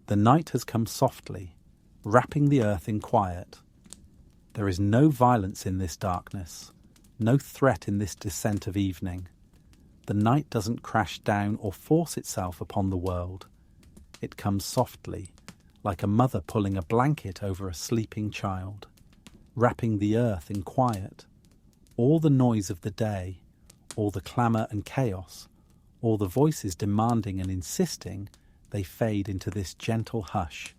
The night has come softly, wrapping the earth in quiet. There is no violence in this darkness, no threat in this descent of evening. The night doesn't crash down or force itself upon the world. It comes softly, like a mother pulling a blanket over a sleeping child, wrapping the earth in quiet. All the noise of the day, all the clamour and chaos, all the voices demanding and insisting, they fade into this gentle hush.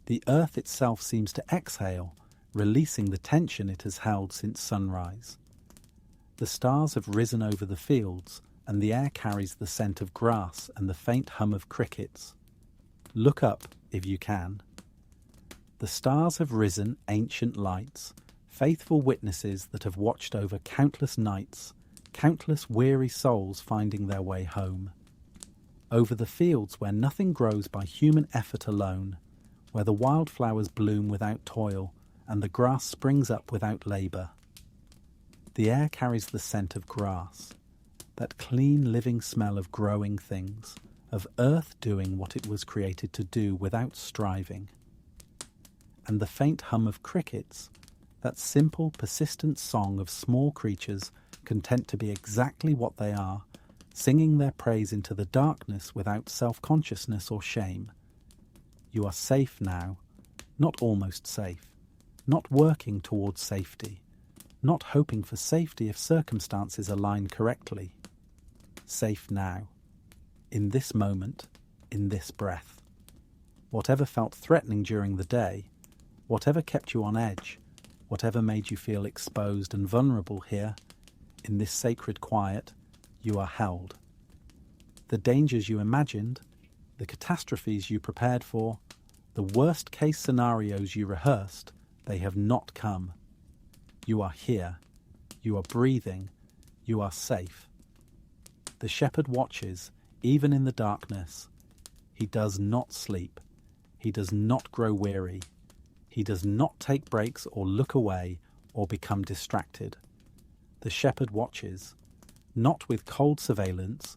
The earth itself seems to exhale, releasing the tension it has held since sunrise. The stars have risen over the fields, and the air carries the scent of grass and the faint hum of crickets. Look up, if you can. The stars have risen, ancient lights, faithful witnesses that have watched over countless nights, countless weary souls finding their way home. Over the fields where nothing grows by human effort alone, where the wildflowers bloom without toil and the grass springs up without labour. The air carries the scent of grass, that clean living smell of growing things, of earth doing what it was created to do without striving. And the faint hum of crickets, that simple, persistent song of small creatures content to be exactly what they are, singing their praise into the darkness without self-consciousness or shame. You are safe now, not almost safe, not working towards safety, not hoping for safety if circumstances align correctly. Safe now, in this moment, in this breath. Whatever felt threatening during the day, whatever kept you on edge, whatever made you feel exposed and vulnerable here, in this sacred quiet, you are held. The dangers you imagined, the catastrophes you prepared for, the worst-case scenarios you rehearsed, they have not come. You are here. You are breathing. You are safe. The shepherd watches, even in the darkness. He does not sleep. He does not grow weary. He does not take breaks or look away or become distracted. The shepherd watches, not with cold surveillance,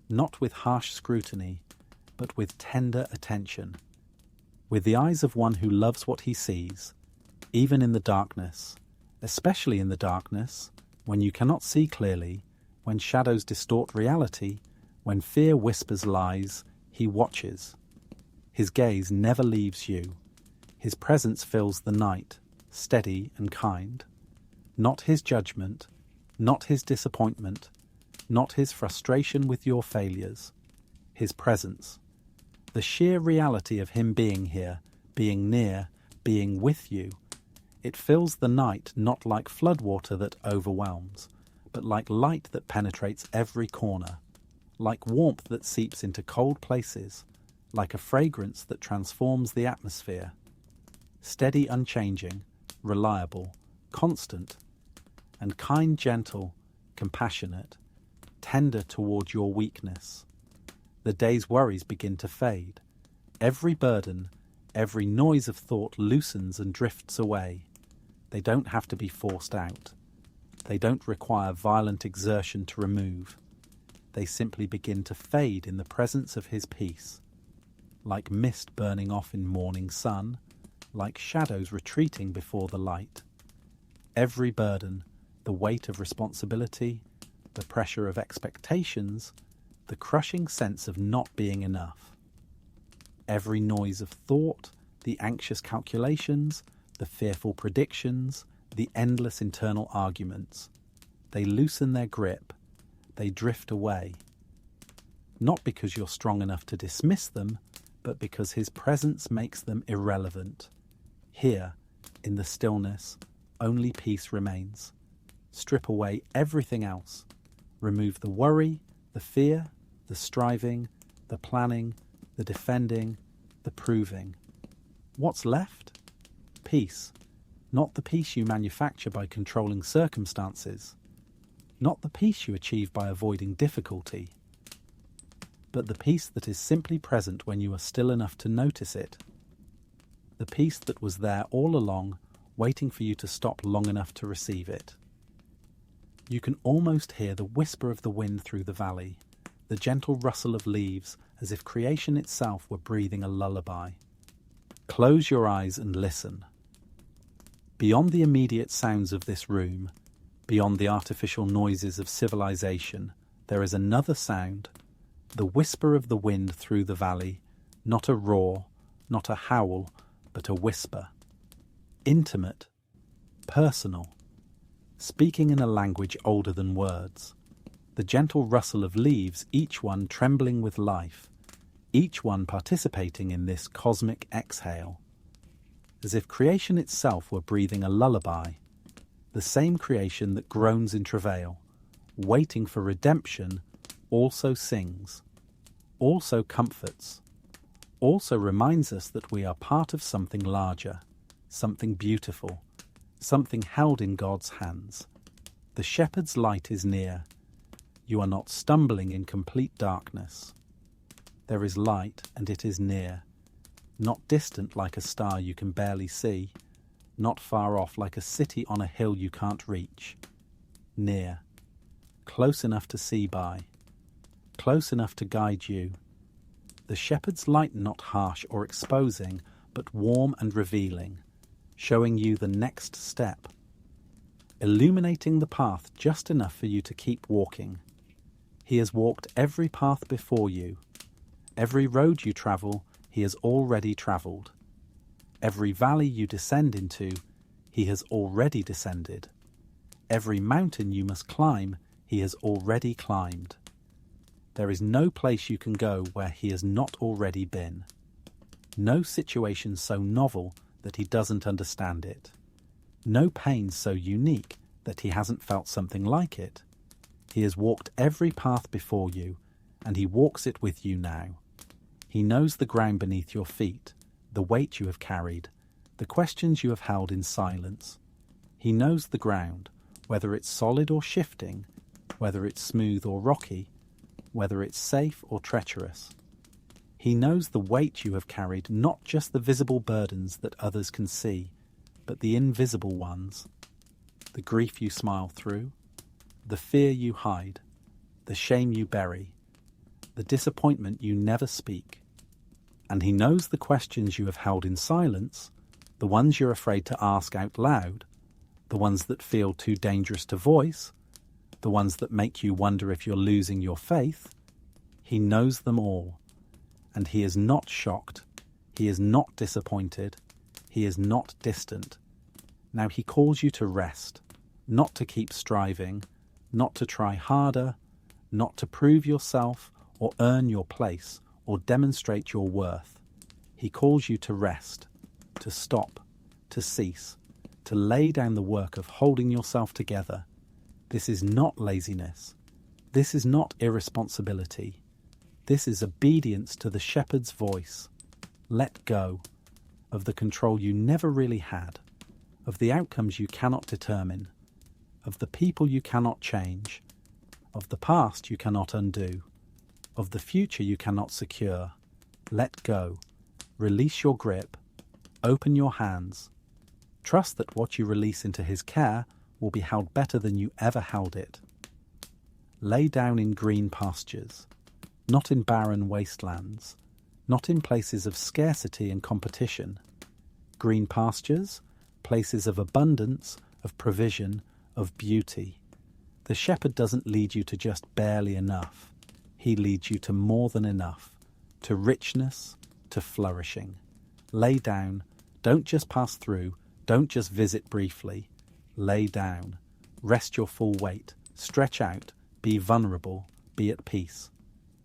not with harsh scrutiny, but with tender attention, with the eyes of one who loves what he sees, even in the darkness, especially in the darkness, when you cannot see clearly, when shadows distort reality, when fear whispers lies, he watches. His gaze never leaves you. His presence fills the night, steady and kind. Not his judgment, not his disappointment, not his frustration with your failures. His presence. The sheer reality of him being here, being near, being with you. It fills the night not like floodwater that overwhelms, but like light that penetrates every corner, like warmth that seeps into cold places, like a fragrance that transforms the atmosphere. Steady, unchanging, reliable, constant, and kind, gentle, compassionate, tender toward your weakness. The day's worries begin to fade. Every burden, every noise of thought loosens and drifts away. They don't have to be forced out. They don't require violent exertion to remove. They simply begin to fade in the presence of his peace, like mist burning off in morning sun, like shadows retreating before the light. Every burden, the weight of responsibility, the pressure of expectations, the crushing sense of not being enough. Every noise of thought, the anxious calculations, the fearful predictions, the endless internal arguments. They loosen their grip. They drift away. Not because you're strong enough to dismiss them, but because his presence makes them irrelevant. Here, in the stillness, only peace remains. Strip away everything else. Remove the worry, the fear, the striving, the planning, the defending, the proving. What's left? Peace. Not the peace you manufacture by controlling circumstances. Not the peace you achieve by avoiding difficulty. But the peace that is simply present when you are still enough to notice it. The peace that was there all along, waiting for you to stop long enough to receive it. You can almost hear the whisper of the wind through the valley, the gentle rustle of leaves as if creation itself were breathing a lullaby. Close your eyes and listen. Beyond the immediate sounds of this room, beyond the artificial noises of civilization, there is another sound, the whisper of the wind through the valley, not a roar, not a howl, but a whisper. Intimate, personal, speaking in a language older than words. The gentle rustle of leaves, each one trembling with life, each one participating in this cosmic exhale. As if creation itself were breathing a lullaby, the same creation that groans in travail, waiting for redemption, also sings, also comforts, also reminds us that we are part of something larger, something beautiful, something held in God's hands. The shepherd's light is near. You are not stumbling in complete darkness. There is light, and it is near, not distant like a star you can barely see, not far off like a city on a hill you can't reach. Near, close enough to see by, close enough to guide you. The shepherd's light not harsh or exposing, but warm and revealing, showing you the next step, illuminating the path just enough for you to keep walking. He has walked every path before you. Every road you travel, he has already travelled. Every valley you descend into, he has already descended. Every mountain you must climb, he has already climbed. There is no place you can go where he has not already been. No situation so novel that he doesn't understand it. No pain so unique that he hasn't felt something like it. He has walked every path before you, and he walks it with you now. He knows the ground beneath your feet, the weight you have carried, the questions you have held in silence. He knows the ground, whether it's solid or shifting, whether it's smooth or rocky, whether it's safe or treacherous. He knows the weight you have carried, not just the visible burdens that others can see, but the invisible ones. The grief you smile through, the fear you hide, the shame you bury, the disappointment you never speak. And he knows the questions you have held in silence, the ones you're afraid to ask out loud, the ones that feel too dangerous to voice, the ones that make you wonder if you're losing your faith. He knows them all, and he is not shocked, he is not disappointed, he is not distant. Now he calls you to rest, not to keep striving, not to try harder, not to prove yourself or earn your place or demonstrate your worth. He calls you to rest, to stop, to cease, to lay down the work of holding yourself together. This is not laziness. This is not irresponsibility. This is obedience to the shepherd's voice. Let go of the control you never really had, of the outcomes you cannot determine, of the people you cannot change, of the past you cannot undo, of the future you cannot secure. Let go. Release your grip. Open your hands. Trust that what you release into his care will be held better than you ever held it. Lay down in green pastures, not in barren wastelands, not in places of scarcity and competition. Green pastures, places of abundance, of provision, of beauty. The shepherd doesn't lead you to just barely enough. He leads you to more than enough, to richness, to flourishing. Lay down. Don't just pass through. Don't just visit briefly. Lay down. Rest your full weight. Stretch out. Be vulnerable. Be at peace.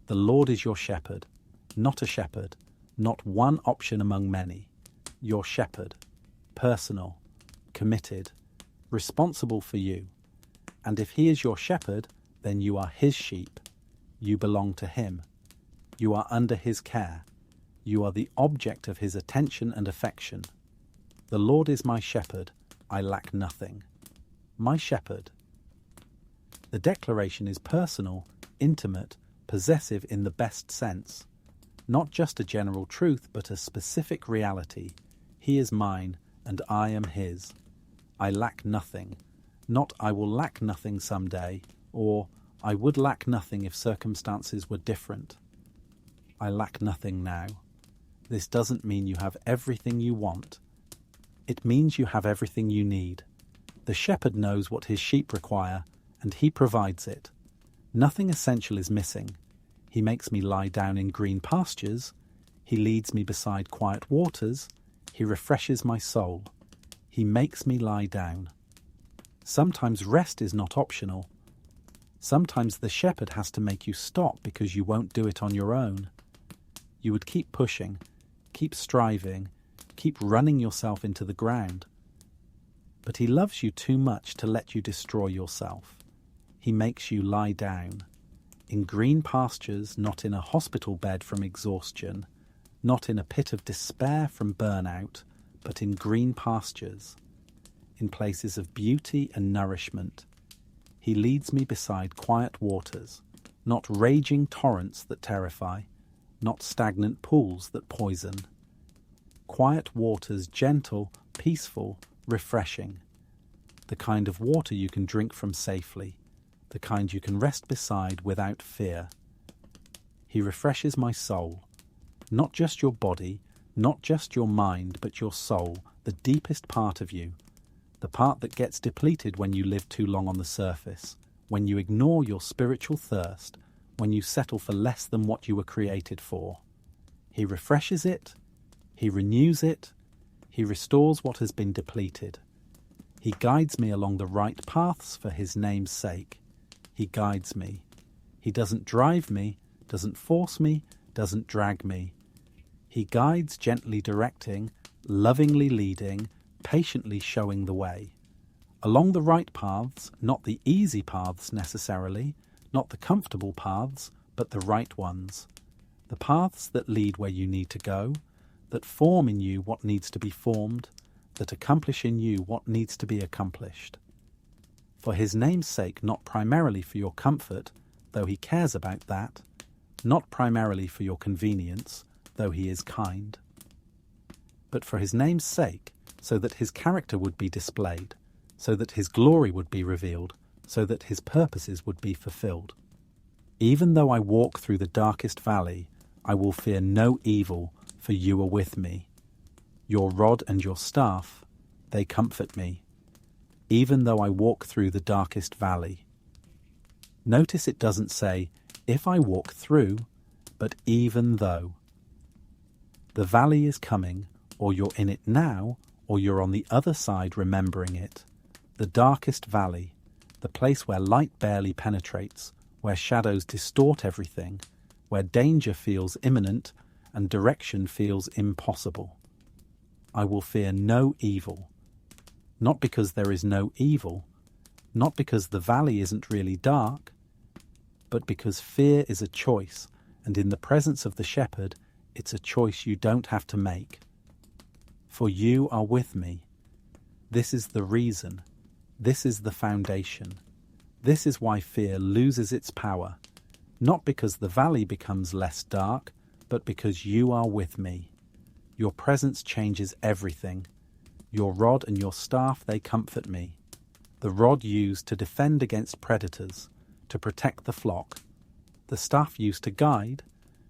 The Lord is your shepherd, not a shepherd, not one option among many. Your shepherd, personal, committed, responsible for you. And if he is your shepherd, then you are his sheep. You belong to him. You are under his care. You are the object of his attention and affection. The Lord is my shepherd. I lack nothing. My shepherd. The declaration is personal, intimate, possessive in the best sense. Not just a general truth, but a specific reality. He is mine, and I am his. I lack nothing. Not I will lack nothing someday, or I would lack nothing if circumstances were different. I lack nothing now. This doesn't mean you have everything you want. It means you have everything you need. The shepherd knows what his sheep require, and he provides it. Nothing essential is missing. He makes me lie down in green pastures. He leads me beside quiet waters. He refreshes my soul. He makes me lie down. Sometimes rest is not optional. Sometimes the shepherd has to make you stop because you won't do it on your own. You would keep pushing, keep striving, keep running yourself into the ground. But he loves you too much to let you destroy yourself. He makes you lie down. In green pastures, not in a hospital bed from exhaustion, not in a pit of despair from burnout, but in green pastures, in places of beauty and nourishment. He leads me beside quiet waters, not raging torrents that terrify, not stagnant pools that poison. Quiet waters, gentle, peaceful, refreshing. The kind of water you can drink from safely, the kind you can rest beside without fear. He refreshes my soul, not just your body, not just your mind, but your soul, the deepest part of you, the part that gets depleted when you live too long on the surface, when you ignore your spiritual thirst, when you settle for less than what you were created for. He refreshes it, he renews it, he restores what has been depleted. He guides me along the right paths for his name's sake. He guides me. He doesn't drive me, doesn't force me, doesn't drag me. He guides, gently directing, lovingly leading, patiently showing the way. Along the right paths, not the easy paths necessarily, not the comfortable paths, but the right ones. The paths that lead where you need to go, that form in you what needs to be formed, that accomplish in you what needs to be accomplished. For his name's sake, not primarily for your comfort, though he cares about that, not primarily for your convenience, though he is kind, but for his name's sake, so that his character would be displayed, so that his glory would be revealed, so that his purposes would be fulfilled. Even though I walk through the darkest valley, I will fear no evil, for you are with me. Your rod and your staff, they comfort me, even though I walk through the darkest valley. Notice it doesn't say, if I walk through, but even though. The valley is coming, or you're in it now, or you're on the other side remembering it. The darkest valley, the place where light barely penetrates, where shadows distort everything, where danger feels imminent and direction feels impossible. I will fear no evil, not because there is no evil, not because the valley isn't really dark, but because fear is a choice, and in the presence of the shepherd, it's a choice you don't have to make. For you are with me. This is the reason. This is the foundation. This is why fear loses its power, not because the valley becomes less dark, but because you are with me. Your presence changes everything. Your rod and your staff, they comfort me. The rod used to defend against predators, to protect the flock. The staff used to guide,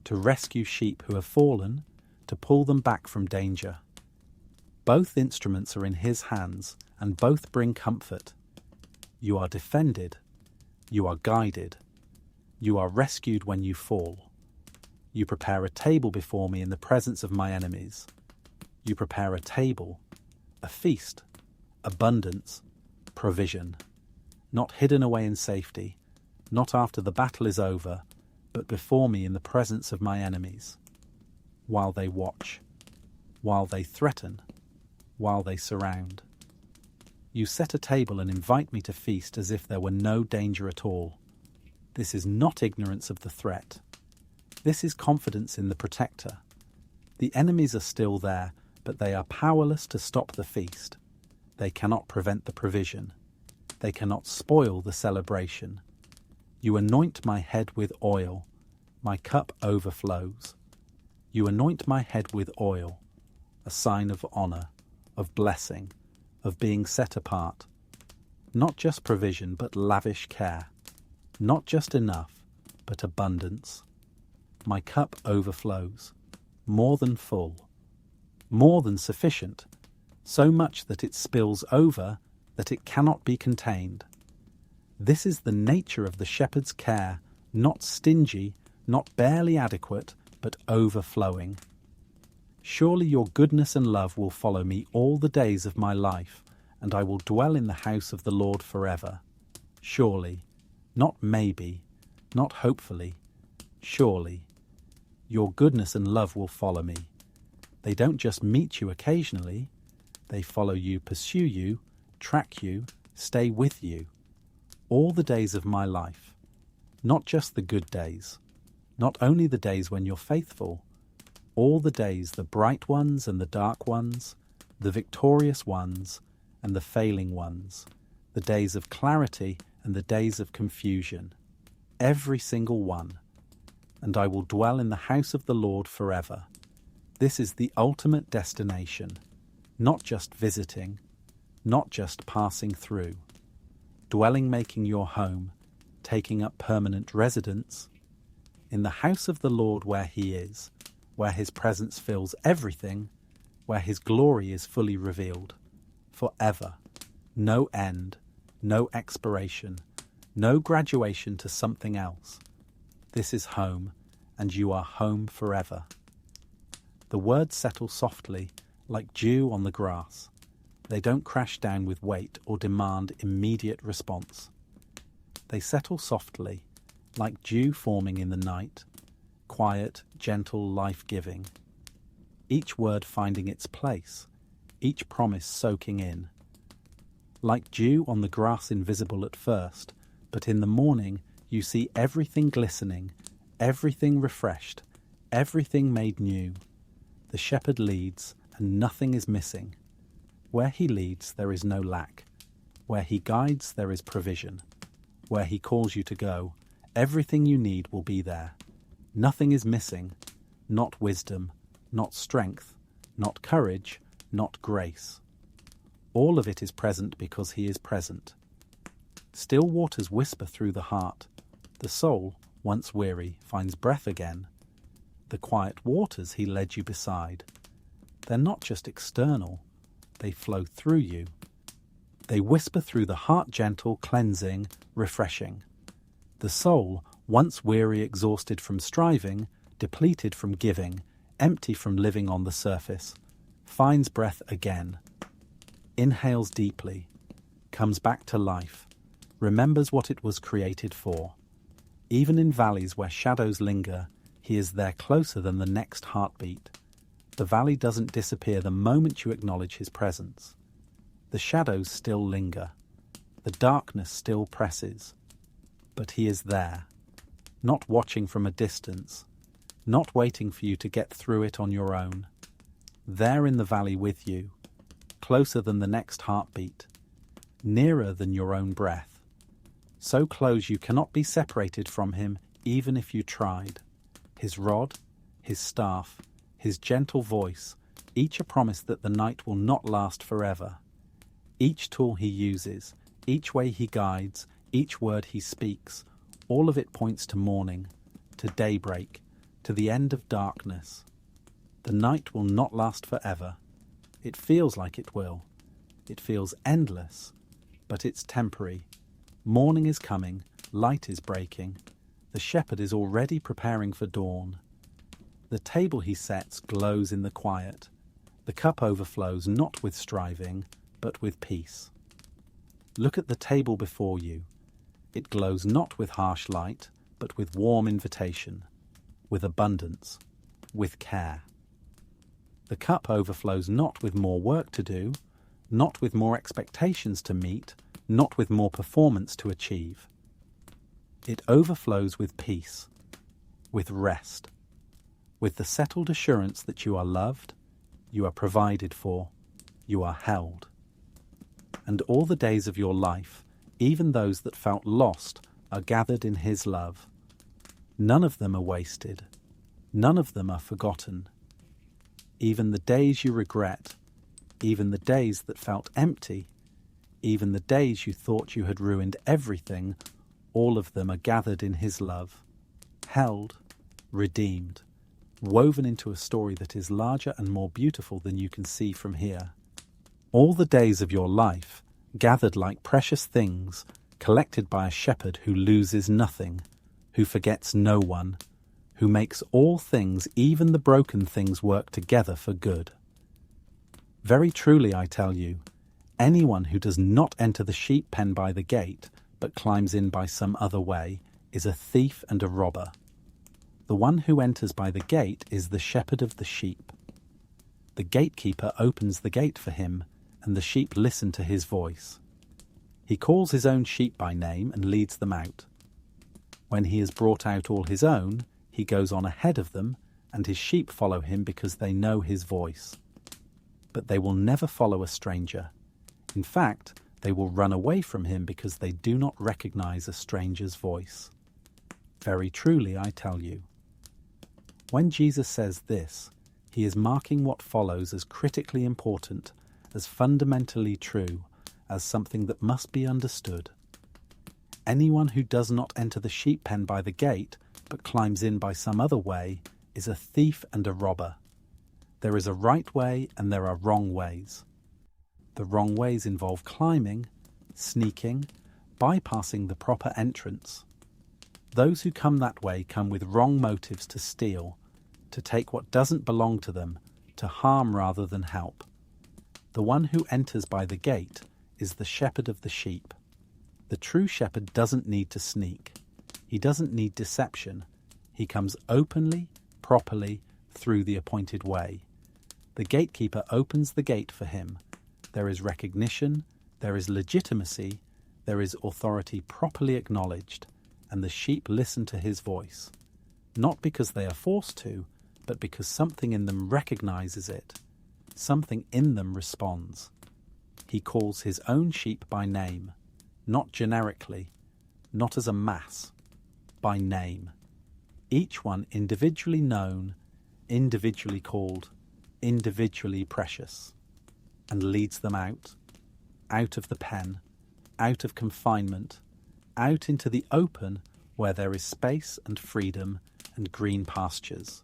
to rescue sheep who have fallen, to pull them back from danger. Both instruments are in his hands, and both bring comfort. You are defended. You are guided. You are rescued when you fall. You prepare a table before me in the presence of my enemies. You prepare a table, a feast, abundance, provision, not hidden away in safety, not after the battle is over, but before me in the presence of my enemies, while they watch, while they threaten, while they surround. You set a table and invite me to feast as if there were no danger at all. This is not ignorance of the threat. This is confidence in the protector. The enemies are still there, but they are powerless to stop the feast. They cannot prevent the provision. They cannot spoil the celebration. You anoint my head with oil. My cup overflows. You anoint my head with oil, a sign of honor, of blessing, of being set apart. Not just provision, but lavish care. Not just enough, but abundance. My cup overflows, more than full, more than sufficient, so much that it spills over, that it cannot be contained. This is the nature of the shepherd's care, not stingy, not barely adequate, but overflowing. Surely your goodness and love will follow me all the days of my life, and I will dwell in the house of the Lord forever. Surely, not maybe, not hopefully, surely, your goodness and love will follow me. They don't just meet you occasionally, they follow you, pursue you, track you, stay with you, all the days of my life. Not just the good days, not only the days when you're faithful, all the days, the bright ones and the dark ones, the victorious ones and the failing ones, the days of clarity and the days of confusion, every single one. And I will dwell in the house of the Lord forever. This is the ultimate destination, not just visiting, not just passing through. Dwelling making your home, taking up permanent residence, in the house of the Lord where he is, where his presence fills everything, where his glory is fully revealed, forever, no end, no expiration, no graduation to something else. This is home, and you are home forever. The words settle softly, like dew on the grass. They don't crash down with weight or demand immediate response. They settle softly, like dew forming in the night, quiet, gentle, life-giving. Each word finding its place, each promise soaking in. Like dew on the grass invisible at first, but in the morning you see everything glistening, everything refreshed, everything made new. The shepherd leads, and nothing is missing. Where he leads, there is no lack. Where he guides, there is provision. Where he calls you to go, everything you need will be there. Nothing is missing, not wisdom, not strength, not courage, not grace. All of it is present because he is present. Still waters whisper through the heart. The soul, once weary, finds breath again. The quiet waters he led you beside. They're not just external, they flow through you. They whisper through the heart, gentle, cleansing, refreshing. The soul, once weary, exhausted from striving, depleted from giving, empty from living on the surface, finds breath again. Inhales deeply, comes back to life, remembers what it was created for. Even in valleys where shadows linger, he is there closer than the next heartbeat. The valley doesn't disappear the moment you acknowledge his presence. The shadows still linger. The darkness still presses. But he is there, not watching from a distance, not waiting for you to get through it on your own. There in the valley with you, closer than the next heartbeat, nearer than your own breath. So close you cannot be separated from him even if you tried. His rod, his staff, his gentle voice, each a promise that the night will not last forever. Each tool he uses, each way he guides, each word he speaks, all of it points to morning, to daybreak, to the end of darkness. The night will not last forever. It feels like it will. It feels endless, but it's temporary. Morning is coming, light is breaking. The shepherd is already preparing for dawn. The table he sets glows in the quiet. The cup overflows not with striving, but with peace. Look at the table before you. It glows not with harsh light, but with warm invitation, with abundance, with care. The cup overflows not with more work to do, not with more expectations to meet, not with more performance to achieve. It overflows with peace, with rest, with the settled assurance that you are loved, you are provided for, you are held. And all the days of your life, even those that felt lost, are gathered in his love. None of them are wasted. None of them are forgotten. Even the days you regret, even the days that felt empty, even the days you thought you had ruined everything, all of them are gathered in his love, held, redeemed, woven into a story that is larger and more beautiful than you can see from here. All the days of your life, gathered like precious things, collected by a shepherd who loses nothing, who forgets no one, who makes all things, even the broken things, work together for good. Very truly I tell you, anyone who does not enter the sheep pen by the gate, but climbs in by some other way, is a thief and a robber. The one who enters by the gate is the shepherd of the sheep. The gatekeeper opens the gate for him, and the sheep listen to his voice. He calls his own sheep by name and leads them out. When he has brought out all his own, he goes on ahead of them, and his sheep follow him because they know his voice. But they will never follow a stranger. In fact, they will run away from him because they do not recognize a stranger's voice. Very truly, I tell you. When Jesus says this, he is marking what follows as critically important, as fundamentally true, as something that must be understood. Anyone who does not enter the sheep pen by the gate, but climbs in by some other way, is a thief and a robber. There is a right way and there are wrong ways. The wrong ways involve climbing, sneaking, bypassing the proper entrance. Those who come that way come with wrong motives to steal, to take what doesn't belong to them, to harm rather than help. The one who enters by the gate is the shepherd of the sheep. The true shepherd doesn't need to sneak. He doesn't need deception. He comes openly, properly, through the appointed way. The gatekeeper opens the gate for him. There is recognition, there is legitimacy, there is authority properly acknowledged, and the sheep listen to his voice, not because they are forced to, but because something in them recognizes it. Something in them responds. He calls his own sheep by name, not generically, not as a mass, by name. Each one individually known, individually called, individually precious, and leads them out of the pen, out of confinement, out into the open where there is space and freedom and green pastures.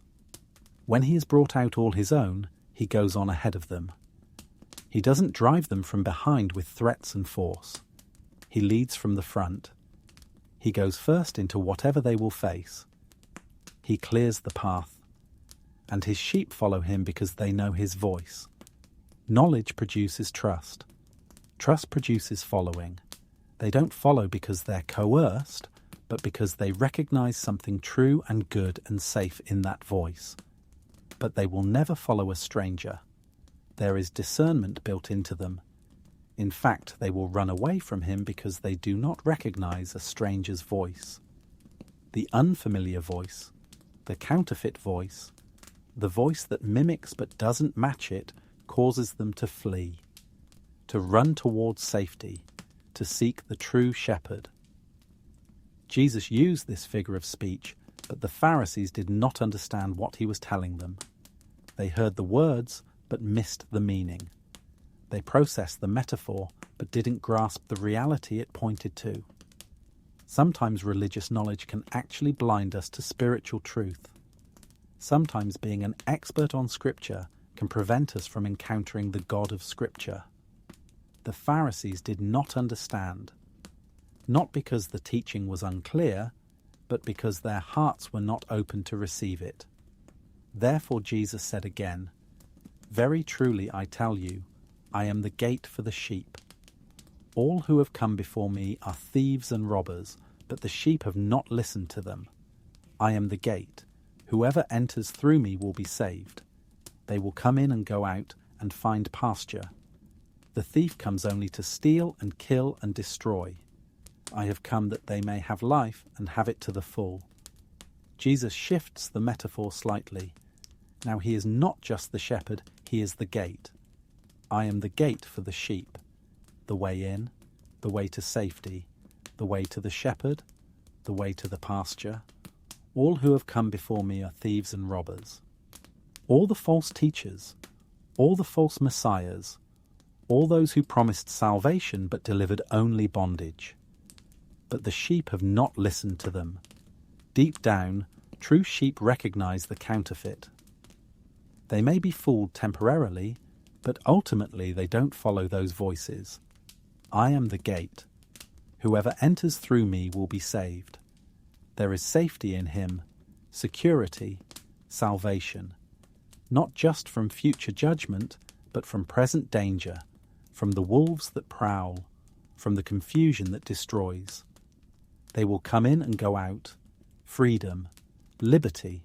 When he has brought out all his own, he goes on ahead of them. He doesn't drive them from behind with threats and force. He leads from the front. He goes first into whatever they will face. He clears the path, and his sheep follow him because they know his voice. Knowledge produces trust. Trust produces following. They don't follow because they're coerced, but because they recognize something true and good and safe in that voice. But they will never follow a stranger. There is discernment built into them. In fact, they will run away from him because they do not recognize a stranger's voice. The unfamiliar voice, the counterfeit voice, the voice that mimics but doesn't match it, causes them to flee, to run towards safety, to seek the true shepherd. Jesus used this figure of speech, but the Pharisees did not understand what he was telling them. They heard the words, but missed the meaning. They processed the metaphor, but didn't grasp the reality it pointed to. Sometimes religious knowledge can actually blind us to spiritual truth. Sometimes being an expert on Scripture can prevent us from encountering the God of Scripture. The Pharisees did not understand, not because the teaching was unclear, but because their hearts were not open to receive it. Therefore Jesus said again, "Very truly I tell you, I am the gate for the sheep. All who have come before me are thieves and robbers, but the sheep have not listened to them. I am the gate. Whoever enters through me will be saved. They will come in and go out and find pasture. The thief comes only to steal and kill and destroy. I have come that they may have life and have it to the full." Jesus shifts the metaphor slightly. Now he is not just the shepherd, he is the gate. I am the gate for the sheep, the way in, the way to safety, the way to the shepherd, the way to the pasture. All who have come before me are thieves and robbers. All the false teachers, all the false messiahs, all those who promised salvation but delivered only bondage. But the sheep have not listened to them. Deep down, True sheep recognize the counterfeit. They may be fooled temporarily, but ultimately they don't follow those voices. I am the gate. Whoever enters through me will be saved. There is safety in him, security, salvation, not just from future judgment, but from present danger, from the wolves that prowl, from the confusion that destroys. They will come in and go out, freedom, liberty,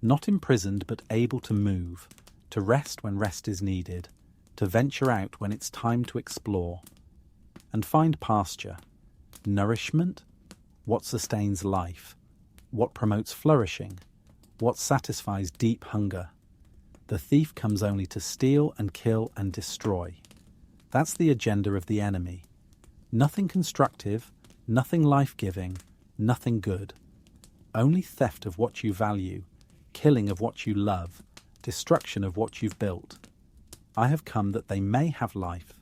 not imprisoned but able to move, to rest when rest is needed, to venture out when it's time to explore, and find pasture, nourishment, what sustains life, what promotes flourishing, what satisfies deep hunger. The thief comes only to steal and kill and destroy. That's the agenda of the enemy. Nothing constructive, nothing life-giving, nothing good. Only theft of what you value, killing of what you love, destruction of what you've built. I have come that they may have life,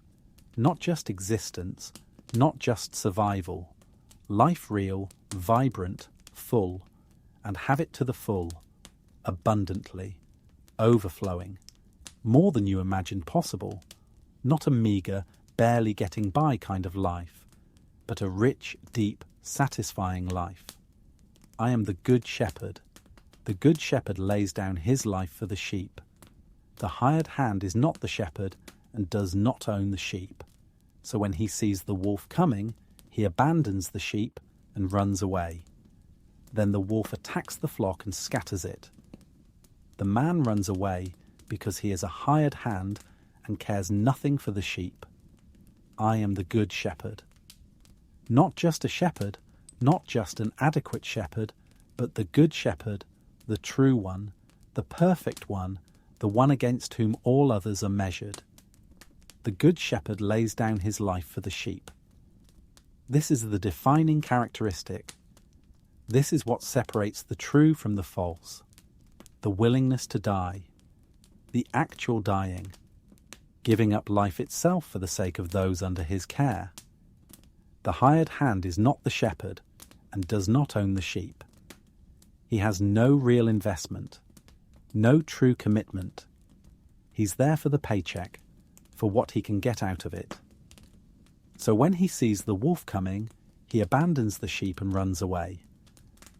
not just existence, not just survival. Life real, vibrant, full, and have it to the full, abundantly, overflowing, more than you imagined possible, not a meagre, barely getting by kind of life, but a rich, deep, satisfying life. I am the Good Shepherd. The Good Shepherd lays down his life for the sheep. The hired hand is not the shepherd and does not own the sheep. So when he sees the wolf coming, he abandons the sheep and runs away. Then the wolf attacks the flock and scatters it. The man runs away because he is a hired hand and cares nothing for the sheep. I am the Good Shepherd. Not just a shepherd, not just an adequate shepherd, but the Good Shepherd, the true one, the perfect one, the one against whom all others are measured. The Good Shepherd lays down his life for the sheep. This is the defining characteristic. This is what separates the true from the false. The willingness to die, the actual dying, giving up life itself for the sake of those under his care. The hired hand is not the shepherd and does not own the sheep. He has no real investment, no true commitment. He's there for the paycheck, for what he can get out of it. So when he sees the wolf coming, he abandons the sheep and runs away.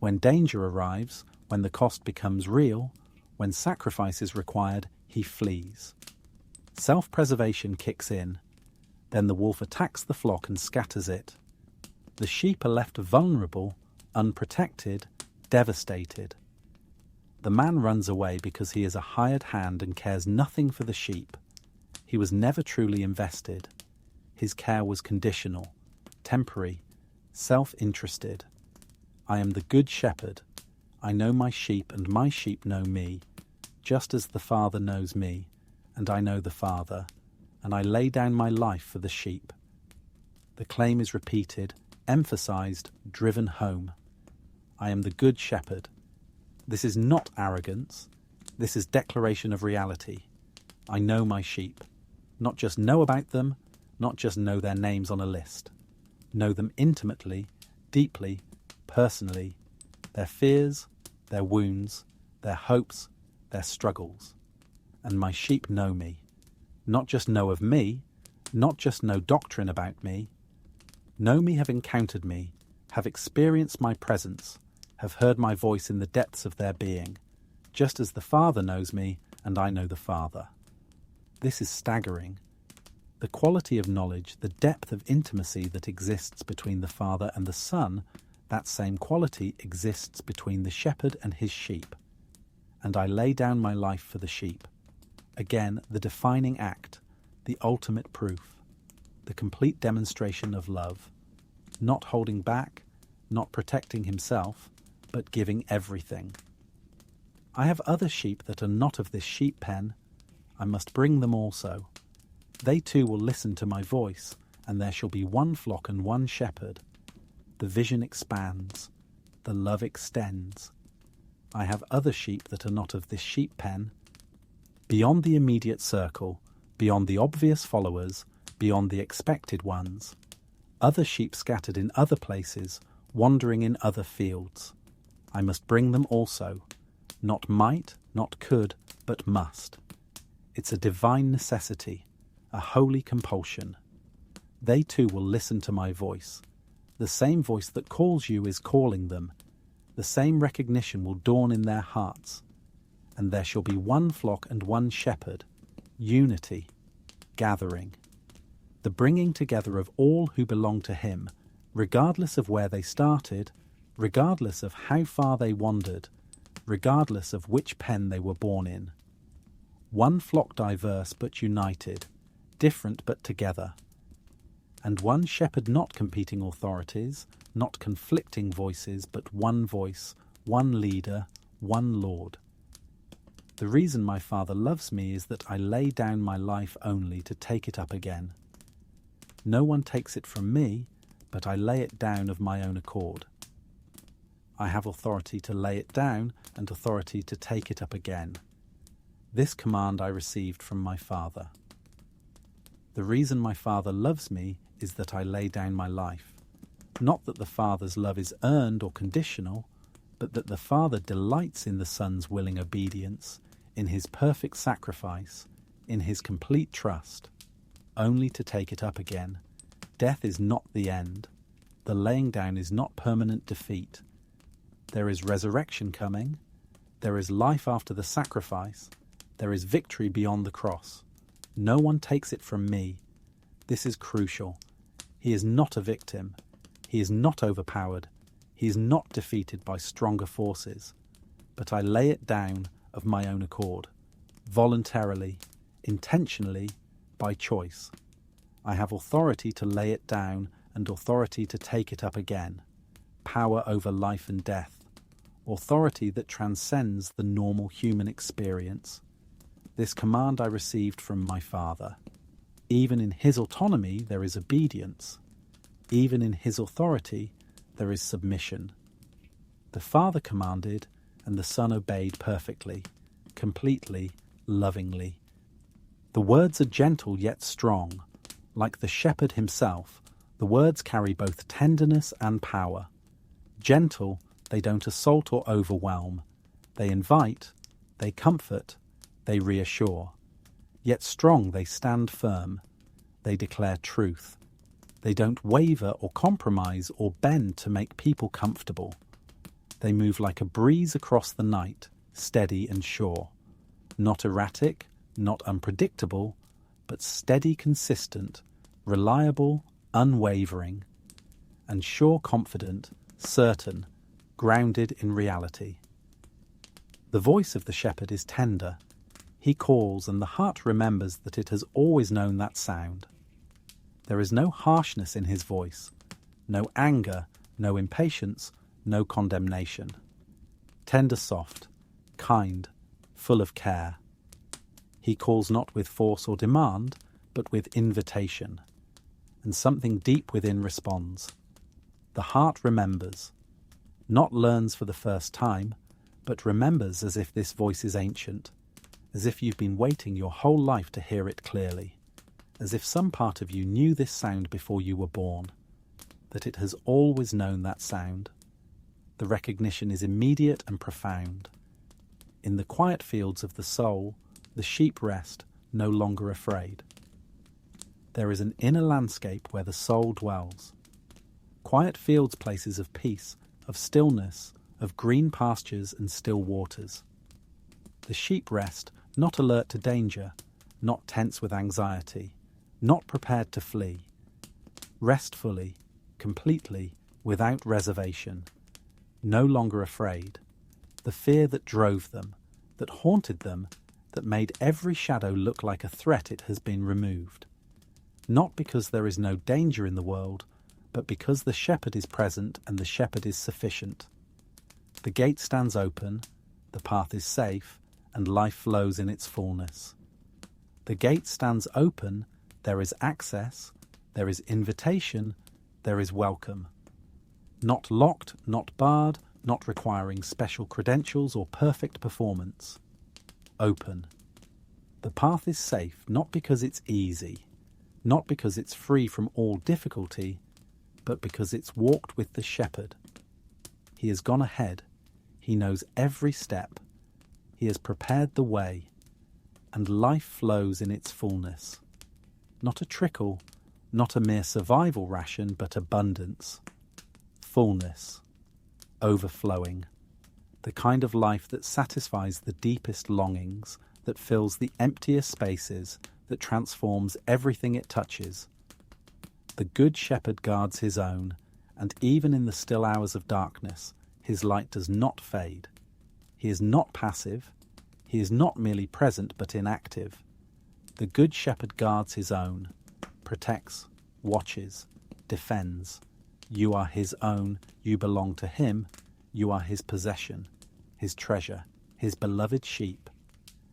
When danger arrives, when the cost becomes real, when sacrifice is required, he flees. Self-preservation kicks in. Then the wolf attacks the flock and scatters it. The sheep are left vulnerable, unprotected, devastated. The man runs away because he is a hired hand and cares nothing for the sheep. He was never truly invested. His care was conditional, temporary, self-interested. I am the Good Shepherd. I know my sheep and my sheep know me, just as the Father knows me, and I know the Father, and I lay down my life for the sheep. The claim is repeated, emphasized, driven home. I am the Good Shepherd. This is not arrogance. This is declaration of reality. I know my sheep. Not just know about them, not just know their names on a list. Know them intimately, deeply, personally, their fears, their wounds, their hopes, their struggles. And my sheep know me. Not just know of me, not just know doctrine about me. Know me, have encountered me, have experienced my presence, have heard my voice in the depths of their being, just as the Father knows me and I know the Father. This is staggering. The quality of knowledge, the depth of intimacy that exists between the Father and the Son, that same quality exists between the shepherd and his sheep. And I lay down my life for the sheep. Again, the defining act, the ultimate proof, the complete demonstration of love, not holding back, not protecting himself, but giving everything. I have other sheep that are not of this sheep pen. I must bring them also. They too will listen to my voice, and there shall be one flock and one shepherd. The vision expands, the love extends. I have other sheep that are not of this sheep pen. Beyond the immediate circle, beyond the obvious followers, beyond the expected ones. Other sheep scattered in other places, wandering in other fields. I must bring them also. Not might, not could, but must. It's a divine necessity, a holy compulsion. They too will listen to my voice. The same voice that calls you is calling them. The same recognition will dawn in their hearts. And there shall be one flock and one shepherd, unity, gathering. The bringing together of all who belong to him, regardless of where they started, regardless of how far they wandered, regardless of which pen they were born in. One flock diverse but united, different but together. And one shepherd, not competing authorities, not conflicting voices, but one voice, one leader, one Lord. The reason my Father loves me is that I lay down my life only to take it up again. No one takes it from me, but I lay it down of my own accord. I have authority to lay it down and authority to take it up again. This command I received from my Father. The reason my Father loves me is that I lay down my life. Not that the Father's love is earned or conditional, but that the Father delights in the Son's willing obedience, in his perfect sacrifice, in his complete trust, only to take it up again. Death is not the end. The laying down is not permanent defeat. There is resurrection coming. There is life after the sacrifice. There is victory beyond the cross. No one takes it from me. This is crucial. He is not a victim. He is not overpowered. He is not defeated by stronger forces. But I lay it down of my own accord, voluntarily, intentionally, by choice. I have authority to lay it down and authority to take it up again. Power over life and death. Authority that transcends the normal human experience. This command I received from my Father. Even in his autonomy there is obedience. Even in his authority there is submission. The Father commanded, and the Son obeyed perfectly, completely, lovingly. The words are gentle yet strong. Like the shepherd himself, the words carry both tenderness and power. Gentle, they don't assault or overwhelm. They invite, they comfort, they reassure. Yet strong, they stand firm. They declare truth. They don't waver or compromise or bend to make people comfortable. They move like a breeze across the night, steady and sure. Not erratic, not unpredictable, but steady, consistent, reliable, unwavering, and sure, confident, certain, grounded in reality. The voice of the shepherd is tender. He calls, and the heart remembers that it has always known that sound. There is no harshness in his voice, no anger, no impatience, no condemnation. Tender, soft, kind, full of care. He calls not with force or demand, but with invitation. And something deep within responds. The heart remembers, not learns for the first time, but remembers as if this voice is ancient, as if you've been waiting your whole life to hear it clearly, as if some part of you knew this sound before you were born, that it has always known that sound. The recognition is immediate and profound. In the quiet fields of the soul, the sheep rest, no longer afraid. There is an inner landscape where the soul dwells. Quiet fields, places of peace, of stillness, of green pastures and still waters. The sheep rest, not alert to danger, not tense with anxiety, not prepared to flee. Rest fully, completely, without reservation. No longer afraid. The fear that drove them, that haunted them, that made every shadow look like a threat, it has been removed. Not because there is no danger in the world, but because the shepherd is present and the shepherd is sufficient. The gate stands open, the path is safe, and life flows in its fullness. The gate stands open, there is access, there is invitation, there is welcome. Not locked, not barred, not requiring special credentials or perfect performance. Open. The path is safe, not because it's easy, not because it's free from all difficulty, but because it's walked with the shepherd. He has gone ahead. He knows every step. He has prepared the way, and life flows in its fullness. Not a trickle, not a mere survival ration, but abundance, fullness, overflowing, the kind of life that satisfies the deepest longings, that fills the emptiest spaces, that transforms everything it touches. The Good Shepherd guards his own, and even in the still hours of darkness, his light does not fade. He is not passive. He is not merely present but inactive. The Good Shepherd guards his own, protects, watches, defends. You are his own, you belong to him, you are his possession, his treasure, his beloved sheep.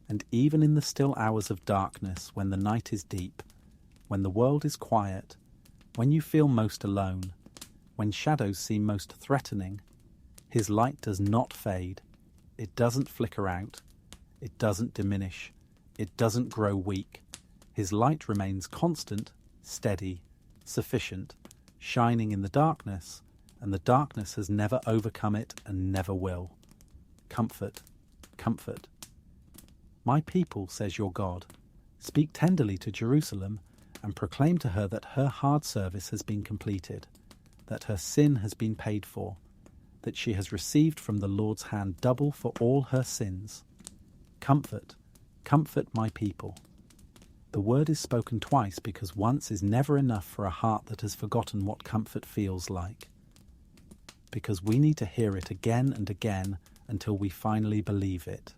And even in the still hours of darkness, when the night is deep, when the world is quiet, when you feel most alone, when shadows seem most threatening, his light does not fade. It doesn't flicker out. It doesn't diminish. It doesn't grow weak. His light remains constant, steady, sufficient, shining in the darkness, and the darkness has never overcome it and never will. Comfort, comfort. My people, says your God, speak tenderly to Jerusalem and proclaim to her that her hard service has been completed, that her sin has been paid for, that she has received from the Lord's hand double for all her sins. Comfort, comfort my people. The word is spoken twice because once is never enough for a heart that has forgotten what comfort feels like. Because we need to hear it again and again until we finally believe it.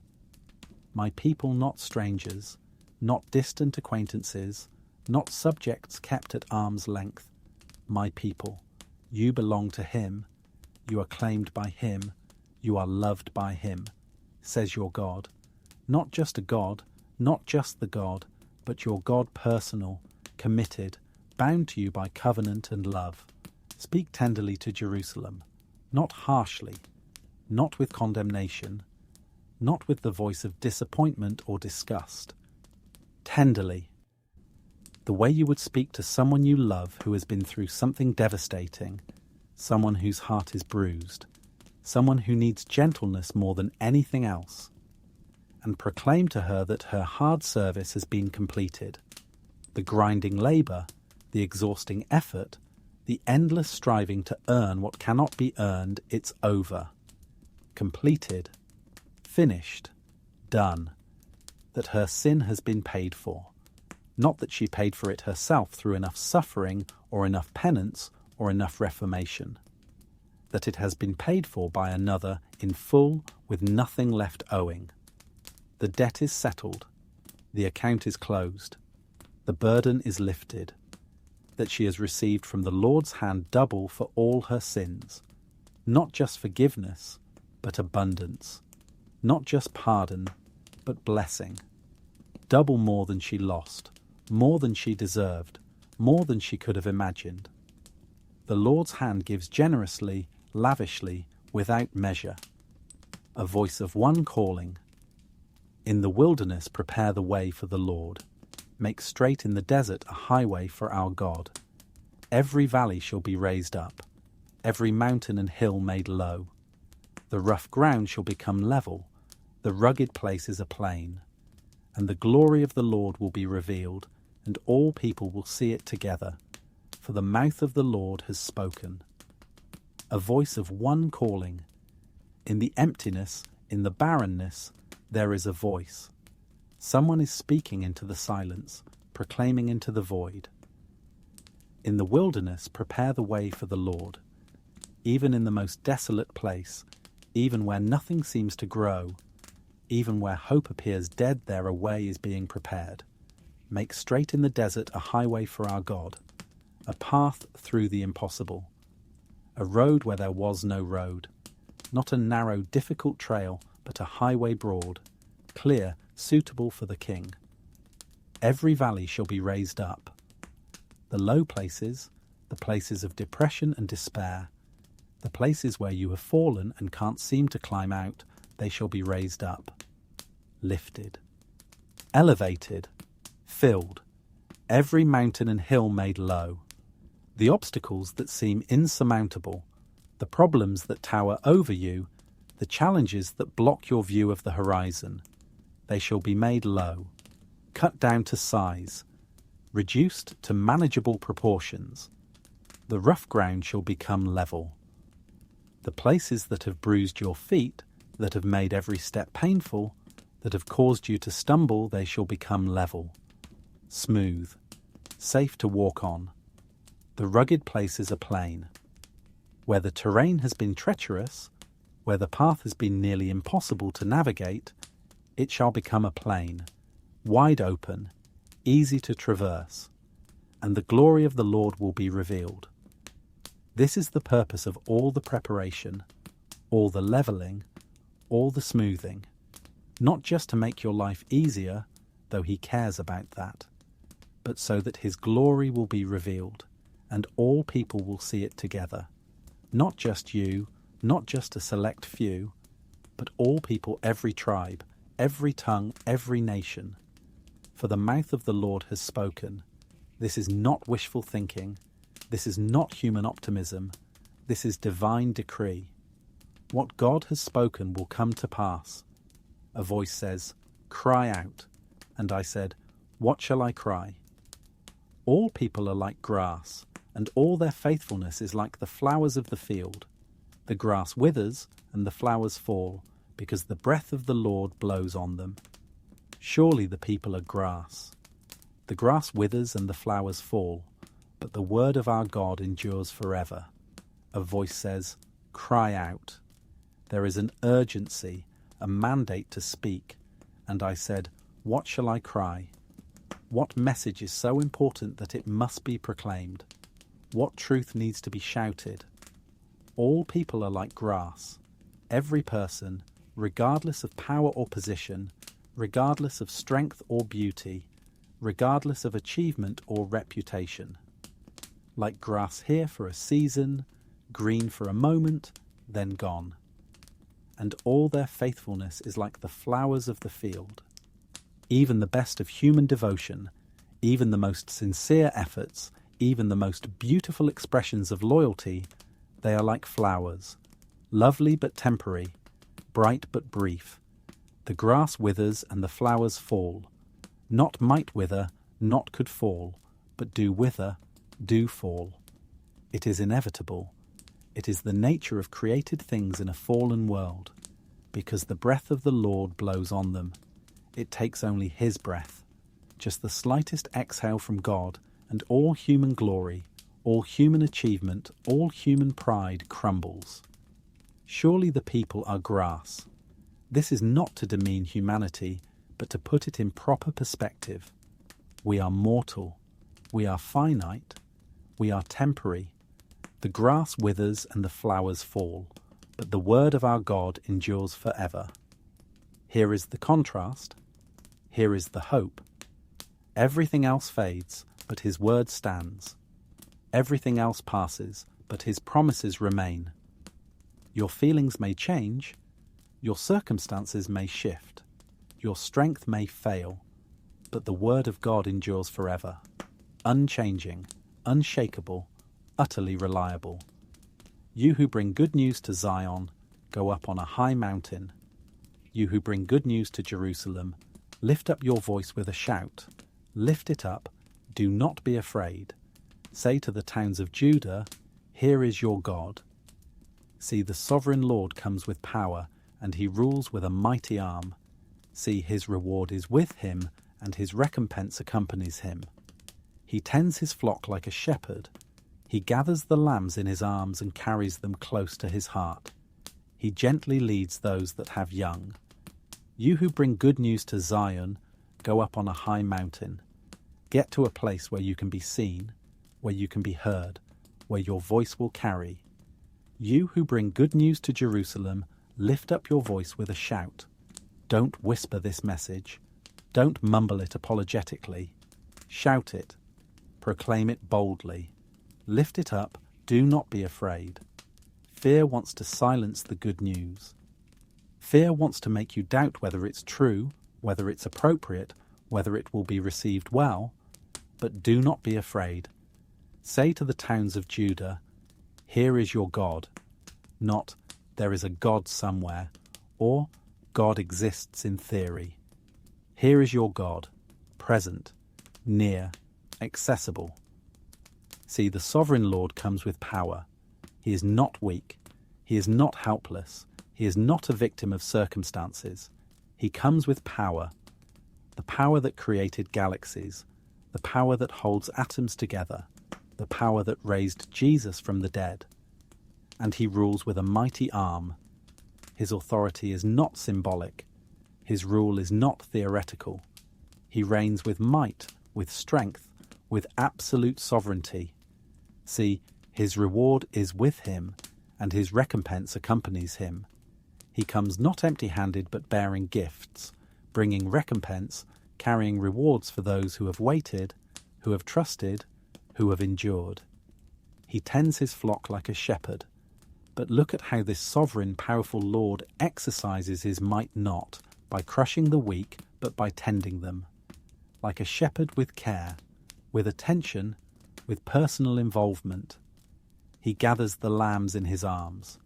My people, not strangers, not distant acquaintances, not subjects kept at arm's length. My people, you belong to him, you are claimed by him, you are loved by him, says your God. Not just a God, not just the God, but your God personal, committed, bound to you by covenant and love. Speak tenderly to Jerusalem, not harshly, not with condemnation, not with the voice of disappointment or disgust. Tenderly, the way you would speak to someone you love who has been through something devastating, someone whose heart is bruised, someone who needs gentleness more than anything else, and proclaim to her that her hard service has been completed. The grinding labour, the exhausting effort, the endless striving to earn what cannot be earned, it's over. Completed, finished, done. That her sin has been paid for. Not that she paid for it herself through enough suffering or enough penance or enough reformation. That it has been paid for by another in full with nothing left owing. The debt is settled. The account is closed. The burden is lifted. That she has received from the Lord's hand double for all her sins. Not just forgiveness, but abundance. Not just pardon, but blessing. Double more than she lost, more than she deserved, more than she could have imagined. The Lord's hand gives generously, lavishly, without measure. A voice of one calling. In the wilderness prepare the way for the Lord. Make straight in the desert a highway for our God. Every valley shall be raised up, every mountain and hill made low. The rough ground shall become level, the rugged places a plain. And the glory of the Lord will be revealed, and all people will see it together. For the mouth of the Lord has spoken. A voice of one calling. In the emptiness, in the barrenness, there is a voice. Someone is speaking into the silence, proclaiming into the void. In the wilderness, prepare the way for the Lord. Even in the most desolate place, even where nothing seems to grow, even where hope appears dead, there a way is being prepared. Make straight in the desert a highway for our God, a path through the impossible, a road where there was no road, not a narrow, difficult trail, but a highway broad, clear, suitable for the King. Every valley shall be raised up. The low places, the places of depression and despair, the places where you have fallen and can't seem to climb out, they shall be raised up, lifted, elevated, filled, every mountain and hill made low. The obstacles that seem insurmountable, the problems that tower over you, The challenges that block your view of the horizon, they shall be made low, cut down to size, reduced to manageable proportions. The rough ground shall become level. The places that have bruised your feet, that have made every step painful, that have caused you to stumble, they shall become level, smooth, safe to walk on. The rugged places are plain. Where the terrain has been treacherous, where the path has been nearly impossible to navigate, it shall become a plain, wide open, easy to traverse, and the glory of the Lord will be revealed. This is the purpose of all the preparation, all the levelling, all the smoothing, not just to make your life easier, though He cares about that, but so that His glory will be revealed, and all people will see it together. Not just you, not just a select few, but all people, every tribe, every tongue, every nation. For the mouth of the Lord has spoken. This is not wishful thinking. This is not human optimism. This is divine decree. What God has spoken will come to pass. A voice says, "Cry out." And I said, "What shall I cry?" All people are like grass, and all their faithfulness is like the flowers of the field. The grass withers and the flowers fall, because the breath of the Lord blows on them. Surely the people are grass. The grass withers and the flowers fall, but the word of our God endures forever. A voice says, "Cry out." There is an urgency, a mandate to speak. And I said, "What shall I cry?" What message is so important that it must be proclaimed? What truth needs to be shouted? All people are like grass. Every person, regardless of power or position, regardless of strength or beauty, regardless of achievement or reputation. Like grass here for a season, green for a moment, then gone. And all their faithfulness is like the flowers of the field. Even the best of human devotion, even the most sincere efforts, even the most beautiful expressions of loyalty, they are like flowers, lovely but temporary, bright but brief. The grass withers and the flowers fall. Not might wither, not could fall, but do wither, do fall. It is inevitable. It is the nature of created things in a fallen world, because the breath of the Lord blows on them. It takes only His breath, just the slightest exhale from God, and all human glory, all human achievement, all human pride crumbles. Surely the people are grass. This is not to demean humanity, but to put it in proper perspective. We are mortal. We are finite. We are temporary. The grass withers and the flowers fall, but the word of our God endures forever. Here is the contrast. Here is the hope. Everything else fades, but His word stands. Everything else passes, but His promises remain. Your feelings may change. Your circumstances may shift. Your strength may fail, but the word of God endures forever. Unchanging, unshakable, utterly reliable. You who bring good news to Zion, go up on a high mountain. You who bring good news to Jerusalem, lift up your voice with a shout. Lift it up, do not be afraid. Say to the towns of Judah, "Here is your God." See, the sovereign Lord comes with power, and He rules with a mighty arm. See, His reward is with Him, and His recompense accompanies Him. He tends His flock like a shepherd. He gathers the lambs in His arms and carries them close to His heart. He gently leads those that have young. You who bring good news to Zion, go up on a high mountain. Get to a place where you can be seen, where you can be heard, where your voice will carry. You who bring good news to Jerusalem, lift up your voice with a shout. Don't whisper this message. Don't mumble it apologetically. Shout it. Proclaim it boldly. Lift it up. Do not be afraid. Fear wants to silence the good news. Fear wants to make you doubt whether it's true, whether it's appropriate, whether it will be received well. But do not be afraid. Say to the towns of Judah, "Here is your God." Not, there is a God somewhere, or God exists in theory. Here is your God, present, near, accessible. See, the sovereign Lord comes with power. He is not weak. He is not helpless. He is not a victim of circumstances. He comes with power, the power that created galaxies, the power that holds atoms together, the power that raised Jesus from the dead. And he rules with a mighty arm. His authority is not symbolic. His rule is not theoretical. He reigns with might, with strength, with absolute sovereignty. See, his reward is with him, and his recompense accompanies him. He comes not empty-handed but bearing gifts, bringing recompense, carrying rewards for those who have waited, who have trusted, who have endured. He tends his flock like a shepherd. But look at how this sovereign, powerful Lord exercises his might not by crushing the weak, but by tending them. Like a shepherd with care, with attention, with personal involvement. He gathers the lambs in his arms,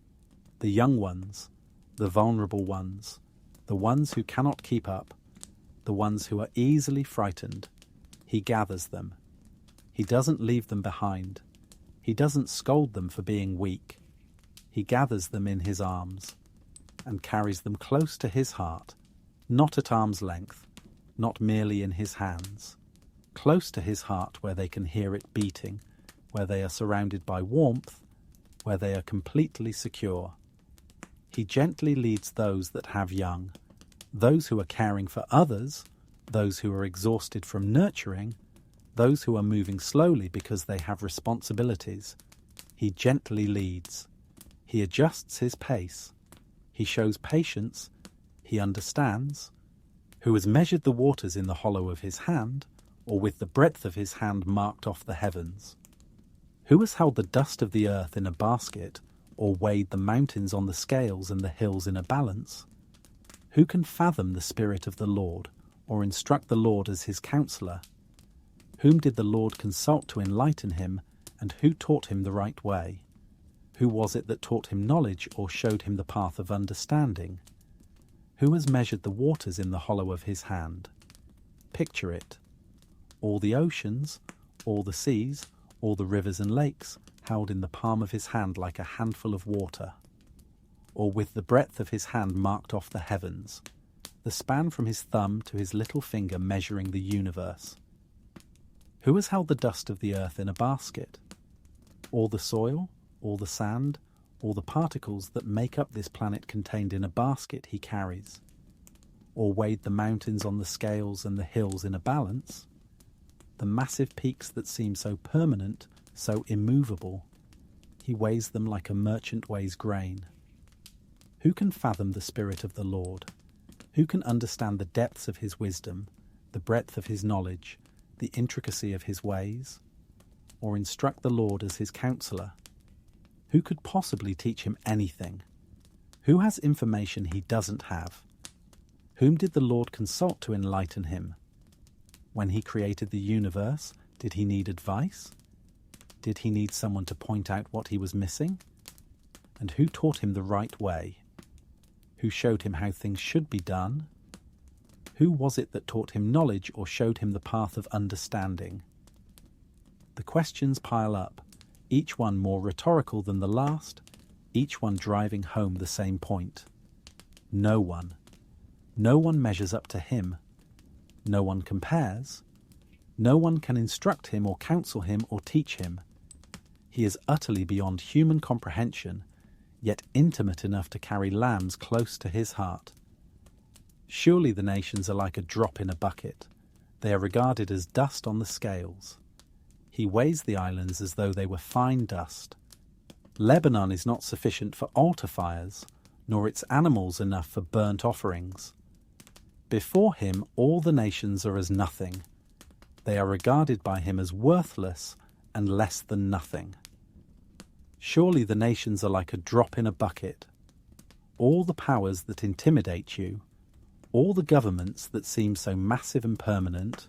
the young ones, the vulnerable ones, the ones who cannot keep up, the ones who are easily frightened. He gathers them. He doesn't leave them behind. He doesn't scold them for being weak. He gathers them in his arms and carries them close to his heart, not at arm's length, not merely in his hands, close to his heart where they can hear it beating, where they are surrounded by warmth, where they are completely secure. He gently leads those that have young, those who are caring for others, those who are exhausted from nurturing, those who are moving slowly because they have responsibilities. He gently leads. He adjusts his pace. He shows patience. He understands. Who has measured the waters in the hollow of his hand, or with the breadth of his hand marked off the heavens? Who has held the dust of the earth in a basket, or weighed the mountains on the scales and the hills in a balance? Who can fathom the Spirit of the Lord, or instruct the Lord as his counselor? Whom did the Lord consult to enlighten him, and who taught him the right way? Who was it that taught him knowledge, or showed him the path of understanding? Who has measured the waters in the hollow of his hand? Picture it. All the oceans, all the seas, all the rivers and lakes, held in the palm of his hand like a handful of water. Or with the breadth of his hand marked off the heavens, the span from his thumb to his little finger measuring the universe. Who has held the dust of the earth in a basket? All the soil, all the sand, all the particles that make up this planet contained in a basket he carries. Or weighed the mountains on the scales and the hills in a balance? The massive peaks that seem so permanent, so immovable. He weighs them like a merchant weighs grain. Who can fathom the Spirit of the Lord? Who can understand the depths of his wisdom, the breadth of his knowledge, the intricacy of his ways? Or instruct the Lord as his counselor? Who could possibly teach him anything? Who has information he doesn't have? Whom did the Lord consult to enlighten him? When he created the universe, did he need advice? Did he need someone to point out what he was missing? And who taught him the right way? Who showed him how things should be done? Who was it that taught him knowledge or showed him the path of understanding? The questions pile up, each one more rhetorical than the last, each one driving home the same point. No one. No one measures up to him. No one compares. No one can instruct him or counsel him or teach him. He is utterly beyond human comprehension, yet intimate enough to carry lambs close to his heart. Surely the nations are like a drop in a bucket. They are regarded as dust on the scales. He weighs the islands as though they were fine dust. Lebanon is not sufficient for altar fires, nor its animals enough for burnt offerings. Before him all the nations are as nothing. They are regarded by him as worthless and less than nothing. Surely the nations are like a drop in a bucket. All the powers that intimidate you, all the governments that seem so massive and permanent,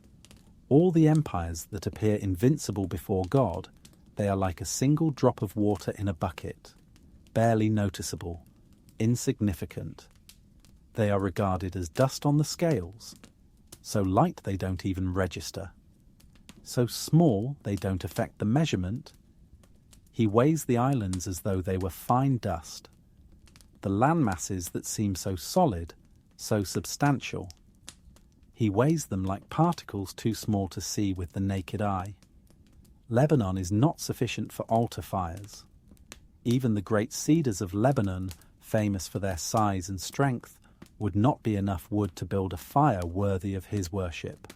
all the empires that appear invincible before God, they are like a single drop of water in a bucket, barely noticeable, insignificant. They are regarded as dust on the scales, so light they don't even register, so small they don't affect the measurement. He weighs the islands as though they were fine dust, the land masses that seem so solid, so substantial. He weighs them like particles too small to see with the naked eye. Lebanon is not sufficient for altar fires. Even the great cedars of Lebanon, famous for their size and strength, would not be enough wood to build a fire worthy of his worship.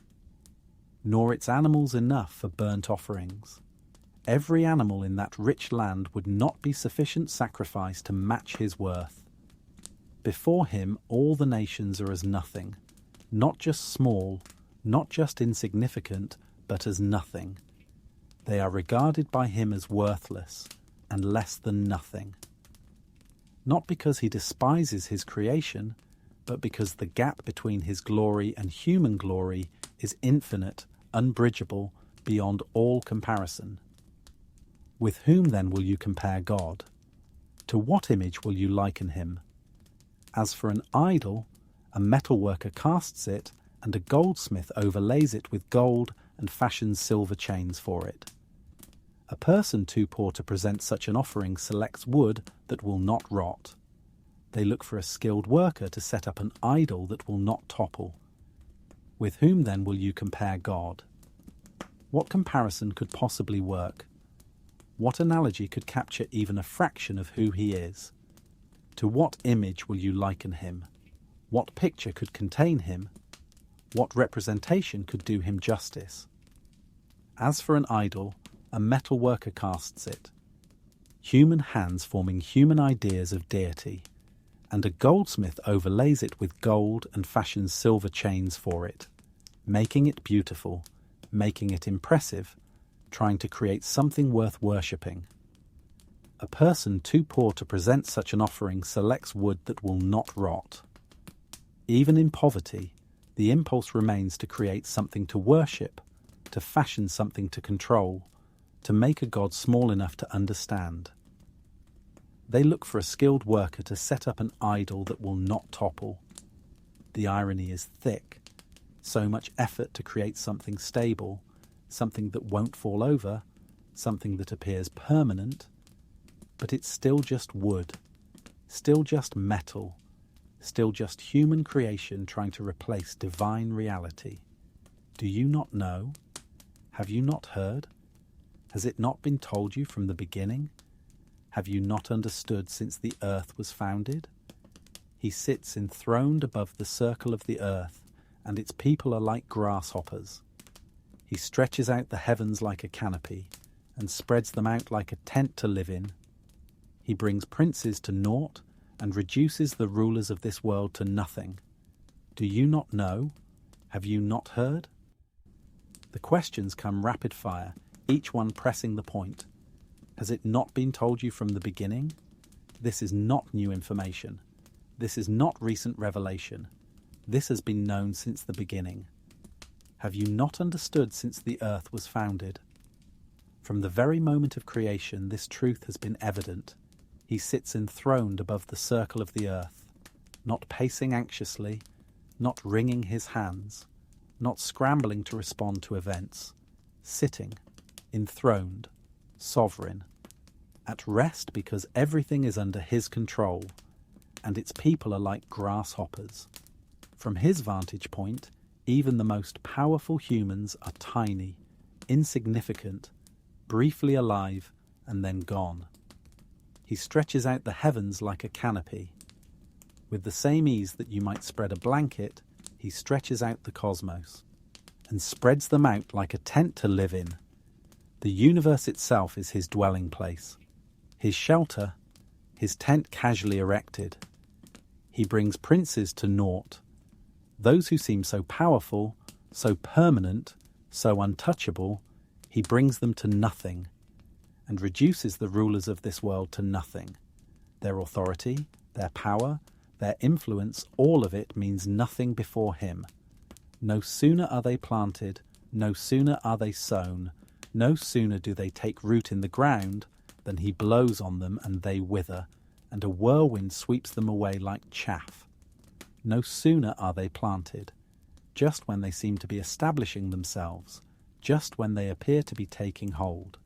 Nor its animals enough for burnt offerings. Every animal in that rich land would not be sufficient sacrifice to match his worth. Before him all the nations are as nothing, not just small, not just insignificant, but as nothing. They are regarded by him as worthless and less than nothing. Not because he despises his creation, but because the gap between his glory and human glory is infinite, unbridgeable, beyond all comparison. With whom then will you compare God? To what image will you liken him? As for an idol, a metalworker casts it, and a goldsmith overlays it with gold and fashions silver chains for it. A person too poor to present such an offering selects wood that will not rot. They look for a skilled worker to set up an idol that will not topple. With whom then will you compare God? What comparison could possibly work? What analogy could capture even a fraction of who he is? To what image will you liken him? What picture could contain him? What representation could do him justice? As for an idol, a metal worker casts it, human hands forming human ideas of deity, and a goldsmith overlays it with gold and fashions silver chains for it, making it beautiful, making it impressive, trying to create something worth worshipping. A person too poor to present such an offering selects wood that will not rot. Even in poverty, the impulse remains to create something to worship, to fashion something to control, to make a God small enough to understand. They look for a skilled worker to set up an idol that will not topple. The irony is thick. So much effort to create something stable, something that won't fall over, something that appears permanent, but it's still just wood, still just metal, still just human creation trying to replace divine reality. Do you not know? Have you not heard? Has it not been told you from the beginning? Have you not understood since the earth was founded? He sits enthroned above the circle of the earth, and its people are like grasshoppers. He stretches out the heavens like a canopy, and spreads them out like a tent to live in. He brings princes to naught, and reduces the rulers of this world to nothing. Do you not know? Have you not heard? The questions come rapid fire, each one pressing the point. Has it not been told you from the beginning? This is not new information. This is not recent revelation. This has been known since the beginning. Have you not understood since the earth was founded? From the very moment of creation, this truth has been evident. He sits enthroned above the circle of the earth, not pacing anxiously, not wringing his hands, not scrambling to respond to events, sitting, enthroned, sovereign, at rest because everything is under his control, and its people are like grasshoppers. From his vantage point, even the most powerful humans are tiny, insignificant, briefly alive, and then gone. He stretches out the heavens like a canopy. With the same ease that you might spread a blanket, he stretches out the cosmos, and spreads them out like a tent to live in. The universe itself is his dwelling place, his shelter, his tent casually erected. He brings princes to naught. Those who seem so powerful, so permanent, so untouchable, he brings them to nothing, and reduces the rulers of this world to nothing. Their authority, their power, their influence, all of it means nothing before him. No sooner are they planted, no sooner are they sown, no sooner do they take root in the ground than he blows on them and they wither, and a whirlwind sweeps them away like chaff. No sooner are they planted, just when they seem to be establishing themselves, just when they appear to be taking hold.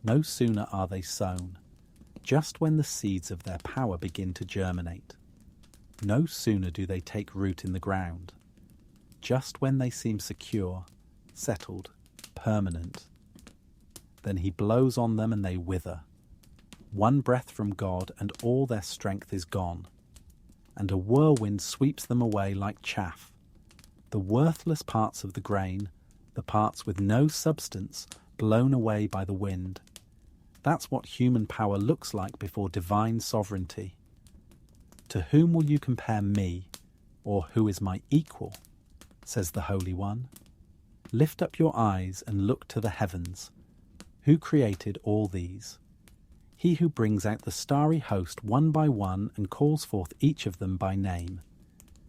No sooner are they sown, just when the seeds of their power begin to germinate. No sooner do they take root in the ground, just when they seem secure, settled, permanent. Then he blows on them and they wither. One breath from God and all their strength is gone, and a whirlwind sweeps them away like chaff. The worthless parts of the grain, the parts with no substance, blown away by the wind. That's what human power looks like before divine sovereignty. To whom will you compare me, or who is my equal? Says the Holy One. Lift up your eyes and look to the heavens. Who created all these? He who brings out the starry host one by one and calls forth each of them by name.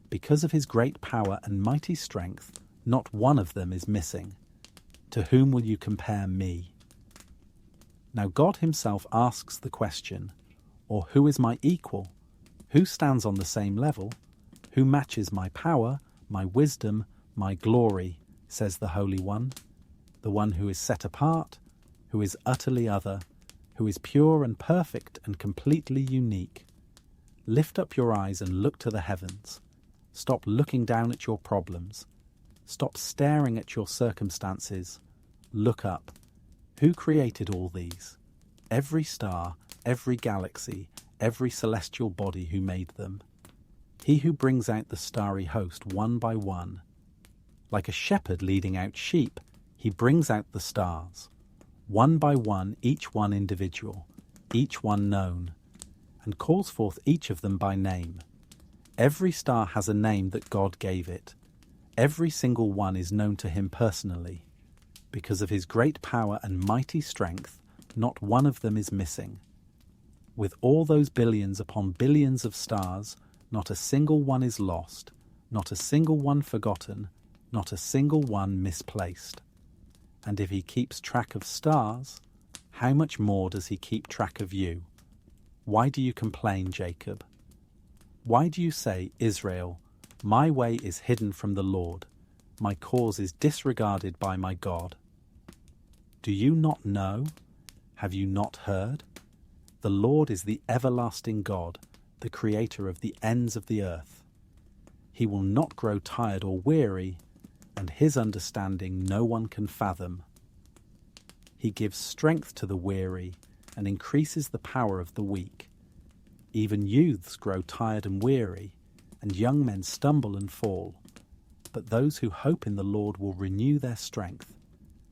Because of his great power and mighty strength, not one of them is missing. To whom will you compare me? Now God himself asks the question, or who is my equal? Who stands on the same level? Who matches my power, my wisdom, my glory, says the Holy One, the one who is set apart, who is utterly other, who is pure and perfect and completely unique. Lift up your eyes and look to the heavens. Stop looking down at your problems. Stop staring at your circumstances. Look up. Who created all these? Every star, every galaxy, every celestial body who made them. He who brings out the starry host one by one. Like a shepherd leading out sheep, he brings out the stars. One by one, each one individual, each one known, and calls forth each of them by name. Every star has a name that God gave it. Every single one is known to him personally. Because of his great power and mighty strength, not one of them is missing. With all those billions upon billions of stars, not a single one is lost, not a single one forgotten, not a single one misplaced. And if he keeps track of stars, how much more does he keep track of you? Why do you complain, Jacob? Why do you say, Israel, my way is hidden from the Lord, my cause is disregarded by my God? Do you not know? Have you not heard? The Lord is the everlasting God, the creator of the ends of the earth. He will not grow tired or weary, and his understanding no one can fathom. He gives strength to the weary and increases the power of the weak. Even youths grow tired and weary, and young men stumble and fall. But those who hope in the Lord will renew their strength.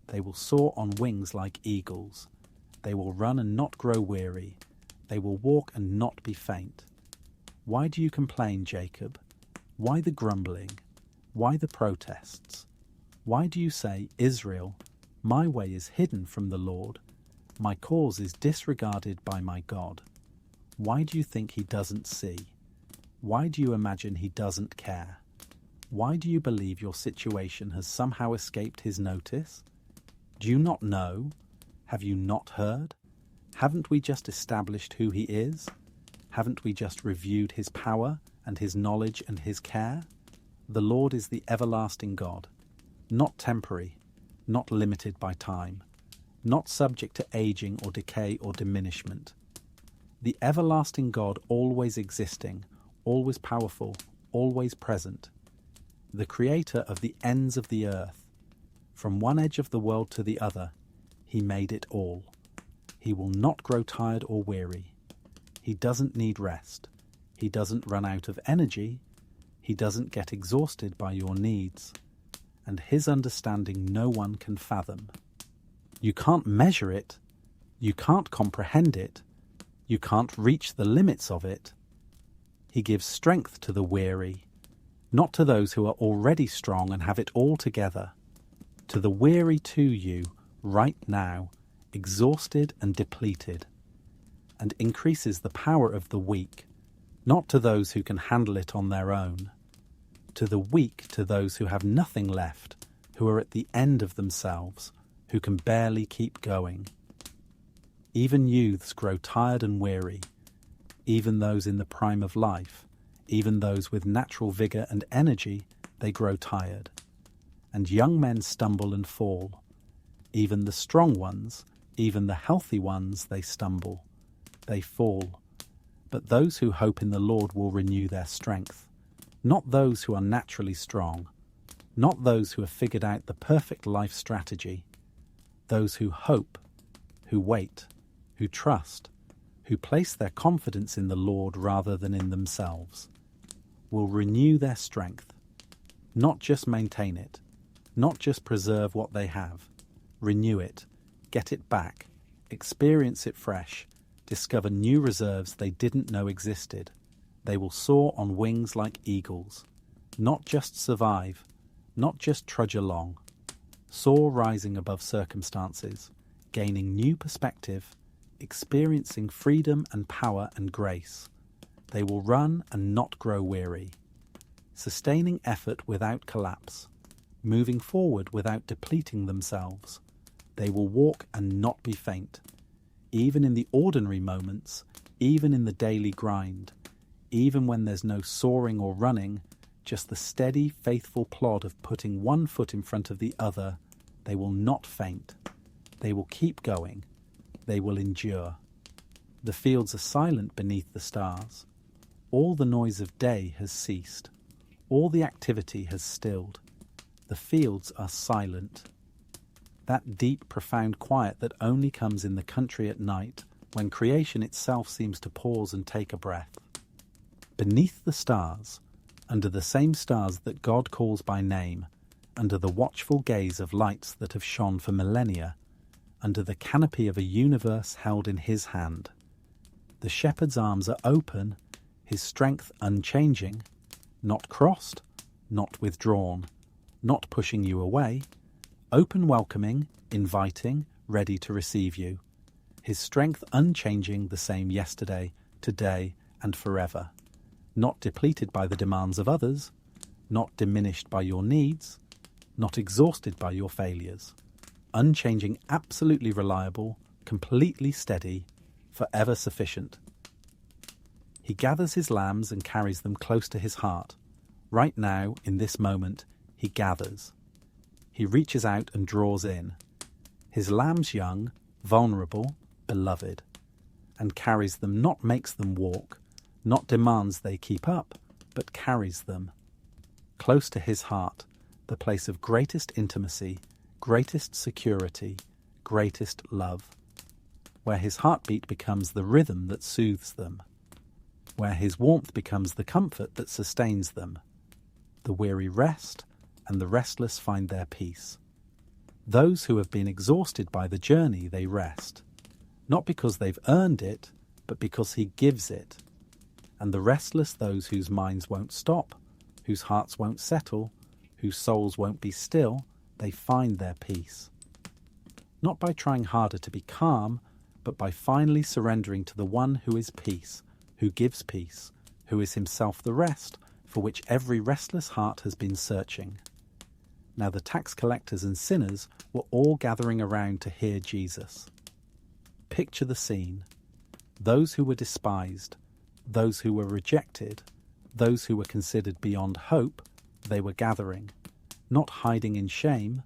They will soar on wings like eagles. They will run and not grow weary. They will walk and not be faint. Why do you complain, Jacob? Why the grumbling? Why the protests? Why do you say, Israel, my way is hidden from the Lord, my cause is disregarded by my God? Why do you think he doesn't see? Why do you imagine he doesn't care? Why do you believe your situation has somehow escaped his notice? Do you not know? Have you not heard? Haven't we just established who he is? Haven't we just reviewed his power and his knowledge and his care? The Lord is the everlasting God, not temporary, not limited by time, not subject to aging or decay or diminishment. The everlasting God, always existing, always powerful, always present. The creator of the ends of the earth. From one edge of the world to the other, he made it all. He will not grow tired or weary. He doesn't need rest. He doesn't run out of energy. He doesn't get exhausted by your needs. And his understanding no one can fathom. You can't measure it. You can't comprehend it. You can't reach the limits of it. He gives strength to the weary, not to those who are already strong and have it all together. To the weary too you, right now, exhausted and depleted, and increases the power of the weak, not to those who can handle it on their own. To the weak, to those who have nothing left, who are at the end of themselves, who can barely keep going. Even youths grow tired and weary. Even those in the prime of life, even those with natural vigour and energy, they grow tired. And young men stumble and fall. Even the strong ones, even the healthy ones, they stumble. They fall. But those who hope in the Lord will renew their strength. Not those who are naturally strong. Not those who have figured out the perfect life strategy. Those who hope, who wait, who trust, who place their confidence in the Lord rather than in themselves, will renew their strength. Not just maintain it, not just preserve what they have. Renew it, get it back, experience it fresh, discover new reserves they didn't know existed. They will soar on wings like eagles. Not just survive, not just trudge along. Soar rising above circumstances, gaining new perspective, experiencing freedom and power and grace. They will run and not grow weary. Sustaining effort without collapse, moving forward without depleting themselves. They will walk and not be faint. Even in the ordinary moments, even in the daily grind, even when there's no soaring or running, just the steady, faithful plod of putting one foot in front of the other, they will not faint. They will keep going. They will endure. The fields are silent beneath the stars. All the noise of day has ceased. All the activity has stilled. The fields are silent. That deep, profound quiet that only comes in the country at night, when creation itself seems to pause and take a breath. Beneath the stars, under the same stars that God calls by name, under the watchful gaze of lights that have shone for millennia, under the canopy of a universe held in his hand. The shepherd's arms are open, his strength unchanging, not crossed, not withdrawn, not pushing you away, open welcoming, inviting, ready to receive you. His strength unchanging, the same yesterday, today, and forever. Not depleted by the demands of others, not diminished by your needs, not exhausted by your failures. Unchanging, absolutely reliable, completely steady, forever sufficient. He gathers his lambs and carries them close to his heart. Right now, in this moment, he gathers. He reaches out and draws in. His lambs young, vulnerable, beloved, and carries them, not makes them walk, not demands they keep up, but carries them. Close to his heart, the place of greatest intimacy, greatest security, greatest love, where his heartbeat becomes the rhythm that soothes them, where his warmth becomes the comfort that sustains them. The weary rest, and the restless find their peace. Those who have been exhausted by the journey, they rest, not because they've earned it, but because he gives it. And the restless, those whose minds won't stop, whose hearts won't settle, whose souls won't be still, they find their peace. Not by trying harder to be calm, but by finally surrendering to the one who is peace, who gives peace, who is himself the rest, for which every restless heart has been searching. Now the tax collectors and sinners were all gathering around to hear Jesus. Picture the scene. Those who were despised, those who were rejected, those who were considered beyond hope, they were gathering, not hiding in shame,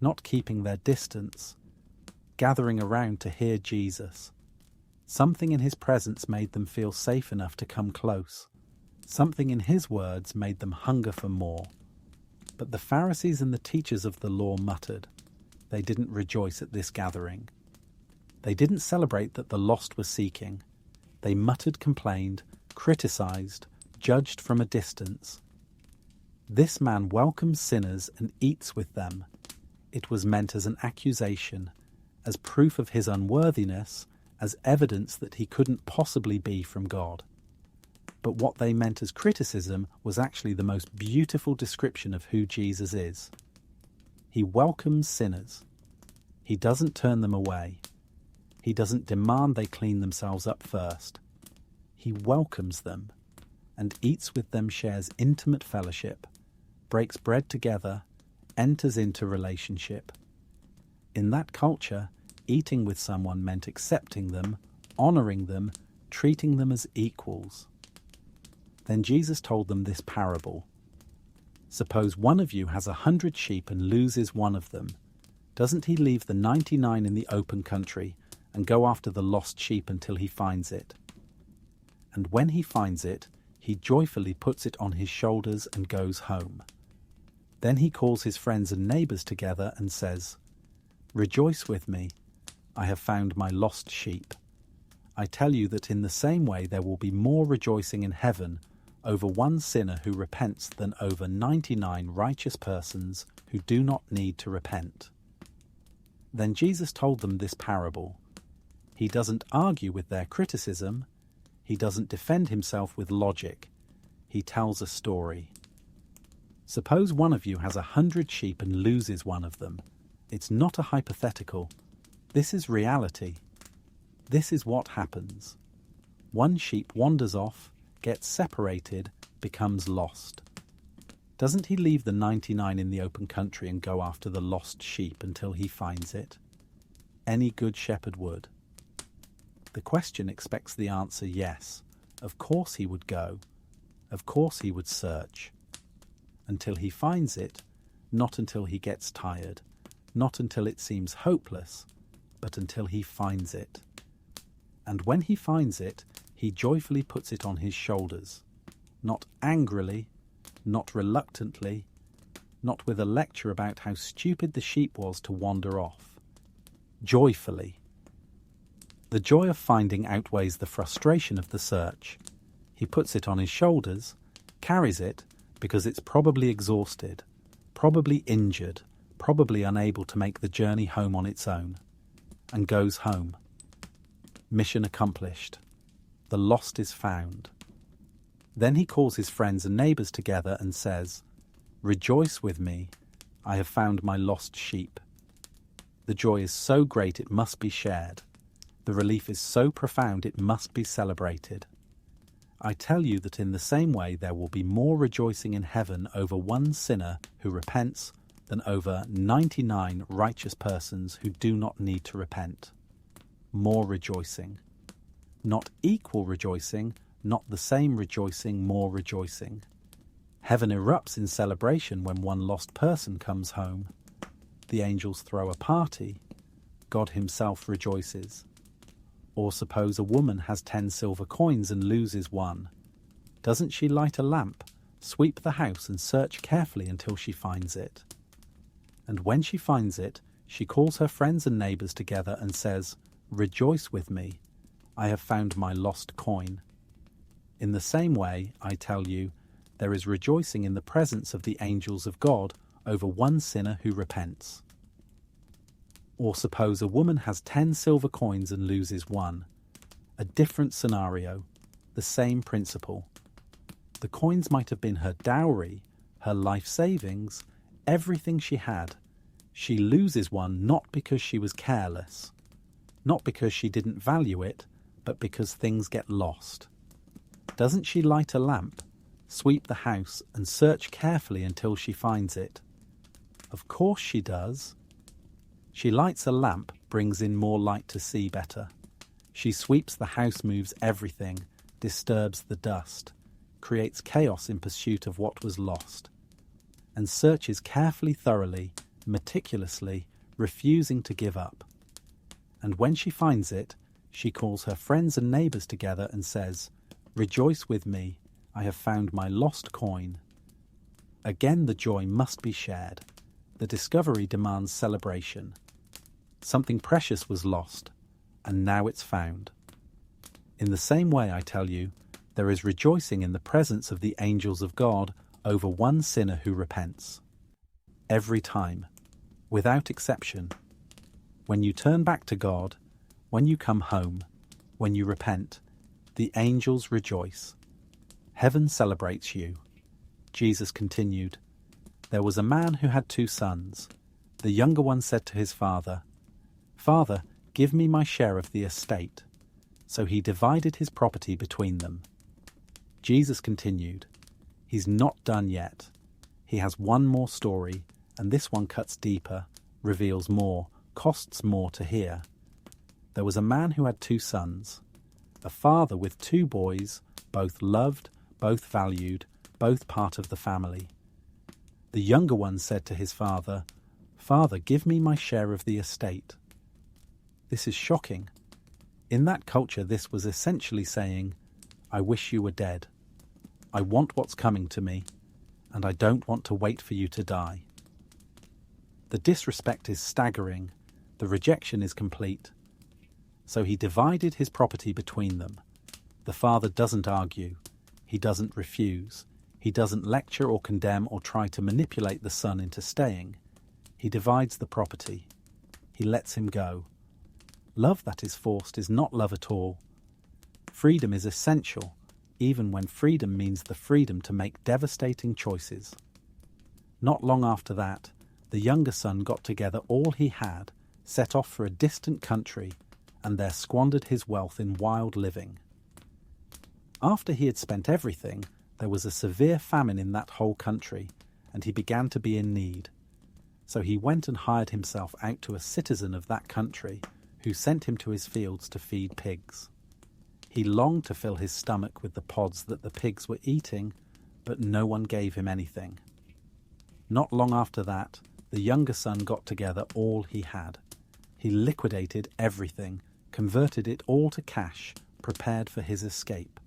not keeping their distance, gathering around to hear Jesus. Something in his presence made them feel safe enough to come close. Something in his words made them hunger for more. But the Pharisees and the teachers of the law muttered. They didn't rejoice at this gathering. They didn't celebrate that the lost were seeking. They muttered, complained, criticized, judged from a distance. This man welcomes sinners and eats with them. It was meant as an accusation, as proof of his unworthiness, as evidence that he couldn't possibly be from God. But what they meant as criticism was actually the most beautiful description of who Jesus is. He welcomes sinners. He doesn't turn them away. He doesn't demand they clean themselves up first. He welcomes them and eats with them, shares intimate fellowship, breaks bread together, enters into relationship. In that culture, eating with someone meant accepting them, honouring them, treating them as equals. Then Jesus told them this parable. Suppose one of you has 100 sheep and loses one of them. Doesn't he leave the 99 in the open country and go after the lost sheep until he finds it? And when he finds it, he joyfully puts it on his shoulders and goes home. Then he calls his friends and neighbors together and says, "Rejoice with me, I have found my lost sheep." I tell you that in the same way there will be more rejoicing in heaven over one sinner who repents than over 99 righteous persons who do not need to repent. Then Jesus told them this parable. He doesn't argue with their criticism. He doesn't defend himself with logic. He tells a story. Suppose one of you has 100 sheep and loses one of them. It's not a hypothetical. This is reality. This is what happens. One sheep wanders off, gets separated, becomes lost. Doesn't he leave the 99 in the open country and go after the lost sheep until he finds it? Any good shepherd would. The question expects the answer yes. Of course he would go. Of course he would search. Until he finds it, not until he gets tired, not until it seems hopeless, but until he finds it. And when he finds it, he joyfully puts it on his shoulders, not angrily, not reluctantly, not with a lecture about how stupid the sheep was to wander off. Joyfully. The joy of finding outweighs the frustration of the search. He puts it on his shoulders, carries it, because it's probably exhausted, probably injured, probably unable to make the journey home on its own, and goes home. Mission accomplished. The lost is found. Then he calls his friends and neighbors together and says, "Rejoice with me, I have found my lost sheep." The joy is so great it must be shared. The relief is so profound it must be celebrated. I tell you that in the same way there will be more rejoicing in heaven over one sinner who repents than over 99 righteous persons who do not need to repent. More rejoicing. Not equal rejoicing, not the same rejoicing, more rejoicing. Heaven erupts in celebration when one lost person comes home. The angels throw a party. God himself rejoices. Or suppose a woman has 10 silver coins and loses one. Doesn't she light a lamp, sweep the house and search carefully until she finds it? And when she finds it, she calls her friends and neighbors together and says, "Rejoice with me, I have found my lost coin." In the same way, I tell you, there is rejoicing in the presence of the angels of God over one sinner who repents. Or suppose a woman has 10 silver coins and loses one. A different scenario, the same principle. The coins might have been her dowry, her life savings, everything she had. She loses one not because she was careless, not because she didn't value it, but because things get lost. Doesn't she light a lamp, sweep the house, and search carefully until she finds it? Of course she does. She lights a lamp, brings in more light to see better. She sweeps the house, moves everything, disturbs the dust, creates chaos in pursuit of what was lost, and searches carefully, thoroughly, meticulously, refusing to give up. And when she finds it, she calls her friends and neighbors together and says, "Rejoice with me, I have found my lost coin." Again, the joy must be shared. The discovery demands celebration. Something precious was lost, and now it's found. In the same way, I tell you, there is rejoicing in the presence of the angels of God over one sinner who repents. Every time, without exception. When you turn back to God, when you come home, when you repent, the angels rejoice. Heaven celebrates you. Jesus continued, "There was a man who had 2 sons. The younger one said to his father, 'Father, give me my share of the estate.' So he divided his property between them." Jesus continued, "He's not done yet. He has one more story, and this one cuts deeper, reveals more, costs more to hear. There was a man who had 2 sons. a father with 2 boys, both loved, both valued, both part of the family. The younger one said to his father, "Father, give me my share of the estate." This is shocking. In that culture, this was essentially saying, "I wish you were dead. I want what's coming to me, and I don't want to wait for you to die." The disrespect is staggering. The rejection is complete. So he divided his property between them. The father doesn't argue. He doesn't refuse. He doesn't lecture or condemn or try to manipulate the son into staying. He divides the property. He lets him go. Love that is forced is not love at all. Freedom is essential, even when freedom means the freedom to make devastating choices. Not long after that, the younger son got together all he had, set off for a distant country, and there squandered his wealth in wild living. After he had spent everything, there was a severe famine in that whole country, and he began to be in need. So he went and hired himself out to a citizen of that country, who sent him to his fields to feed pigs. He longed to fill his stomach with the pods that the pigs were eating, but no one gave him anything. Not long after that, the younger son got together all he had. He liquidated everything, converted it all to cash, prepared for his escape.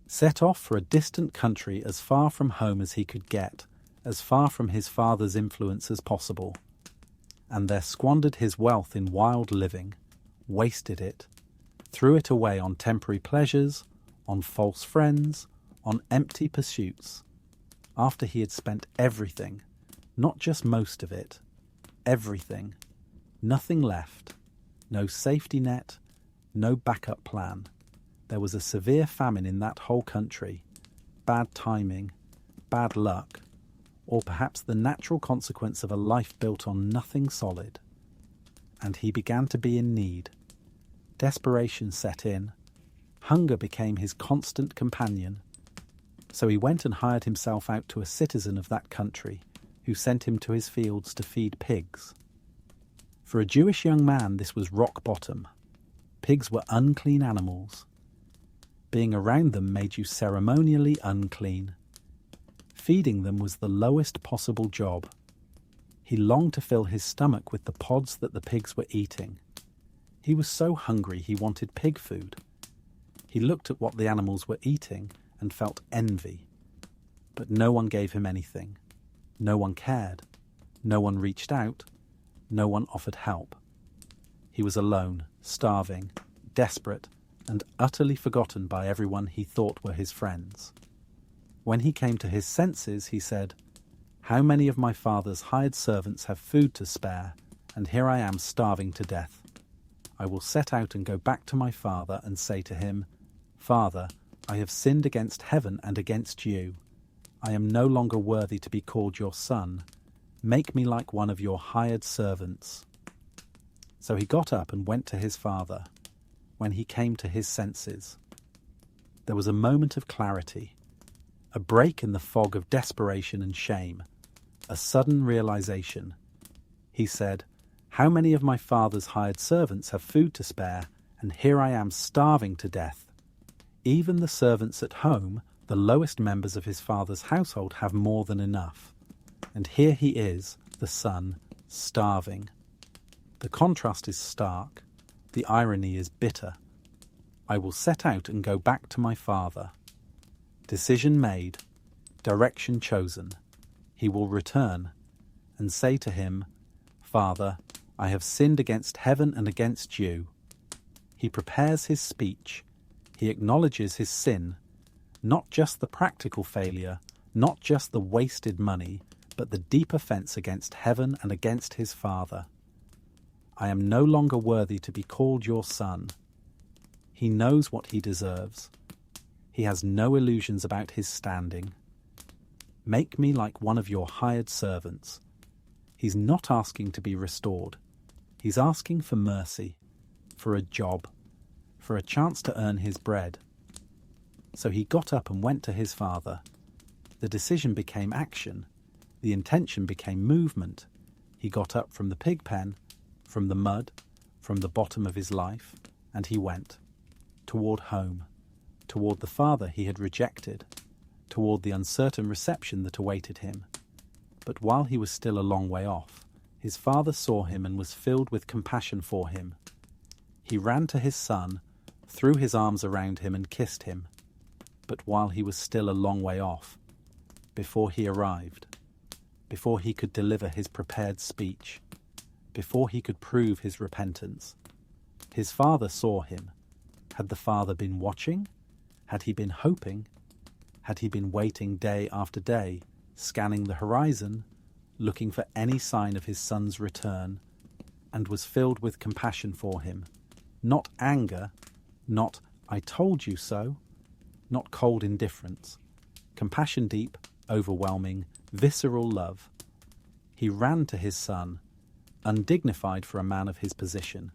Set off for a distant country as far from home as he could get, as far from his father's influence as possible. And there squandered his wealth in wild living, wasted it, threw it away on temporary pleasures, on false friends, on empty pursuits. After he had spent everything, not just most of it, everything, nothing left, no safety net, no backup plan. There was a severe famine in that whole country, bad timing, bad luck, or perhaps the natural consequence of a life built on nothing solid. And he began to be in need. Desperation set in. Hunger became his constant companion. So he went and hired himself out to a citizen of that country, who sent him to his fields to feed pigs. For a Jewish young man, this was rock bottom. Pigs were unclean animals. Being around them made you ceremonially unclean. Feeding them was the lowest possible job. He longed to fill his stomach with the pods that the pigs were eating. He was so hungry he wanted pig food. He looked at what the animals were eating and felt envy. But no one gave him anything. No one cared. No one reached out. No one offered help. He was alone, starving, desperate, and utterly forgotten by everyone he thought were his friends. When he came to his senses, he said, "How many of my father's hired servants have food to spare, and here I am starving to death. I will set out and go back to my father and say to him, 'Father, I have sinned against heaven and against you. I am no longer worthy to be called your son. Make me like one of your hired servants.'" So he got up and went to his father. When he came to his senses, there was a moment of clarity, a break in the fog of desperation and shame, a sudden realization. He said, "How many of my father's hired servants have food to spare, and here I am starving to death? Even the servants at home, the lowest members of his father's household, have more than enough. And here he is, the son, starving." The contrast is stark. The irony is bitter. I will set out and go back to my father. Decision made, direction chosen. He will return and say to him, "Father, I have sinned against heaven and against you." He prepares his speech. He acknowledges his sin, not just the practical failure, not just the wasted money, but the deep offense against heaven and against his father. "I am no longer worthy to be called your son." He knows what he deserves. He has no illusions about his standing. "Make me like one of your hired servants." He's not asking to be restored. He's asking for mercy, for a job, for a chance to earn his bread. So he got up and went to his father. The decision became action. The intention became movement. He got up from the pig pen, from the mud, from the bottom of his life, and he went. toward home, toward the father he had rejected, toward the uncertain reception that awaited him. But while he was still a long way off, his father saw him and was filled with compassion for him. He ran to his son, threw his arms around him and kissed him. But while he was still a long way off, before he arrived, before he could deliver his prepared speech, before he could prove his repentance, his father saw him. Had the father been watching? Had he been hoping? Had he been waiting day after day, scanning the horizon, looking for any sign of his son's return, and was filled with compassion for him? Not anger, not "I told you so," not cold indifference. Compassion deep, overwhelming, visceral love. He ran to his son, undignified for a man of his position,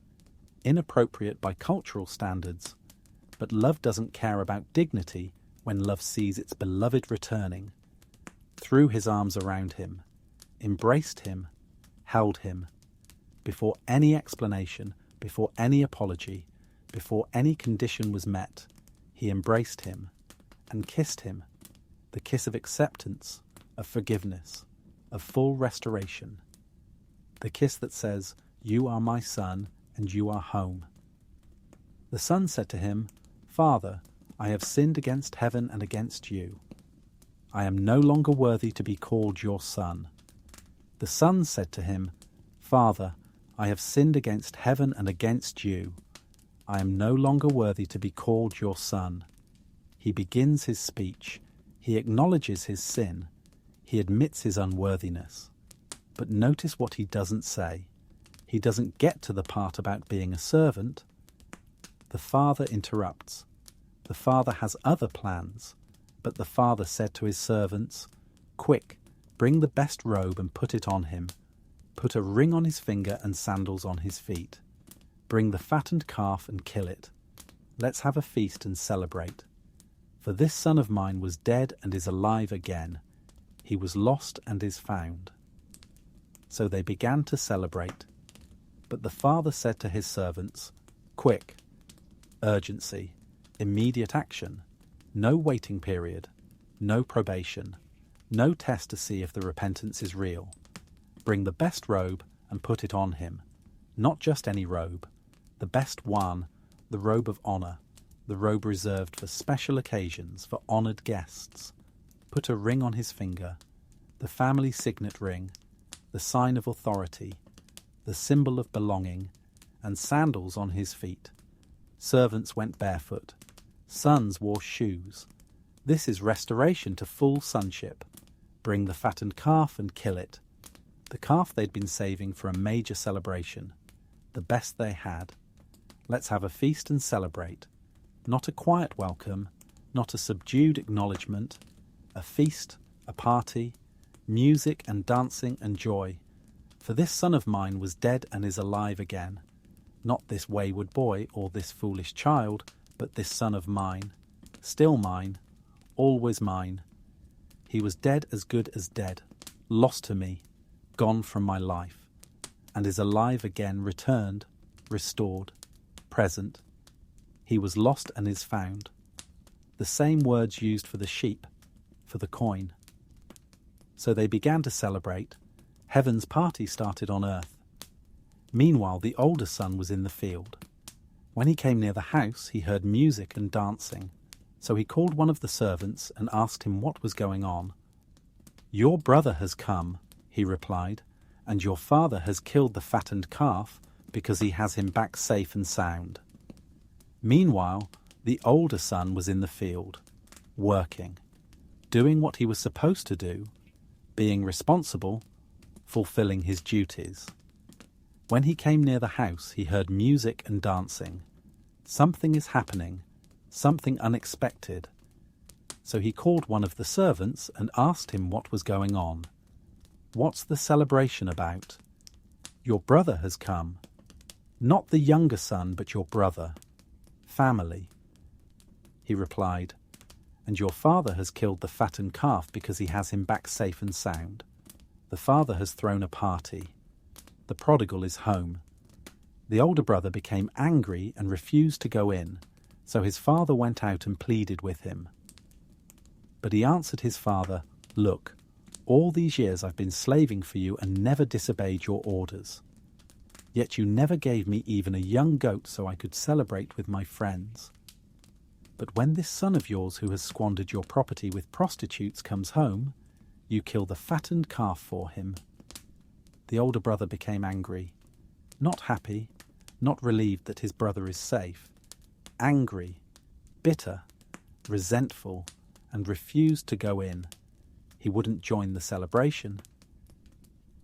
inappropriate by cultural standards, but love doesn't care about dignity when love sees its beloved returning. Threw his arms around him, embraced him, held him. Before any explanation, before any apology, before any condition was met, he embraced him and kissed him, the kiss of acceptance, of forgiveness, of full restoration. The kiss that says, "You are my son, and you are home." The son said to him, "Father, I have sinned against heaven and against you. I am no longer worthy to be called your son." The son said to him, "Father, I have sinned against heaven and against you. I am no longer worthy to be called your son." He begins his speech. He acknowledges his sin. He admits his unworthiness. But notice what he doesn't say. He doesn't get to the part about being a servant. The father interrupts. The father has other plans, but the father said to his servants, "Quick, bring the best robe and put it on him. Put a ring on his finger and sandals on his feet. Bring the fattened calf and kill it. Let's have a feast and celebrate. For this son of mine was dead and is alive again. He was lost and is found." So they began to celebrate. But the father said to his servants, "Quick, urgency, immediate action, no waiting period, no probation, no test to see if the repentance is real. Bring the best robe and put it on him. Not just any robe, the best one, the robe of honor, the robe reserved for special occasions, for honored guests. Put a ring on his finger, the family signet ring, the sign of authority, the symbol of belonging, and sandals on his feet. Servants went barefoot. Sons wore shoes. This is restoration to full sonship. Bring the fattened calf and kill it. The calf they'd been saving for a major celebration, the best they had. Let's have a feast and celebrate. Not a quiet welcome, not a subdued acknowledgement. A feast, a party, music and dancing and joy. For this son of mine was dead and is alive again. Not this wayward boy or this foolish child, but this son of mine, still mine, always mine. He was dead as good as dead, lost to me, gone from my life, and is alive again, returned, restored, present. He was lost and is found. The same words used for the sheep, for the coin. So they began to celebrate. Heaven's party started on earth. Meanwhile, the older son was in the field. When he came near the house, he heard music and dancing. So he called one of the servants and asked him what was going on. "Your brother has come," he replied, "and your father has killed the fattened calf because he has him back safe and sound." Meanwhile, the older son was in the field, working, doing what he was supposed to do, being responsible, fulfilling his duties. When he came near the house, he heard music and dancing. Something is happening, something unexpected. So he called one of the servants and asked him what was going on. "What's the celebration about?" "Your brother has come." "Not the younger son, but your brother." "Family." He replied, "And your father has killed the fattened calf because he has him back safe and sound. The father has thrown a party. The prodigal is home." The older brother became angry and refused to go in, So his father went out and pleaded with him. But he answered his father, "Look, all these years I've been slaving for you and never disobeyed your orders. Yet you never gave me even a young goat so I could celebrate with my friends. But when this son of yours who has squandered your property with prostitutes comes home, you kill the fattened calf for him." The older brother became angry, not happy, not relieved that his brother is safe, angry, bitter, resentful, and refused to go in. He wouldn't join the celebration.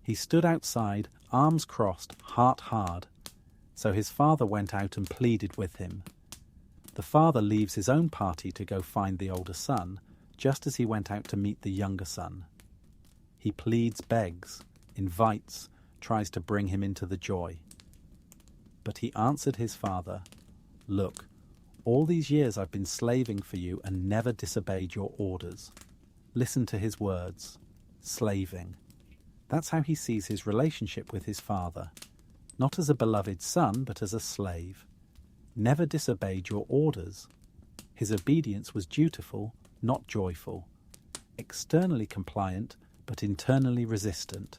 He stood outside, arms crossed, heart hard. So his father went out and pleaded with him. The father leaves his own party to go find the older son, just as he went out to meet the younger son. He pleads, begs, invites, tries to bring him into the joy. But he answered his father, "Look, all these years I've been slaving for you and never disobeyed your orders." Listen to his words, slaving. That's how he sees his relationship with his father, not as a beloved son, but as a slave. Never disobeyed your orders. His obedience was dutiful, not joyful. Externally compliant, but internally resistant.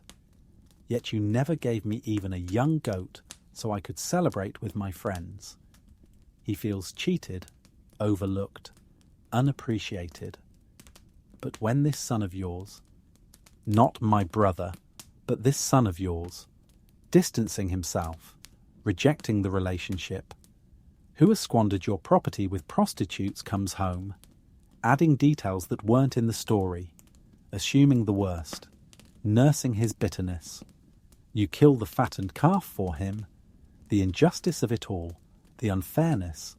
Yet you never gave me even a young goat so I could celebrate with my friends. He feels cheated, overlooked, unappreciated. But when this son of yours, not my brother, but this son of yours, distancing himself, rejecting the relationship, who has squandered your property with prostitutes comes home, adding details that weren't in the story, assuming the worst, nursing his bitterness. You kill the fattened calf for him, the injustice of it all, the unfairness.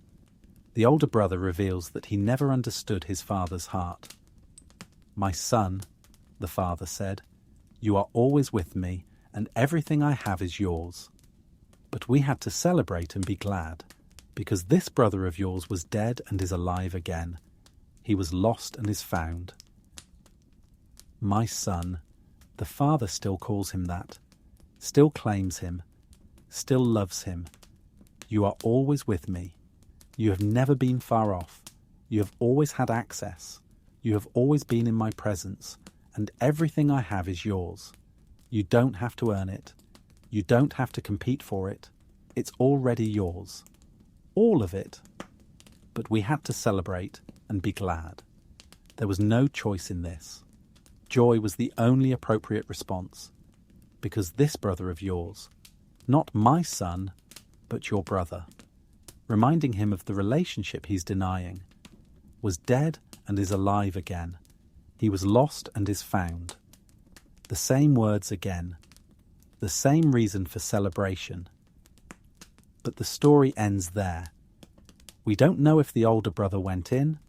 The older brother reveals that he never understood his father's heart. "My son," the father said, "you are always with me, and everything I have is yours. But we had to celebrate and be glad, because this brother of yours was dead and is alive again. He was lost and is found." My son, the father still calls him that, still claims him, still loves him. You are always with me. You have never been far off. You have always had access. You have always been in my presence, and everything I have is yours. You don't have to earn it. You don't have to compete for it. It's already yours. All of it. But we had to celebrate and be glad. There was no choice in this. Joy was the only appropriate response, because this brother of yours, not my son, but your brother, reminding him of the relationship he's denying, was dead and is alive again. He was lost and is found. The same words again, the same reason for celebration. But the story ends there. We don't know if the older brother went in.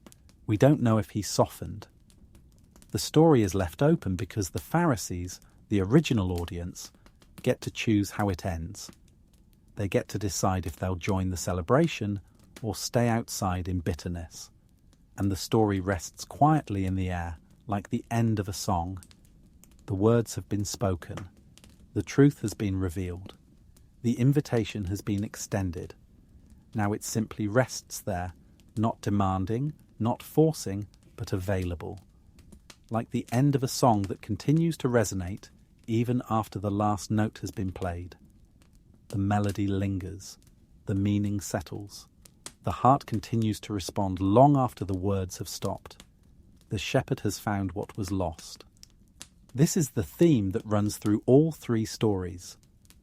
We don't know if he softened. The story is left open because the Pharisees, the original audience, get to choose how it ends. They get to decide if they'll join the celebration or stay outside in bitterness. And the story rests quietly in the air, like the end of a song. The words have been spoken. The truth has been revealed. The invitation has been extended. Now it simply rests there, not demanding, not forcing, but available. Like the end of a song that continues to resonate even after the last note has been played. The melody lingers. The meaning settles. The heart continues to respond long after the words have stopped. The shepherd has found what was lost. This is the theme that runs through all three stories.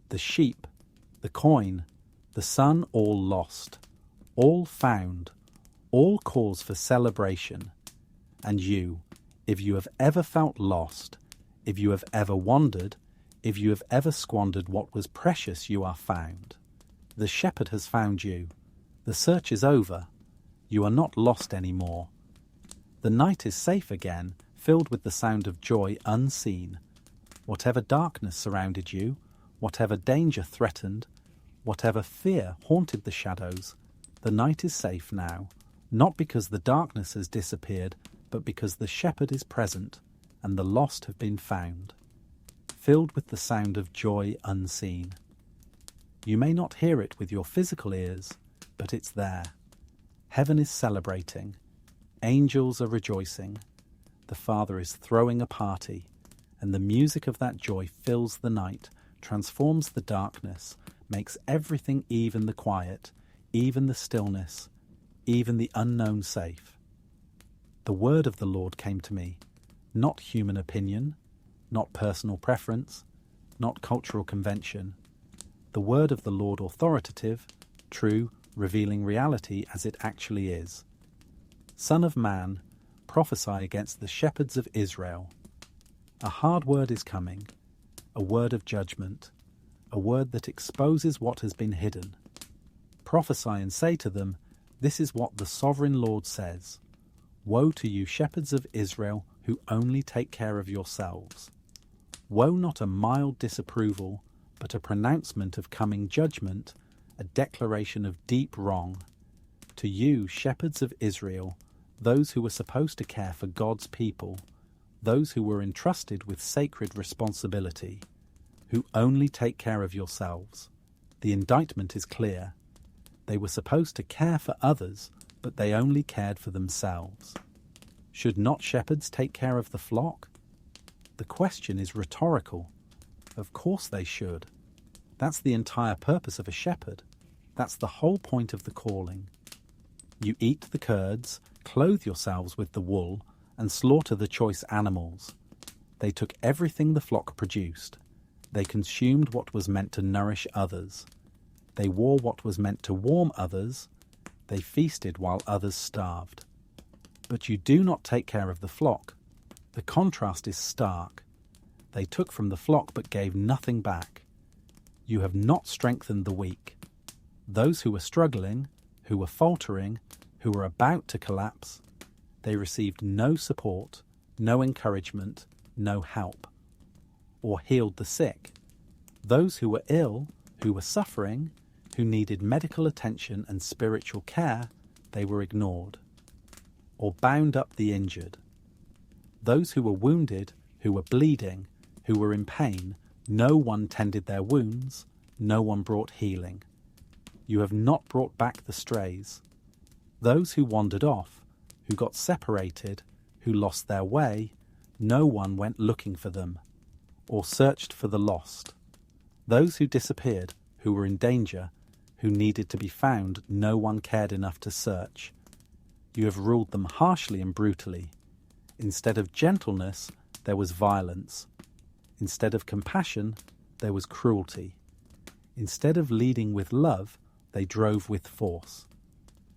The sheep, the coin, the son, all lost, all found, all cause for celebration. And you, if you have ever felt lost, if you have ever wandered, if you have ever squandered what was precious, you are found. The shepherd has found you. The search is over. You are not lost anymore. The night is safe again, filled with the sound of joy unseen. Whatever darkness surrounded you, whatever danger threatened, whatever fear haunted the shadows, the night is safe now, not because the darkness has disappeared, but because the shepherd is present and the lost have been found, filled with the sound of joy unseen. You may not hear it with your physical ears, but it's there. Heaven is celebrating. Angels are rejoicing. The Father is throwing a party, and the music of that joy fills the night, transforms the darkness, makes everything, even the quiet, even the stillness, even the unknown safe. The word of the Lord came to me, not human opinion, not personal preference, not cultural convention. The word of the Lord authoritative, true, revealing reality as it actually is. Son of man, prophesy against the shepherds of Israel. A hard word is coming, a word of judgment, a word that exposes what has been hidden. Prophesy and say to them, this is what the sovereign Lord says. Woe to you, shepherds of Israel, who only take care of yourselves. Woe, not a mild disapproval, but a pronouncement of coming judgment, a declaration of deep wrong. To you, shepherds of Israel, those who were supposed to care for God's people, those who were entrusted with sacred responsibility, who only take care of yourselves. The indictment is clear. They were supposed to care for others, but they only cared for themselves. Should not shepherds take care of the flock? The question is rhetorical. Of course they should. That's the entire purpose of a shepherd. That's the whole point of the calling. You eat the curds, clothe yourselves with the wool, and slaughter the choice animals. They took everything the flock produced. They consumed what was meant to nourish others. They wore what was meant to warm others. They feasted while others starved. But you do not take care of the flock. The contrast is stark. They took from the flock but gave nothing back. You have not strengthened the weak. Those who were struggling, who were faltering, who were about to collapse, they received no support, no encouragement, no help. Or healed the sick. Those who were ill, who were suffering, who needed medical attention and spiritual care, they were ignored. Or bound up the injured. Those who were wounded, who were bleeding, who were in pain, no one tended their wounds, no one brought healing. You have not brought back the strays. Those who wandered off, who got separated, who lost their way, no one went looking for them, or searched for the lost. Those who disappeared, who were in danger, who needed to be found, no one cared enough to search. You have ruled them harshly and brutally. Instead of gentleness, there was violence. Instead of compassion, there was cruelty. Instead of leading with love, they drove with force.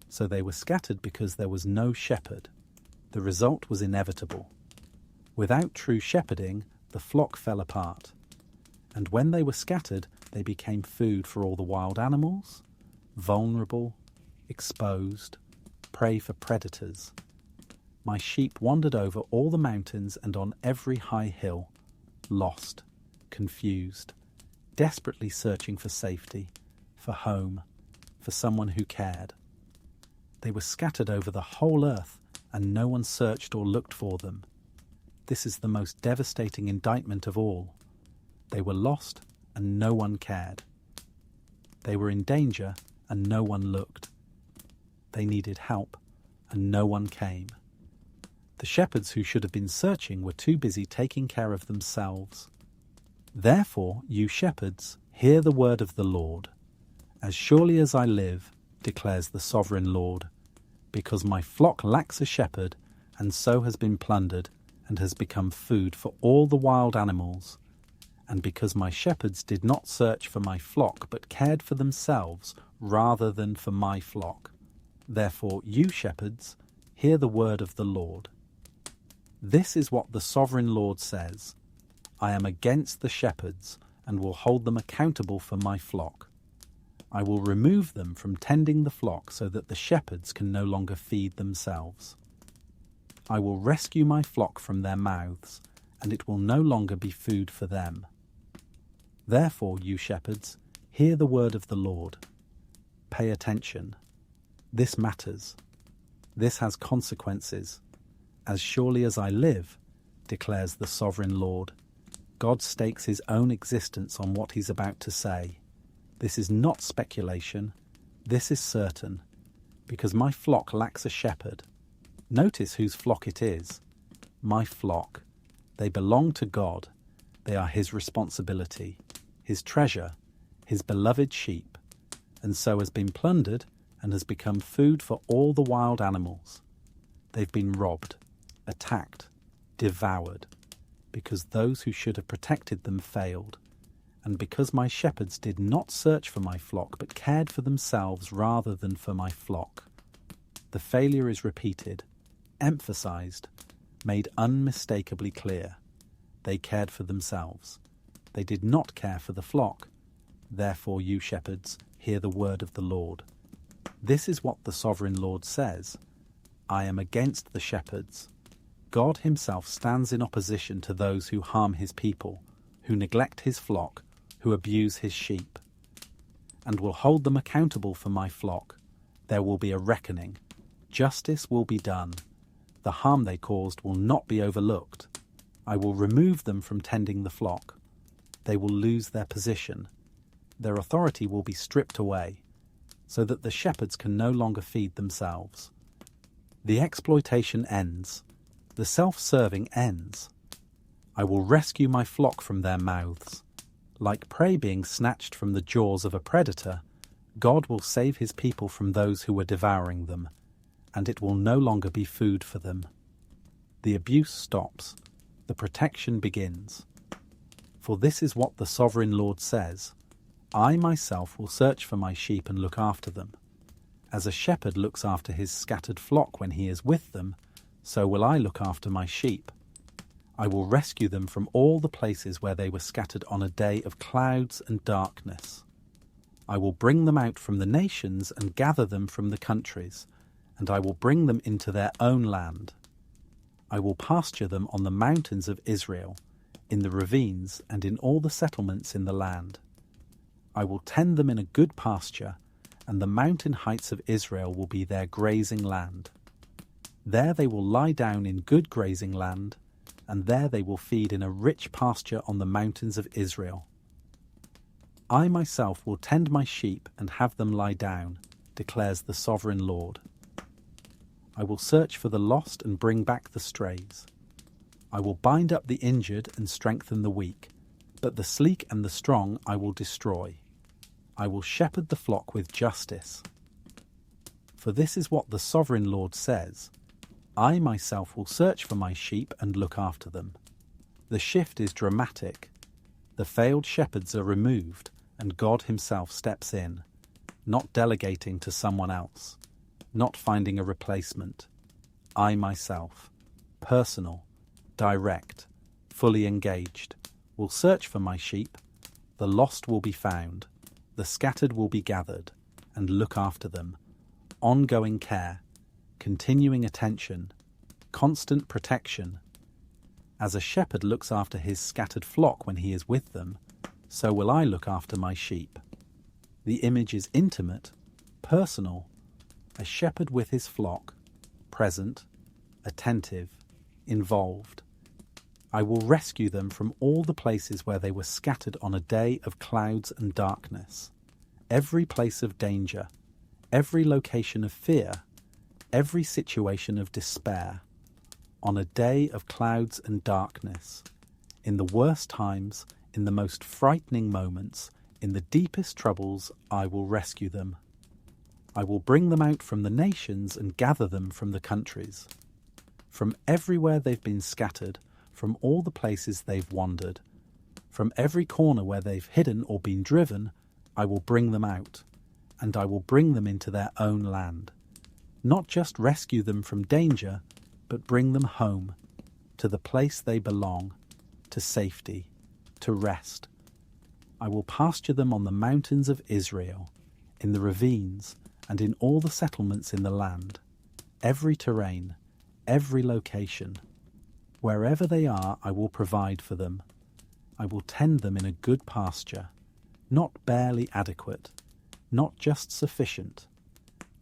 So they were scattered because there was no shepherd. The result was inevitable. Without true shepherding, the flock fell apart. And when they were scattered, they became food for all the wild animals, vulnerable, exposed, prey for predators. My sheep wandered over all the mountains and on every high hill, lost, confused, desperately searching for safety, for home, for someone who cared. They were scattered over the whole earth, and no one searched or looked for them. This is the most devastating indictment of all. They were lost, and no one cared. They were in danger, and no one looked. They needed help, and no one came. The shepherds who should have been searching were too busy taking care of themselves. Therefore, you shepherds, hear the word of the Lord. As surely as I live, declares the sovereign Lord, because my flock lacks a shepherd, and so has been plundered, and has become food for all the wild animals, and because my shepherds did not search for my flock, but cared for themselves rather than for my flock. Therefore, you shepherds, hear the word of the Lord. This is what the sovereign Lord says. I am against the shepherds, and will hold them accountable for my flock. I will remove them from tending the flock so that the shepherds can no longer feed themselves. I will rescue my flock from their mouths, and it will no longer be food for them. Therefore, you shepherds, hear the word of the Lord. Pay attention. This matters. This has consequences. As surely as I live, declares the sovereign Lord, God stakes his own existence on what he's about to say. This is not speculation. This is certain, because my flock lacks a shepherd. Notice whose flock it is. My flock. They belong to God. They are his responsibility, his treasure, his beloved sheep, and so has been plundered and has become food for all the wild animals. They've been robbed, attacked, devoured, because those who should have protected them failed, and because my shepherds did not search for my flock but cared for themselves rather than for my flock. The failure is repeated, emphasized, made unmistakably clear. They cared for themselves. They did not care for the flock. Therefore, you shepherds, hear the word of the Lord. This is what the sovereign Lord says. I am against the shepherds. God himself stands in opposition to those who harm his people, who neglect his flock, who abuse his sheep, and will hold them accountable for my flock. There will be a reckoning. Justice will be done. The harm they caused will not be overlooked. I will remove them from tending the flock. They will lose their position. Their authority will be stripped away, so that the shepherds can no longer feed themselves. The exploitation ends. The self-serving ends. I will rescue my flock from their mouths. Like prey being snatched from the jaws of a predator, God will save his people from those who were devouring them, and it will no longer be food for them. The abuse stops. The protection begins. For this is what the sovereign Lord says. I myself will search for my sheep and look after them. As a shepherd looks after his scattered flock when he is with them, so will I look after my sheep. I will rescue them from all the places where they were scattered on a day of clouds and darkness. I will bring them out from the nations and gather them from the countries, and I will bring them into their own land. I will pasture them on the mountains of Israel, in the ravines and in all the settlements in the land. I will tend them in a good pasture, and the mountain heights of Israel will be their grazing land. There they will lie down in good grazing land, and there they will feed in a rich pasture on the mountains of Israel. I myself will tend my sheep and have them lie down, declares the sovereign Lord. I will search for the lost and bring back the strays. I will bind up the injured and strengthen the weak, but the sleek and the strong I will destroy. I will shepherd the flock with justice. For this is what the sovereign Lord says. I myself will search for my sheep and look after them. The shift is dramatic. The failed shepherds are removed, and God himself steps in, not delegating to someone else, not finding a replacement. I myself, personal, direct, fully engaged, will search for my sheep. The lost will be found, the scattered will be gathered, and look after them. Ongoing care, continuing attention, constant protection. As a shepherd looks after his scattered flock when he is with them, so will I look after my sheep. The image is intimate, personal, a shepherd with his flock, present, attentive, involved. I will rescue them from all the places where they were scattered on a day of clouds and darkness, every place of danger, every location of fear, every situation of despair, on a day of clouds and darkness, in the worst times, in the most frightening moments, in the deepest troubles, I will rescue them. I will bring them out from the nations and gather them from the countries. From everywhere they've been scattered, from all the places they've wandered, from every corner where they've hidden or been driven, I will bring them out, and I will bring them into their own land. Not just rescue them from danger, but bring them home, to the place they belong, to safety, to rest. I will pasture them on the mountains of Israel, in the ravines, and in all the settlements in the land, every terrain, every location. Wherever they are, I will provide for them. I will tend them in a good pasture, not barely adequate, not just sufficient.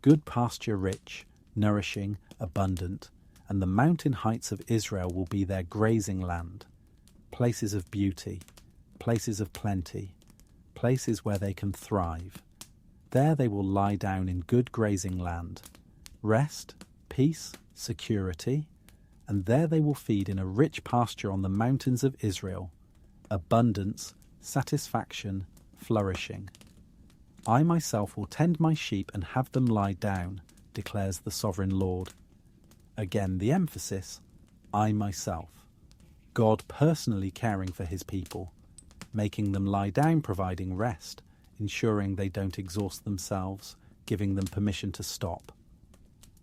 Good pasture rich, nourishing, abundant, and the mountain heights of Israel will be their grazing land, places of beauty, places of plenty, places where they can thrive. There they will lie down in good grazing land, rest, peace, security, and there they will feed in a rich pasture on the mountains of Israel, abundance, satisfaction, flourishing. I myself will tend my sheep and have them lie down, declares the sovereign Lord. Again, the emphasis, I myself. God personally caring for his people, making them lie down, providing rest, ensuring they don't exhaust themselves, giving them permission to stop.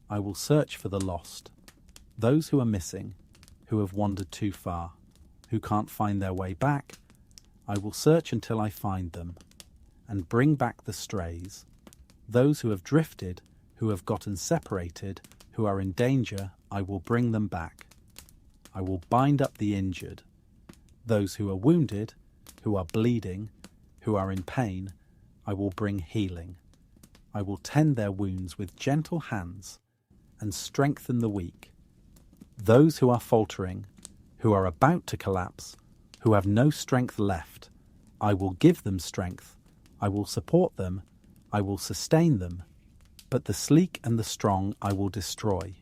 I will search for the lost, those who are missing, who have wandered too far, who can't find their way back. I will search until I find them, and bring back the strays, those who have drifted, who have gotten separated, who are in danger. I will bring them back. I will bind up the injured, those who are wounded, who are bleeding, who are in pain. I will bring healing. I will tend their wounds with gentle hands and strengthen the weak. Those who are faltering, who are about to collapse, who have no strength left, I will give them strength. I will support them. I will sustain them. But the sleek and the strong I will destroy.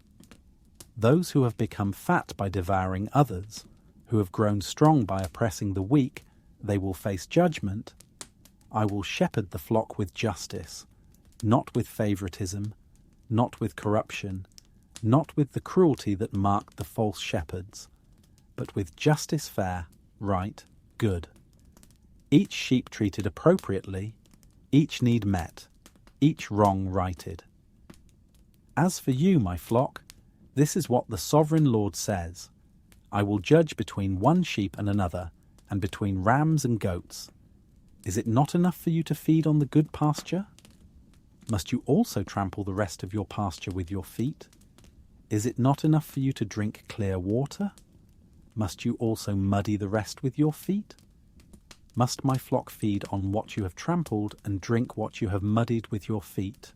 Those who have become fat by devouring others, who have grown strong by oppressing the weak, they will face judgment. I will shepherd the flock with justice, not with favoritism, not with corruption, not with the cruelty that marked the false shepherds, but with justice fair, right, good. Each sheep treated appropriately, each need met, each wrong righted. As for you, my flock, this is what the sovereign Lord says. I will judge between one sheep and another, and between rams and goats. Is it not enough for you to feed on the good pasture? Must you also trample the rest of your pasture with your feet? Is it not enough for you to drink clear water? Must you also muddy the rest with your feet? Must my flock feed on what you have trampled and drink what you have muddied with your feet?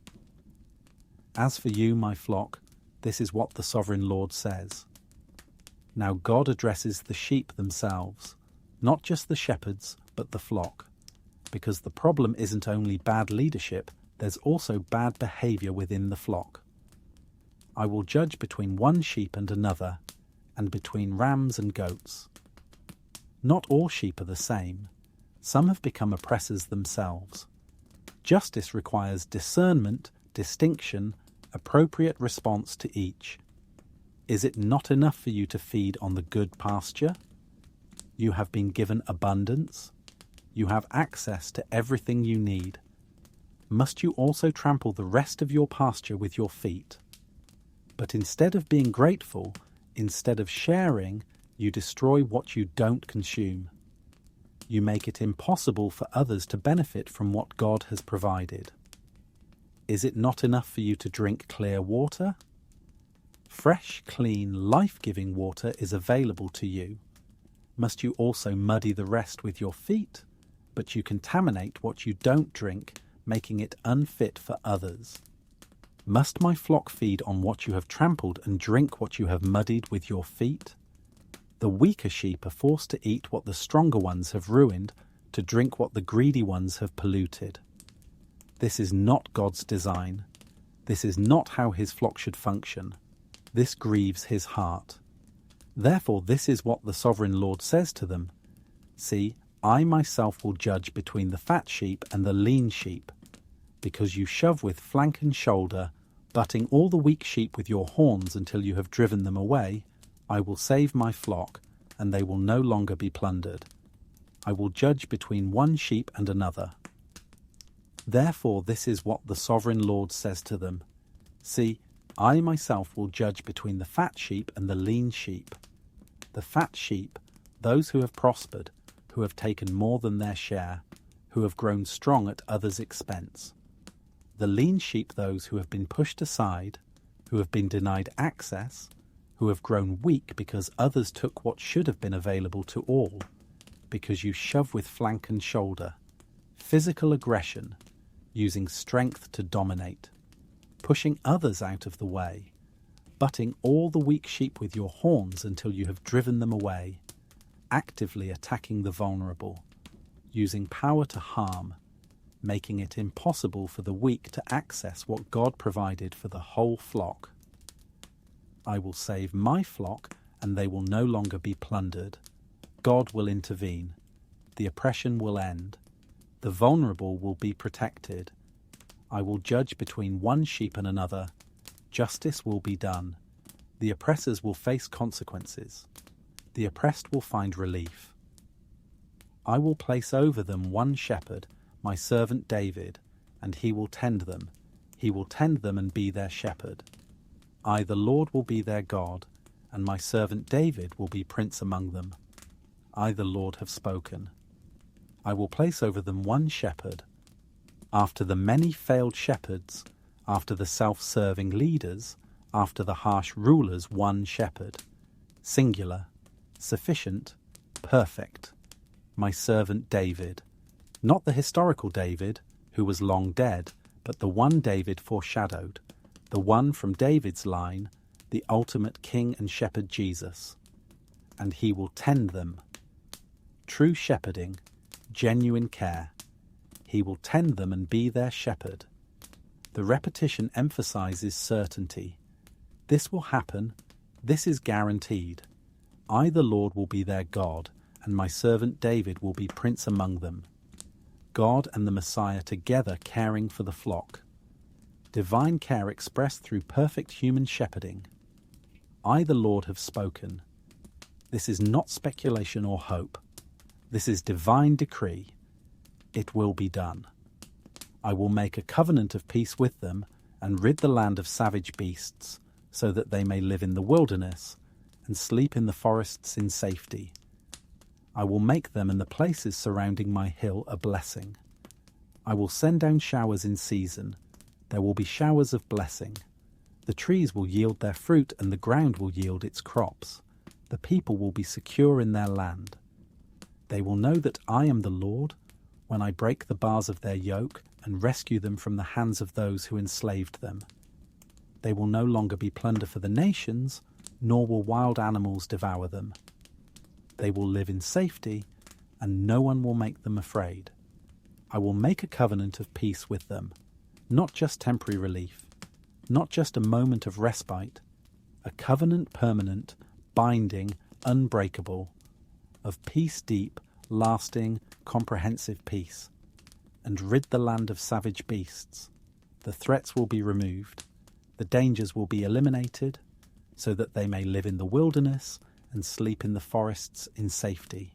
As for you, my flock, this is what the sovereign Lord says. Now God addresses the sheep themselves, not just the shepherds, but the flock, because the problem isn't only bad leadership, there's also bad behavior within the flock. I will judge between one sheep and another, and between rams and goats. Not all sheep are the same. Some have become oppressors themselves. Justice requires discernment, distinction, appropriate response to each. Is it not enough for you to feed on the good pasture? You have been given abundance. You have access to everything you need. Must you also trample the rest of your pasture with your feet? But instead of being grateful, instead of sharing, you destroy what you don't consume. You make it impossible for others to benefit from what God has provided. Is it not enough for you to drink clear water? Fresh, clean, life-giving water is available to you. Must you also muddy the rest with your feet? But you contaminate what you don't drink, making it unfit for others. Must my flock feed on what you have trampled and drink what you have muddied with your feet? The weaker sheep are forced to eat what the stronger ones have ruined, to drink what the greedy ones have polluted. This is not God's design. This is not how his flock should function. This grieves his heart. Therefore, this is what the sovereign Lord says to them. See, I myself will judge between the fat sheep and the lean sheep, because you shove with flank and shoulder, butting all the weak sheep with your horns until you have driven them away. I will save my flock, and they will no longer be plundered. I will judge between one sheep and another. Therefore, this is what the sovereign Lord says to them. See, I myself will judge between the fat sheep and the lean sheep. The fat sheep, those who have prospered, who have taken more than their share, who have grown strong at others' expense. The lean sheep, those who have been pushed aside, who have been denied access, who have grown weak because others took what should have been available to all, because you shove with flank and shoulder, physical aggression, using strength to dominate, pushing others out of the way, butting all the weak sheep with your horns until you have driven them away, actively attacking the vulnerable, using power to harm, making it impossible for the weak to access what God provided for the whole flock. I will save my flock, and they will no longer be plundered. God will intervene. The oppression will end. The vulnerable will be protected. I will judge between one sheep and another. Justice will be done. The oppressors will face consequences. The oppressed will find relief. I will place over them one shepherd, my servant David, and he will tend them. He will tend them and be their shepherd. I, the Lord, will be their God, and my servant David will be prince among them. I, the Lord, have spoken. I will place over them one shepherd. After the many failed shepherds, after the self-serving leaders, after the harsh rulers, one shepherd. Singular, sufficient, perfect. My servant David. Not the historical David, who was long dead, but the one David foreshadowed, the one from David's line, the ultimate king and shepherd Jesus. And he will tend them. True shepherding, genuine care. He will tend them and be their shepherd. The repetition emphasizes certainty. This will happen. This is guaranteed. I, the Lord, will be their God, and my servant David will be prince among them. God and the Messiah together caring for the flock. Divine care expressed through perfect human shepherding. I, the Lord, have spoken. This is not speculation or hope. This is divine decree. It will be done. I will make a covenant of peace with them and rid the land of savage beasts, so that they may live in the wilderness and sleep in the forests in safety. I will make them and the places surrounding my hill a blessing. I will send down showers in season. There will be showers of blessing. The trees will yield their fruit and the ground will yield its crops. The people will be secure in their land. They will know that I am the Lord when I break the bars of their yoke and rescue them from the hands of those who enslaved them. They will no longer be plunder for the nations, nor will wild animals devour them. They will live in safety, and no one will make them afraid. I will make a covenant of peace with them, not just temporary relief, not just a moment of respite, a covenant permanent, binding, unbreakable, of peace deep, lasting, comprehensive peace, and rid the land of savage beasts. The threats will be removed, the dangers will be eliminated, so that they may live in the wilderness and sleep in the forests in safety,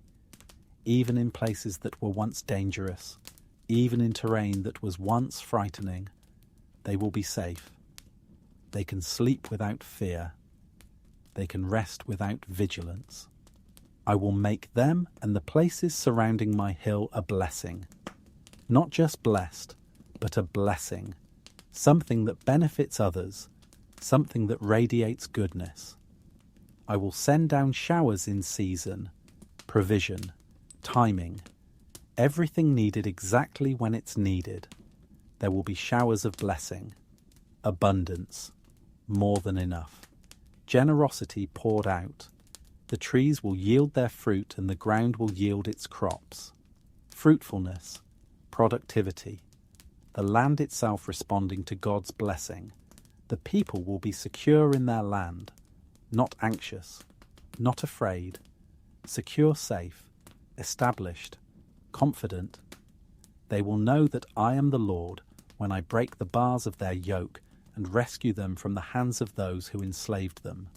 even in places that were once dangerous, even in terrain that was once frightening. They will be safe. They can sleep without fear. They can rest without vigilance. I will make them and the places surrounding my hill a blessing. Not just blessed, but a blessing. Something that benefits others. Something that radiates goodness. I will send down showers in season, provision, timing, everything needed exactly when it's needed. There will be showers of blessing, abundance, more than enough, generosity poured out. The trees will yield their fruit and the ground will yield its crops. Fruitfulness, productivity, the land itself responding to God's blessing. The people will be secure in their land, not anxious, not afraid, secure, safe, established, confident. They will know that I am the Lord when I break the bars of their yoke and rescue them from the hands of those who enslaved them.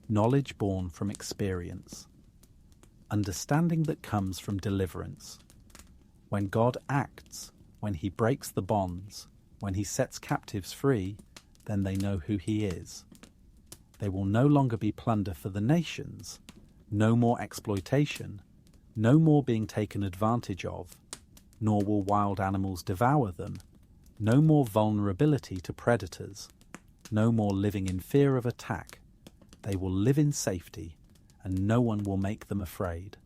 Knowledge born from experience. Understanding that comes from deliverance. When God acts, when he breaks the bonds, when he sets captives free, then they know who he is. They will no longer be plunder for the nations, no more exploitation, no more being taken advantage of, nor will wild animals devour them, no more vulnerability to predators, no more living in fear of attack. They will live in safety, and no one will make them afraid.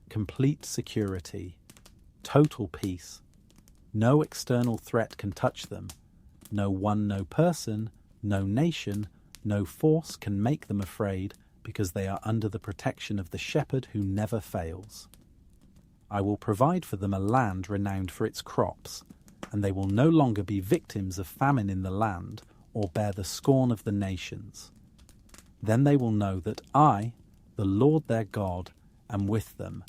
Complete security, total peace. No external threat can touch them. No one, no person, no nation, no force can make them afraid, because they are under the protection of the shepherd who never fails. I will provide for them a land renowned for its crops, and they will no longer be victims of famine in the land or bear the scorn of the nations. Then they will know that I, the Lord their God, am with them,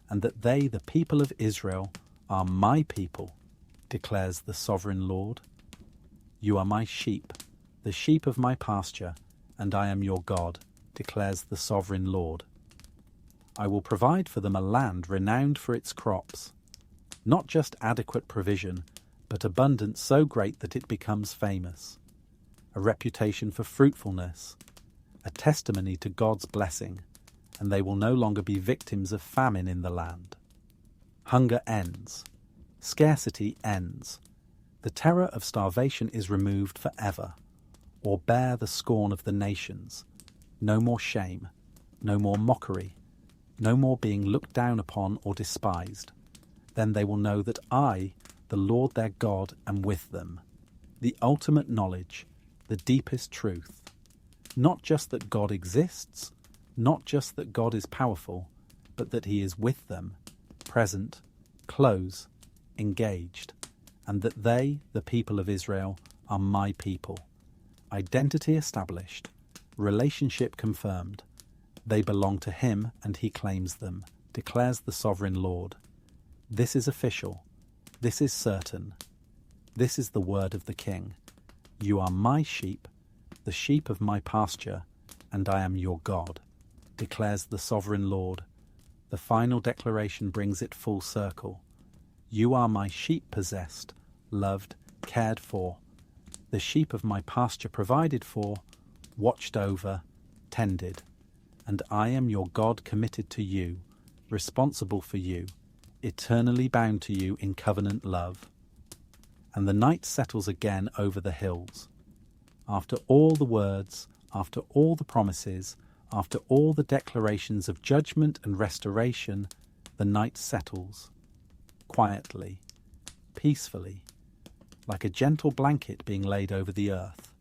and that they, the people of Israel, are my people, declares the sovereign Lord. You are my sheep, the sheep of my pasture, and I am your God, declares the sovereign Lord. I will provide for them a land renowned for its crops, not just adequate provision, but abundance so great that it becomes famous, a reputation for fruitfulness, a testimony to God's blessing, and they will no longer be victims of famine in the land. Hunger ends. Scarcity ends. The terror of starvation is removed forever, or bear the scorn of the nations. No more shame, no more mockery, no more being looked down upon or despised. Then they will know that I, the Lord their God, am with them. The ultimate knowledge, the deepest truth. Not just that God exists, not just that God is powerful, but that he is with them, present, close, engaged, and that they, the people of Israel, are my people. Identity established, relationship confirmed. They belong to him and he claims them, declares the sovereign Lord. This is official. This is certain. This is the word of the King. You are my sheep, the sheep of my pasture, and I am your God, declares the sovereign Lord. The final declaration brings it full circle. You are my sheep possessed, loved, cared for, the sheep of my pasture provided for, watched over, tended. And I am your God committed to you, responsible for you, eternally bound to you in covenant love. And the night settles again over the hills. After all the words, after all the promises, after all the declarations of judgment and restoration, the night settles, quietly, peacefully, like a gentle blanket being laid over the earth,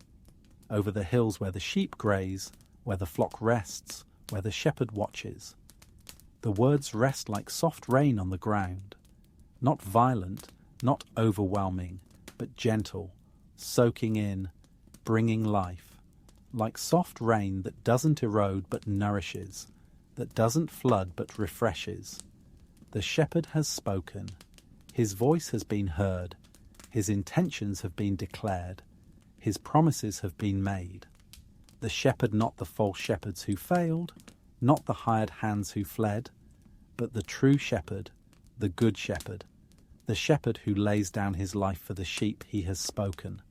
over the hills where the sheep graze, where the flock rests, where the shepherd watches. The words rest like soft rain on the ground, not violent, not overwhelming, but gentle, soaking in, bringing life, like soft rain that doesn't erode but nourishes, that doesn't flood but refreshes. The shepherd has spoken, his voice has been heard, his intentions have been declared, his promises have been made. The shepherd, not the false shepherds who failed, not the hired hands who fled, but the true shepherd, the good shepherd, the shepherd who lays down his life for the sheep he has spoken.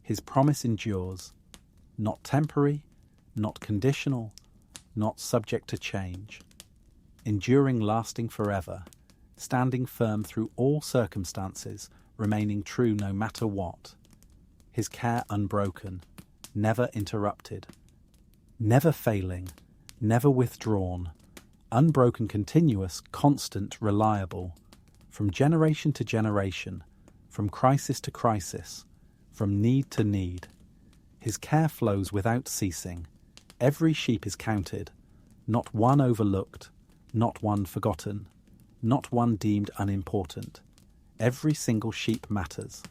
His promise endures, not temporary, not conditional, not subject to change, enduring, lasting forever, standing firm through all circumstances, remaining true no matter what. His care unbroken, never interrupted, never failing, never withdrawn, unbroken, continuous, constant, reliable, from generation to generation, from crisis to crisis, from need to need. His care flows without ceasing. Every sheep is counted, not one overlooked, not one forgotten, not one deemed unimportant. Every single sheep matters.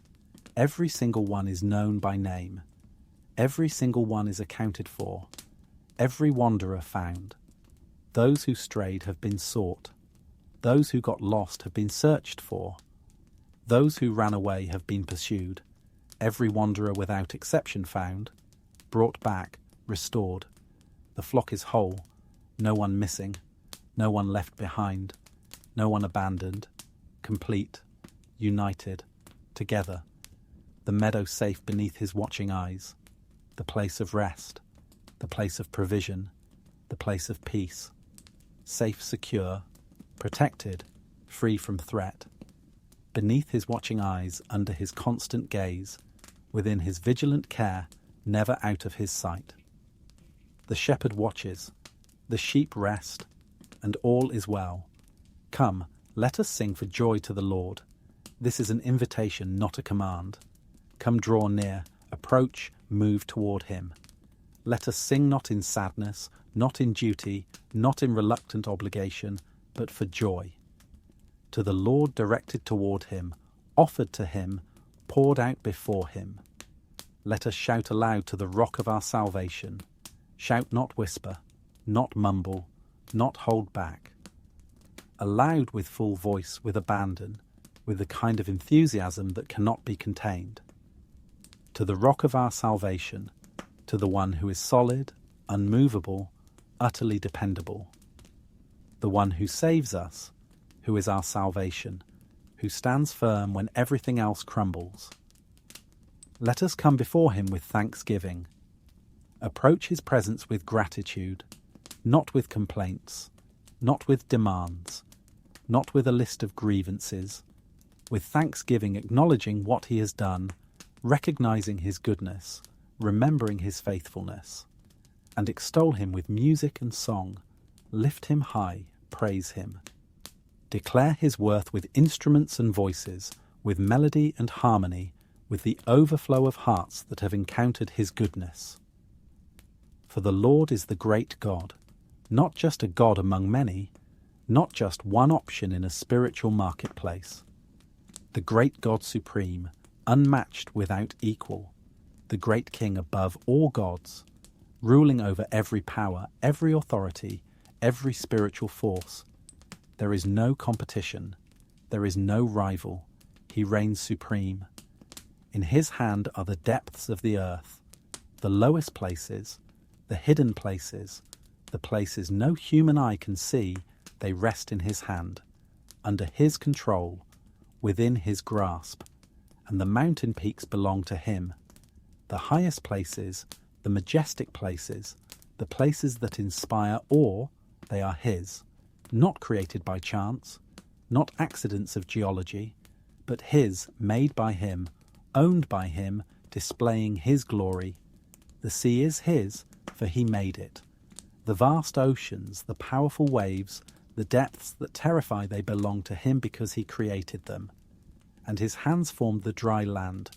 Every single one is known by name. Every single one is accounted for. Every wanderer found. Those who strayed have been sought. Those who got lost have been searched for. Those who ran away have been pursued. Every wanderer without exception found, brought back, restored. The flock is whole, no one missing, no one left behind, no one abandoned, complete, united, together. The meadow safe beneath his watching eyes, the place of rest, the place of provision, the place of peace, safe, secure, protected, free from threat. Beneath his watching eyes, under his constant gaze, within his vigilant care, never out of his sight. The shepherd watches, the sheep rest, and all is well. Come, let us sing for joy to the Lord. This is an invitation, not a command. Come, draw near, approach, move toward him. Let us sing not in sadness, not in duty, not in reluctant obligation, but for joy. To the Lord directed toward him, offered to him, poured out before him. Let us shout aloud to the rock of our salvation. Shout, not whisper, not mumble, not hold back. Aloud with full voice, with abandon, with the kind of enthusiasm that cannot be contained. To the rock of our salvation, to the one who is solid, unmovable, utterly dependable. The one who saves us, who is our salvation, who stands firm when everything else crumbles. Let us come before him with thanksgiving. Approach his presence with gratitude, not with complaints, not with demands, not with a list of grievances, with thanksgiving acknowledging what he has done, recognizing his goodness, remembering his faithfulness, and extol him with music and song, lift him high, praise him. Declare his worth with instruments and voices, with melody and harmony, with the overflow of hearts that have encountered his goodness. For the Lord is the great God, not just a God among many, not just one option in a spiritual marketplace. The great God supreme, unmatched without equal, the great King above all gods, ruling over every power, every authority, every spiritual force. There is no competition, there is no rival. He reigns supreme. In his hand are the depths of the earth, the lowest places, the hidden places, the places no human eye can see. They rest in his hand, under his control, within his grasp, and the mountain peaks belong to him. The highest places, the majestic places, the places that inspire awe, they are his, not created by chance, not accidents of geology, but his, made by him, owned by him, displaying his glory. The sea is his, for he made it. The vast oceans, the powerful waves, the depths that terrify, they belong to him because he created them. And his hands formed the dry land.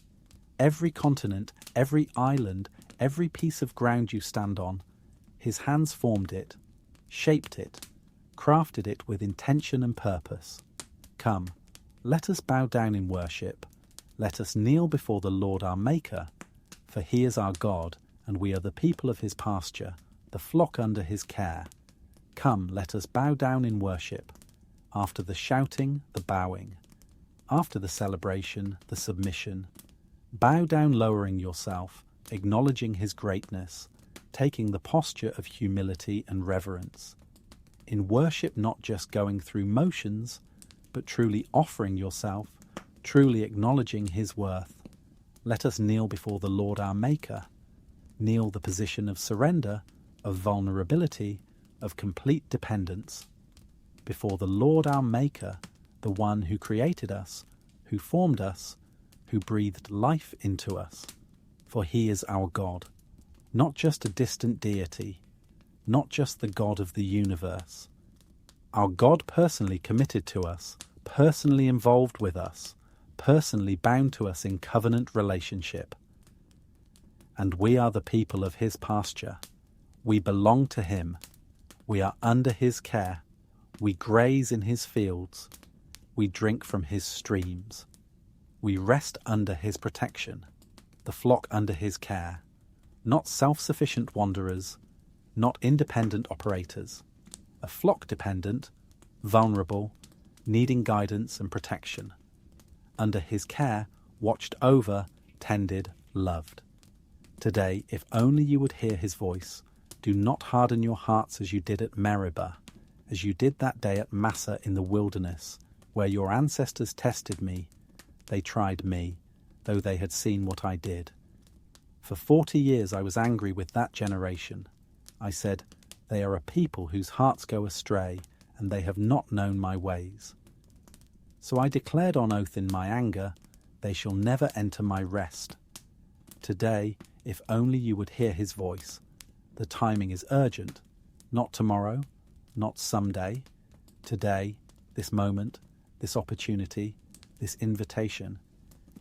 Every continent, every island, every piece of ground you stand on, his hands formed it, shaped it, crafted it with intention and purpose. Come, let us bow down in worship. Let us kneel before the Lord our Maker, for he is our God, and we are the people of his pasture, the flock under his care. Come, let us bow down in worship. After the shouting, the bowing. After the celebration, the submission. Bow down, lowering yourself, acknowledging his greatness, taking the posture of humility and reverence. In worship, not just going through motions, but truly offering yourself, truly acknowledging his worth. Let us kneel before the Lord our Maker. Kneel the position of surrender, of vulnerability, of complete dependence. Before the Lord our Maker, the one who created us, who formed us, who breathed life into us. For he is our God, not just a distant deity, not just the God of the universe. Our God personally committed to us, personally involved with us, personally bound to us in covenant relationship. And we are the people of his pasture. We belong to him. We are under his care. We graze in his fields. We drink from his streams. We rest under his protection, the flock under his care, not self-sufficient wanderers, not independent operators, a flock dependent, vulnerable, needing guidance and protection. Under his care, watched over, tended, loved. Today, if only you would hear his voice, do not harden your hearts as you did at Meribah, as you did that day at Massa in the wilderness, where your ancestors tested me. They tried me, though they had seen what I did. For 40 years I was angry with that generation. I said, they are a people whose hearts go astray, and they have not known my ways. So I declared on oath in my anger, they shall never enter my rest. Today, if only you would hear his voice. The timing is urgent, not tomorrow, not someday. Today, this moment, this opportunity, this invitation.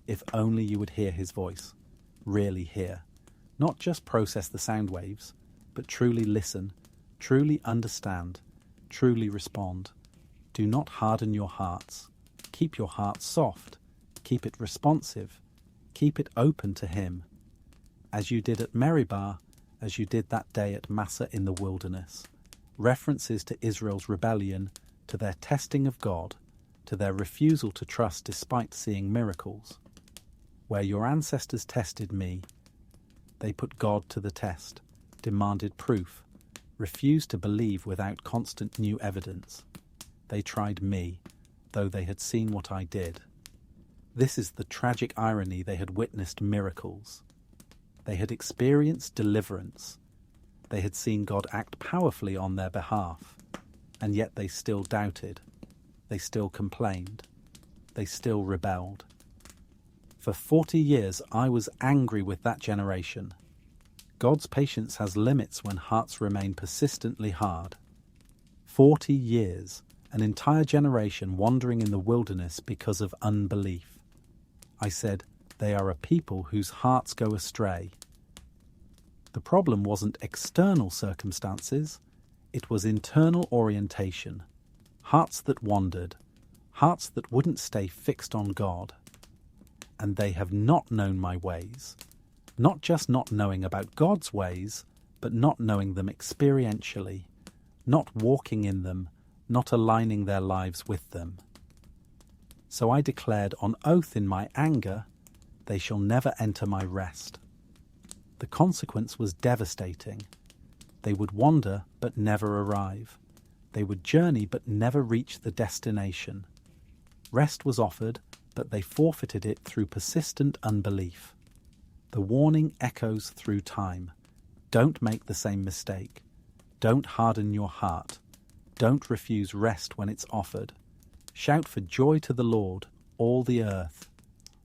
If only you would hear his voice, really hear. Not just process the sound waves, but truly listen, truly understand, truly respond. Do not harden your hearts. Keep your hearts soft. keep it responsive, keep it open to him, as you did at Meribah, as you did that day at Massah in the wilderness. References to Israel's rebellion, to their testing of God, to their refusal to trust despite seeing miracles. Where your ancestors tested me, they put God to the test, demanded proof, refused to believe without constant new evidence. They tried me, though they had seen what I did. This is the tragic irony. They had witnessed miracles. They had experienced deliverance. They had seen God act powerfully on their behalf, and yet they still doubted. They still complained. They still rebelled. For 40 years I was angry with that generation. God's patience has limits when hearts remain persistently hard. 40 years, an entire generation wandering in the wilderness because of unbelief. I said, they are a people whose hearts go astray. The problem wasn't external circumstances, it was internal orientation. Hearts that wandered, hearts that wouldn't stay fixed on God. And they have not known my ways. Not just not knowing about God's ways, but not knowing them experientially, not walking in them, not aligning their lives with them. So I declared on oath in my anger, they shall never enter my rest. The consequence was devastating. They would wander but never arrive. They would journey but never reach the destination. Rest was offered, but they forfeited it through persistent unbelief. The warning echoes through time. Don't make the same mistake. Don't harden your heart. Don't refuse rest when it's offered. Shout for joy to the Lord, all the earth.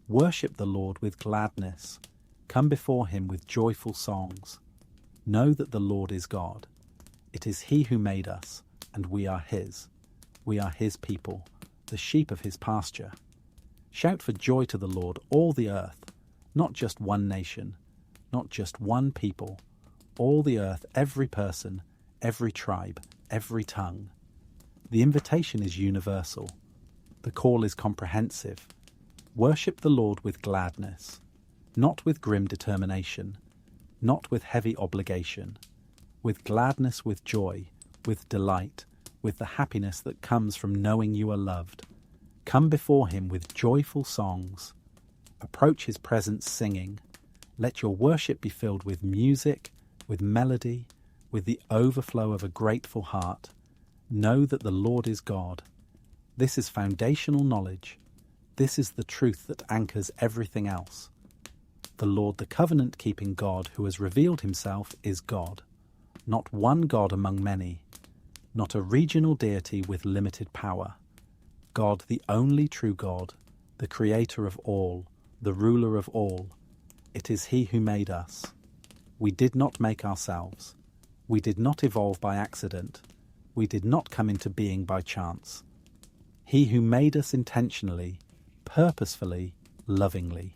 Worship the Lord with gladness. Come before him with joyful songs. Know that the Lord is God. It is he who made us, and we are his. We are his people, the sheep of his pasture. Shout for joy to the Lord, all the earth, not just one nation, not just one people, all the earth, every person, every tribe, every tongue. The invitation is universal. The call is comprehensive. Worship the Lord with gladness, not with grim determination, not with heavy obligation, with gladness, with joy, with delight, with the happiness that comes from knowing you are loved. Come before him with joyful songs. Approach his presence singing. Let your worship be filled with music, with melody, with the overflow of a grateful heart. Know that the Lord is God. This is foundational knowledge. This is the truth that anchors everything else. The Lord, the covenant-keeping God who has revealed himself, is God. Not one God among many. Not a regional deity with limited power. God, the only true God, the creator of all, the ruler of all. It is he who made us. We did not make ourselves. We did not evolve by accident. We did not come into being by chance. He who made us intentionally, purposefully, lovingly.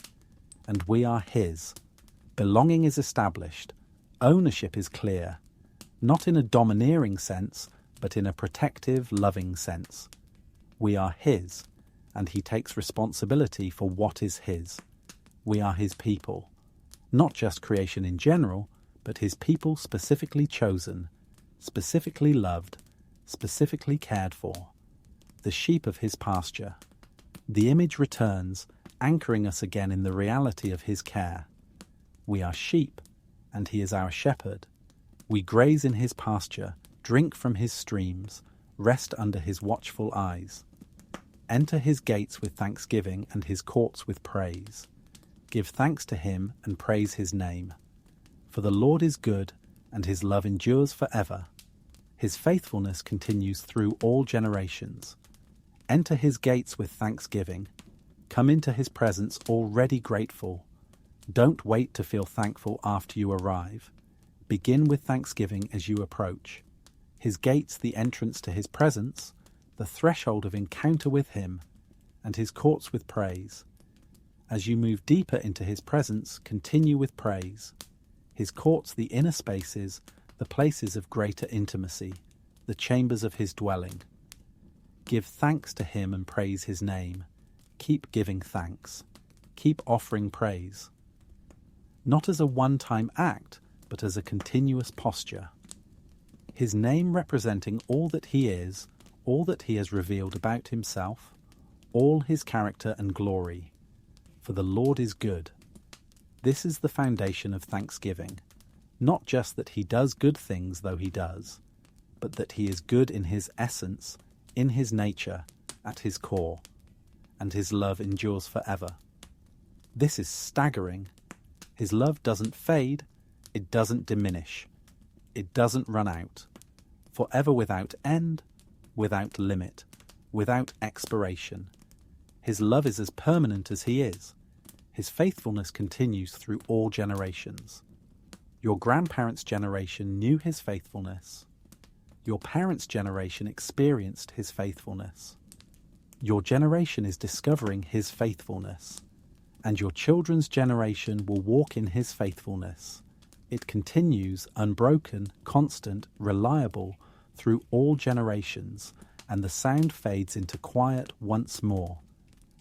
And we are his. Belonging is established. Ownership is clear. Not in a domineering sense, but in a protective, loving sense. We are his, and he takes responsibility for what is his. We are his people. Not just creation in general, but his people specifically chosen, specifically loved, specifically cared for. The sheep of his pasture. The image returns, anchoring us again in the reality of his care. We are sheep, and he is our shepherd. We graze in his pasture, drink from his streams, rest under his watchful eyes. Enter his gates with thanksgiving and his courts with praise. Give thanks to him and praise his name. For the Lord is good, and his love endures forever. His faithfulness continues through all generations. Enter his gates with thanksgiving. Come into his presence already grateful. Don't wait to feel thankful after you arrive. Begin with thanksgiving as you approach. His gates, the entrance to his presence, the threshold of encounter with him, and his courts with praise. As you move deeper into his presence, continue with praise. His courts, the inner spaces, the places of greater intimacy, the chambers of his dwelling. Give thanks to him and praise his name. Keep giving thanks. Keep offering praise. Not as a one-time act, but as a continuous posture. His name representing all that he is, all that he has revealed about himself, all his character and glory. For the Lord is good. This is the foundation of thanksgiving. Not just that he does good things, though he does, but that he is good in his essence, in his nature, at his core, and his love endures forever. This is staggering. His love doesn't fade, it doesn't diminish, it doesn't run out. Forever without end, without limit, without expiration. His love is as permanent as he is. His faithfulness continues through all generations. Your grandparents' generation knew his faithfulness. Your parents' generation experienced his faithfulness. Your generation is discovering his faithfulness, and your children's generation will walk in his faithfulness. It continues unbroken, constant, reliable through all generations, and the sound fades into quiet once more.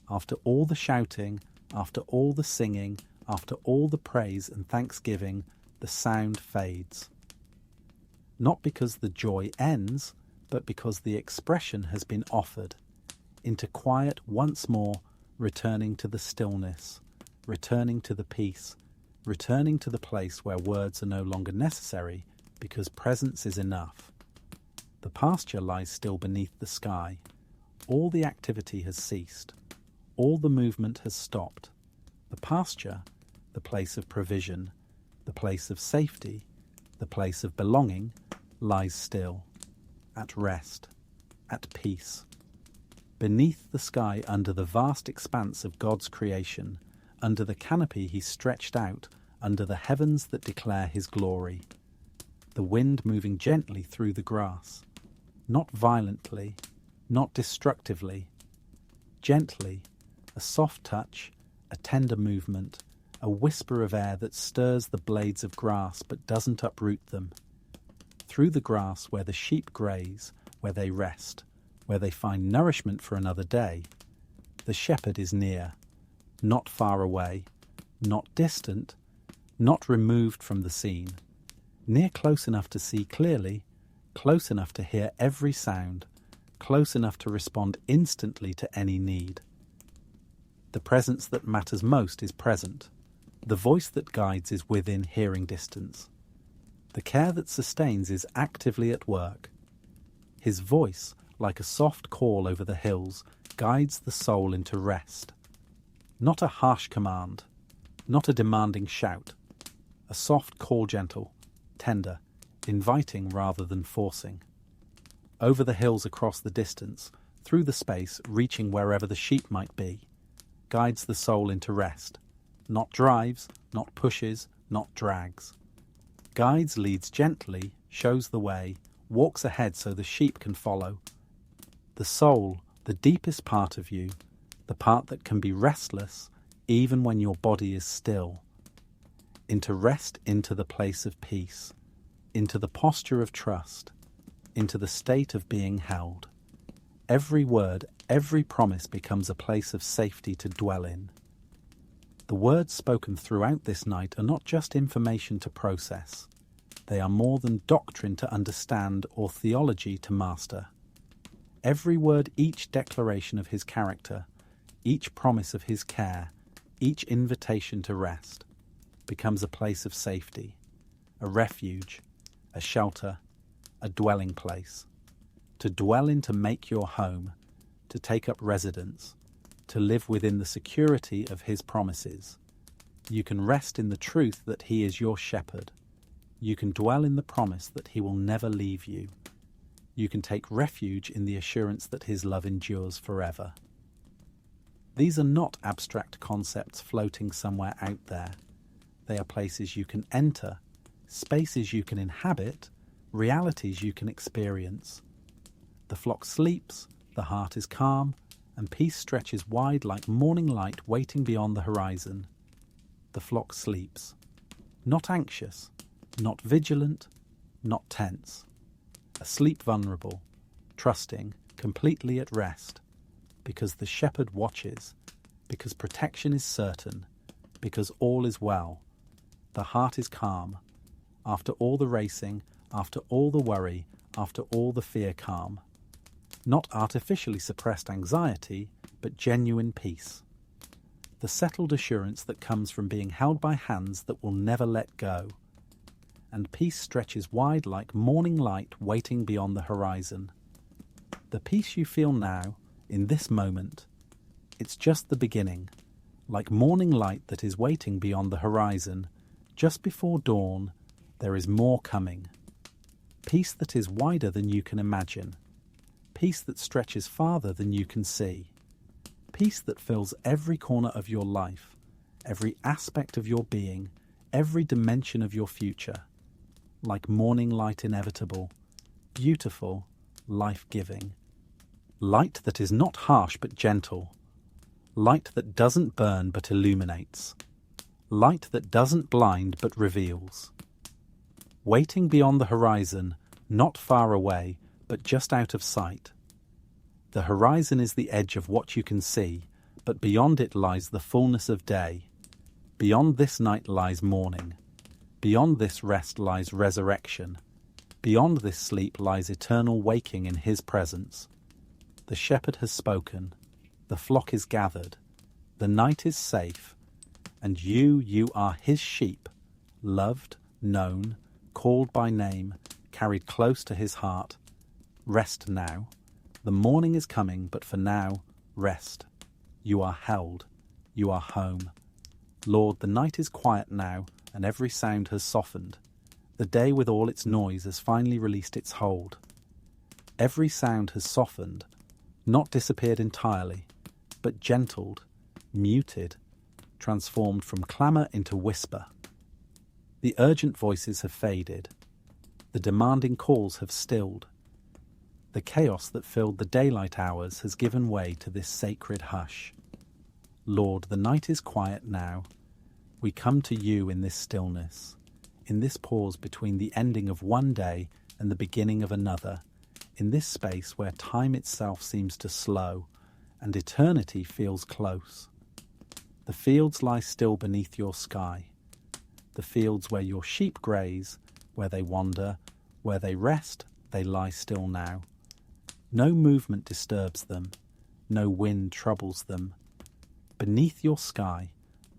After all the shouting, after all the singing, after all the praise and thanksgiving, the sound fades. Not because the joy ends, but because the expression has been offered. Into quiet once more, returning to the stillness, returning to the peace, returning to the place where words are no longer necessary because presence is enough. The pasture lies still beneath the sky. All the activity has ceased. All the movement has stopped. The pasture, the place of provision, the place of safety, the place of belonging, lies still, at rest, at peace. Beneath the sky, under the vast expanse of God's creation, under the canopy he stretched out, under the heavens that declare his glory. The wind moving gently through the grass, not violently, not destructively, gently, a soft touch, a tender movement, a whisper of air that stirs the blades of grass but doesn't uproot them. Through the grass where the sheep graze, where they rest, where they find nourishment for another day, the shepherd is near, not far away, not distant, not removed from the scene, near close enough to see clearly, close enough to hear every sound, close enough to respond instantly to any need. The presence that matters most is present. The voice that guides is within hearing distance. The care that sustains is actively at work. His voice, like a soft call over the hills, guides the soul into rest. Not a harsh command, not a demanding shout. A soft call, gentle, tender, inviting rather than forcing. Over the hills, across the distance, through the space, reaching wherever the sheep might be, guides the soul into rest. Not drives, not pushes, not drags. Guides, leads gently, shows the way, walks ahead so the sheep can follow. The soul, the deepest part of you, the part that can be restless even when your body is still. Into rest, into the place of peace, into the posture of trust, into the state of being held. Every word, every promise becomes a place of safety to dwell in. The words spoken throughout this night are not just information to process. They are more than doctrine to understand or theology to master. Every word, each declaration of his character, each promise of his care, each invitation to rest, becomes a place of safety, a refuge, a shelter, a dwelling place. To dwell in, to make your home, to take up residence, to live within the security of his promises. You can rest in the truth that he is your shepherd. You can dwell in the promise that he will never leave you. You can take refuge in the assurance that his love endures forever. These are not abstract concepts floating somewhere out there. They are places you can enter, spaces you can inhabit, realities you can experience. The flock sleeps, the heart is calm, and peace stretches wide like morning light waiting beyond the horizon. The flock sleeps, not anxious, not vigilant, not tense. Asleep, vulnerable, trusting, completely at rest, because the shepherd watches because protection is certain, because all is well. The heart is calm. After all the racing, after all the worry, after all the fear, calm. Not artificially suppressed anxiety, but genuine peace. The settled assurance that comes from being held by hands that will never let go. And peace stretches wide like morning light waiting beyond the horizon. The peace you feel now, in this moment, it's just the beginning, like morning light that is waiting beyond the horizon. Just before dawn, there is more coming. Peace that is wider than you can imagine. Peace that stretches farther than you can see. Peace that fills every corner of your life, every aspect of your being, every dimension of your future. Like morning light inevitable, beautiful, life-giving. Light that is not harsh but gentle. Light that doesn't burn but illuminates. Light that doesn't blind but reveals. Waiting beyond the horizon, not far away, but just out of sight. The horizon is the edge of what you can see, but beyond it lies the fullness of day. Beyond this night lies morning. Beyond this rest lies resurrection. Beyond this sleep lies eternal waking in his presence. The shepherd has spoken. The flock is gathered. The night is safe. And you are his sheep, loved, known, called by name, carried close to his heart. Rest now. The morning is coming, but for now, rest. You are held. You are home. Lord, the night is quiet now, and every sound has softened. The day with all its noise has finally released its hold. Every sound has softened, not disappeared entirely, but gentled, muted, transformed from clamour into whisper. The urgent voices have faded. The demanding calls have stilled. The chaos that filled the daylight hours has given way to this sacred hush. Lord, the night is quiet now. We come to you in this stillness, in this pause between the ending of one day and the beginning of another, in this space where time itself seems to slow and eternity feels close. The fields lie still beneath your sky, the fields where your sheep graze, where they wander, where they rest, they lie still now. No movement disturbs them, no wind troubles them. Beneath your sky,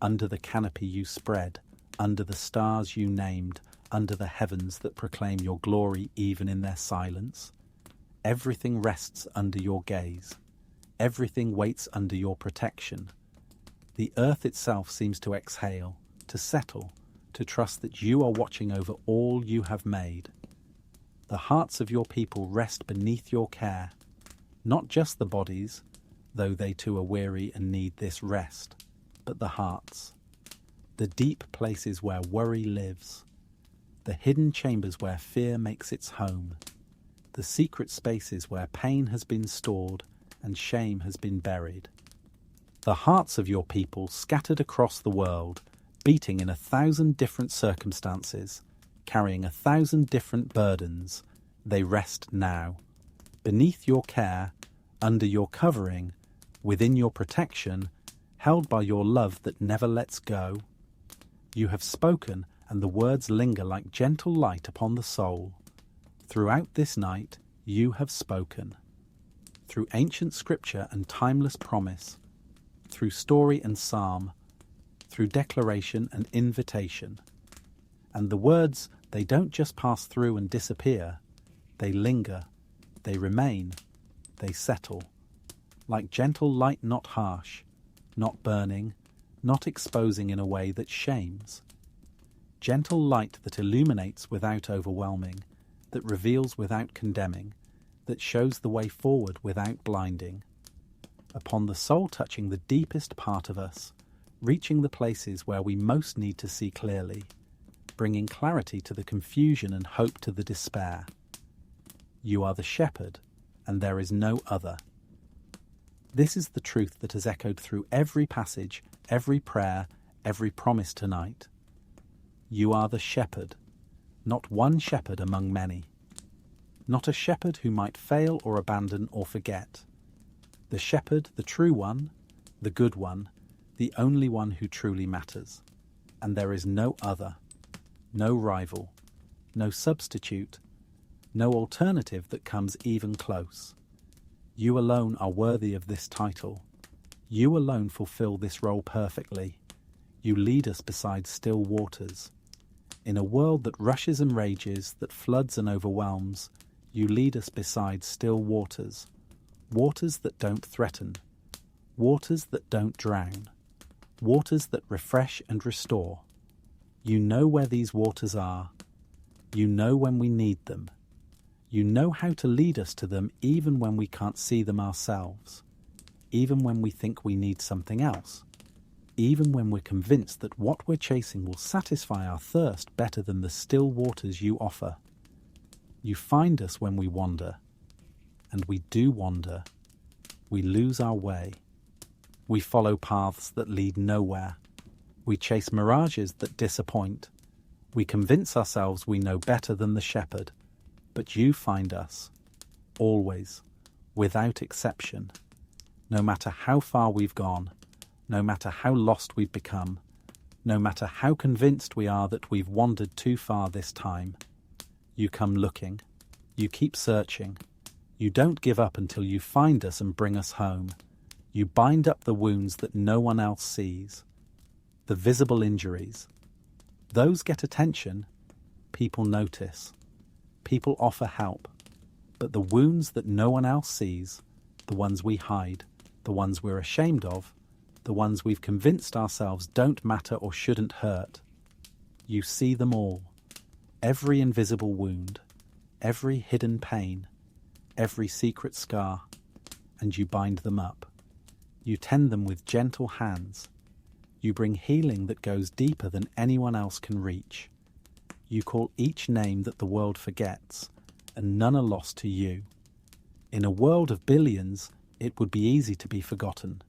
under the canopy you spread, under the stars you named, under the heavens that proclaim your glory even in their silence, everything rests under your gaze. Everything waits under your protection. The earth itself seems to exhale, to settle, to trust that you are watching over all you have made. The hearts of your people rest beneath your care, not just the bodies, though they too are weary and need this rest, but the hearts, the deep places where worry lives, the hidden chambers where fear makes its home, the secret spaces where pain has been stored and shame has been buried. The hearts of your people scattered across the world, beating in 1,000 different circumstances, carrying 1,000 different burdens, they rest now. Beneath your care, under your covering, within your protection, held by your love that never lets go. You have spoken, and the words linger like gentle light upon the soul. Throughout this night, you have spoken. Through ancient scripture and timeless promise, through story and psalm, through declaration and invitation. And the words, they don't just pass through and disappear. They linger, they remain, they settle. Like gentle light not harsh, not burning, not exposing in a way that shames. Gentle light that illuminates without overwhelming, that reveals without condemning, that shows the way forward without blinding. Upon the soul touching the deepest part of us, reaching the places where we most need to see clearly, bringing clarity to the confusion and hope to the despair. You are the shepherd, and there is no other. This is the truth that has echoed through every passage, every prayer, every promise tonight. You are the shepherd, not one shepherd among many. Not a shepherd who might fail or abandon or forget. The shepherd, the true one, the good one, the only one who truly matters, and there is no other, no rival, no substitute, no alternative that comes even close. You alone are worthy of this title. You alone fulfill this role perfectly. You lead us beside still waters. In a world that rushes and rages, that floods and overwhelms, you lead us beside still waters, waters that don't threaten, waters that don't drown, waters that refresh and restore. You know where these waters are. You know when we need them. You know how to lead us to them even when we can't see them ourselves, even when we think we need something else, even when we're convinced that what we're chasing will satisfy our thirst better than the still waters you offer. You find us when we wander, and we do wander. We lose our way. We follow paths that lead nowhere. We chase mirages that disappoint. We convince ourselves we know better than the shepherd. But you find us, always, without exception. No matter how far we've gone, no matter how lost we've become, no matter how convinced we are that we've wandered too far this time, you come looking, you keep searching, you don't give up until you find us and bring us home. You bind up the wounds that no one else sees, the visible injuries. Those get attention, people notice. People offer help, but the wounds that no one else sees, the ones we hide, the ones we're ashamed of, the ones we've convinced ourselves don't matter or shouldn't hurt, you see them all, every invisible wound, every hidden pain, every secret scar, and you bind them up. You tend them with gentle hands. You bring healing that goes deeper than anyone else can reach. You call each name that the world forgets, and none are lost to you. In a world of billions, it would be easy to be forgotten,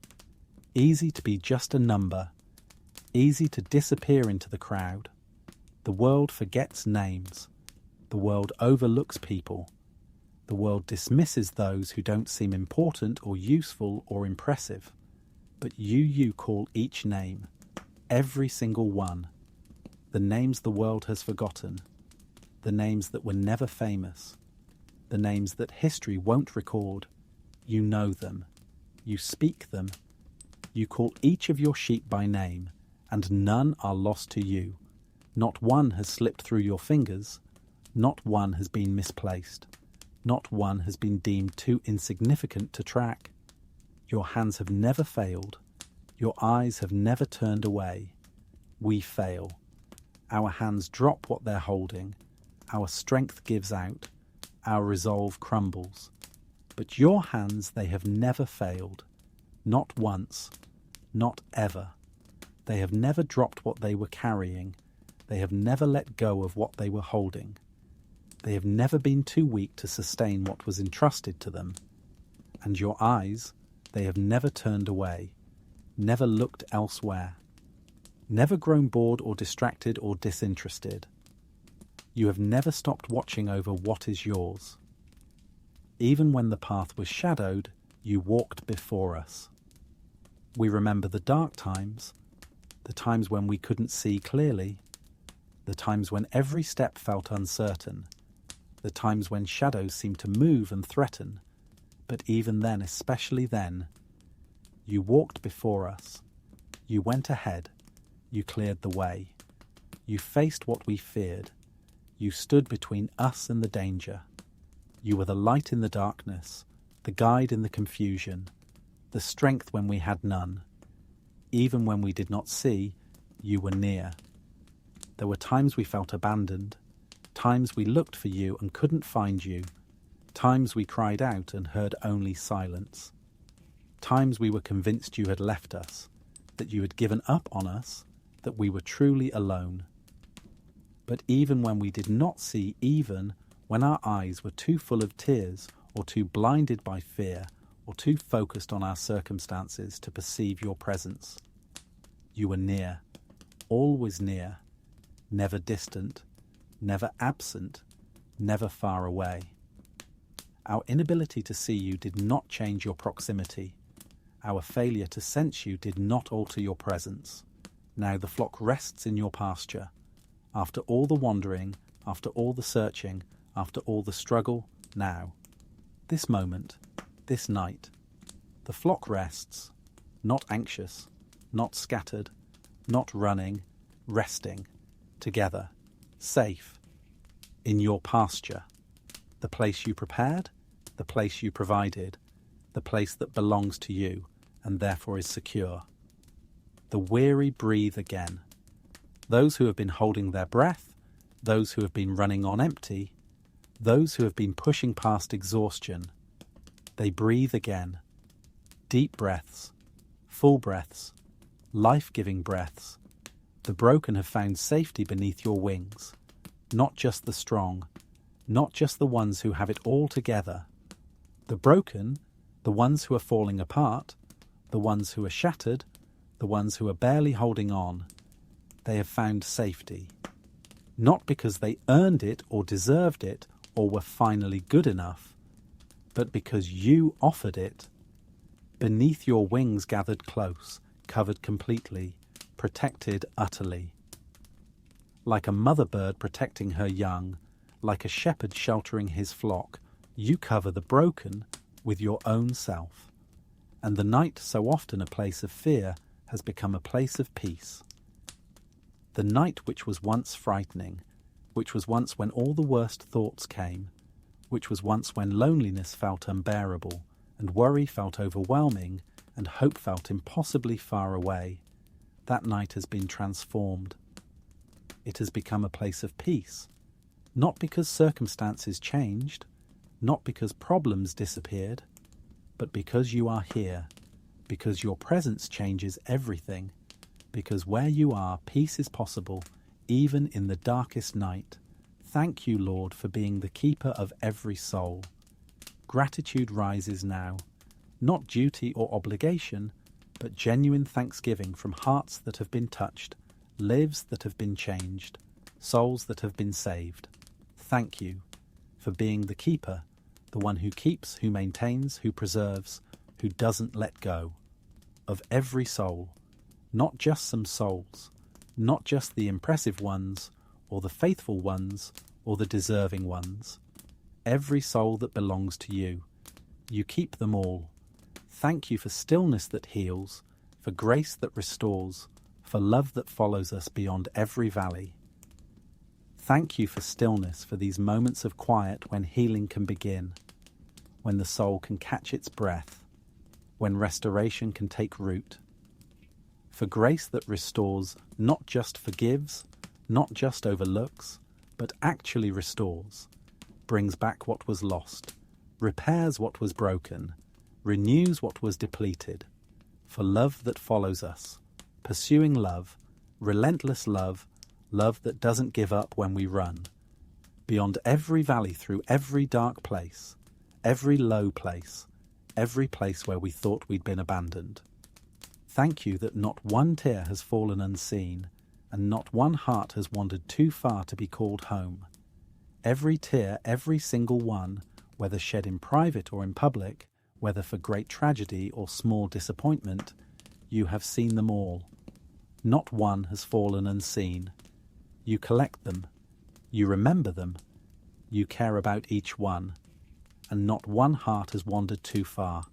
easy to be just a number, easy to disappear into the crowd. The world forgets names. The world overlooks people. The world dismisses those who don't seem important or useful or impressive. But you call each name, every single one. The names the world has forgotten, the names that were never famous, the names that history won't record. You know them, you speak them, you call each of your sheep by name, and none are lost to you. Not one has slipped through your fingers, not one has been misplaced, not one has been deemed too insignificant to track. Your hands have never failed, your eyes have never turned away. We fail. Our hands drop what they're holding, our strength gives out, our resolve crumbles. But your hands, they have never failed, not once, not ever. They have never dropped what they were carrying, they have never let go of what they were holding. They have never been too weak to sustain what was entrusted to them. And your eyes, they have never turned away, never looked elsewhere. Never grown bored or distracted or disinterested. You have never stopped watching over what is yours. Even when the path was shadowed, you walked before us. We remember the dark times, the times when we couldn't see clearly, the times when every step felt uncertain, the times when shadows seemed to move and threaten, but even then, especially then, you walked before us, you went ahead, you cleared the way. You faced what we feared. You stood between us and the danger. You were the light in the darkness, the guide in the confusion, the strength when we had none. Even when we did not see, you were near. There were times we felt abandoned, times we looked for you and couldn't find you, times we cried out and heard only silence, times we were convinced you had left us, that you had given up on us, that we were truly alone. But even when we did not see, even when our eyes were too full of tears or too blinded by fear or too focused on our circumstances to perceive your presence, you were near, always near, never distant, never absent, never far away. Our inability to see you did not change your proximity. Our failure to sense you did not alter your presence. Now the flock rests in your pasture. After all the wandering, after all the searching, after all the struggle, now, this moment, this night, the flock rests, not anxious, not scattered, not running, resting, together, safe, in your pasture, the place you prepared, the place you provided, the place that belongs to you and therefore is secure. The weary breathe again. Those who have been holding their breath, those who have been running on empty, those who have been pushing past exhaustion, they breathe again. Deep breaths, full breaths, life-giving breaths. The broken have found safety beneath your wings. Not just the strong, not just the ones who have it all together. The broken, the ones who are falling apart, the ones who are shattered, the ones who are barely holding on, they have found safety. Not because they earned it or deserved it or were finally good enough, but because you offered it. Beneath your wings gathered close, covered completely, protected utterly. Like a mother bird protecting her young, like a shepherd sheltering his flock, you cover the broken with your own self. And the night, so often a place of fear, has become a place of peace. The night which was once frightening, which was once when all the worst thoughts came, which was once when loneliness felt unbearable, and worry felt overwhelming, and hope felt impossibly far away, that night has been transformed. It has become a place of peace, not because circumstances changed, not because problems disappeared, but because you are here, because your presence changes everything, because where you are, peace is possible, even in the darkest night. Thank you, Lord, for being the keeper of every soul. Gratitude rises now, not duty or obligation, but genuine thanksgiving from hearts that have been touched, lives that have been changed, souls that have been saved. Thank you for being the keeper, the one who keeps, who maintains, who preserves, who doesn't let go, of every soul, not just some souls, not just the impressive ones, or the faithful ones, or the deserving ones. Every soul that belongs to you. You keep them all. Thank you for stillness that heals, for grace that restores, for love that follows us beyond every valley. Thank you for stillness, for these moments of quiet when healing can begin, when the soul can catch its breath, when restoration can take root. For grace that restores, not just forgives, not just overlooks, but actually restores, brings back what was lost, repairs what was broken, renews what was depleted. For love that follows us, pursuing love, relentless love, love that doesn't give up when we run. Beyond every valley, through every dark place, every low place, every place where we thought we'd been abandoned. Thank you that not one tear has fallen unseen, and not one heart has wandered too far to be called home. Every tear, every single one, whether shed in private or in public, whether for great tragedy or small disappointment, you have seen them all. Not one has fallen unseen. You collect them, you remember them, you care about each one, and not one heart has wandered too far.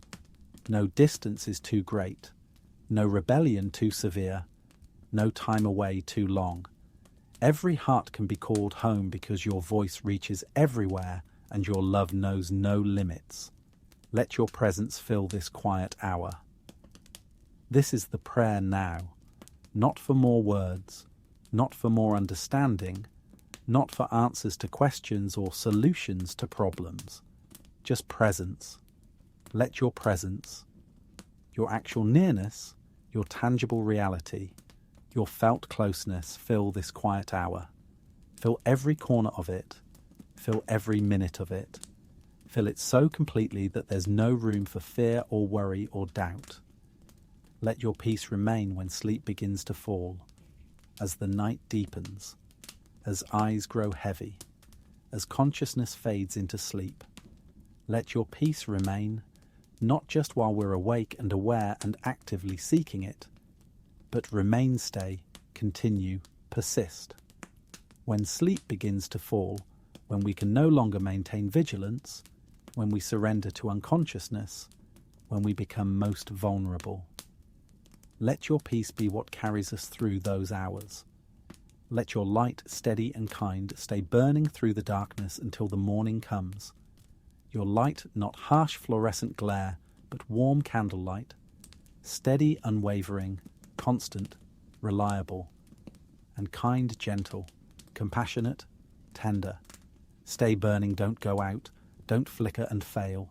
No distance is too great, no rebellion too severe, no time away too long. Every heart can be called home because your voice reaches everywhere and your love knows no limits. Let your presence fill this quiet hour. This is the prayer now, not for more words, not for more understanding, not for answers to questions or solutions to problems. Just presence. Let your presence, your actual nearness, your tangible reality, your felt closeness fill this quiet hour. Fill every corner of it. Fill every minute of it. Fill it so completely that there's no room for fear or worry or doubt. Let your peace remain when sleep begins to fall, as the night deepens, as eyes grow heavy, as consciousness fades into sleep. Let your peace remain, not just while we're awake and aware and actively seeking it, but remain, stay, continue, persist. When sleep begins to fall, when we can no longer maintain vigilance, when we surrender to unconsciousness, when we become most vulnerable. Let your peace be what carries us through those hours. Let your light, steady and kind, stay burning through the darkness until the morning comes. Your light, not harsh fluorescent glare, but warm candlelight, steady, unwavering, constant, reliable, and kind, gentle, compassionate, tender. Stay burning, don't go out, don't flicker and fail,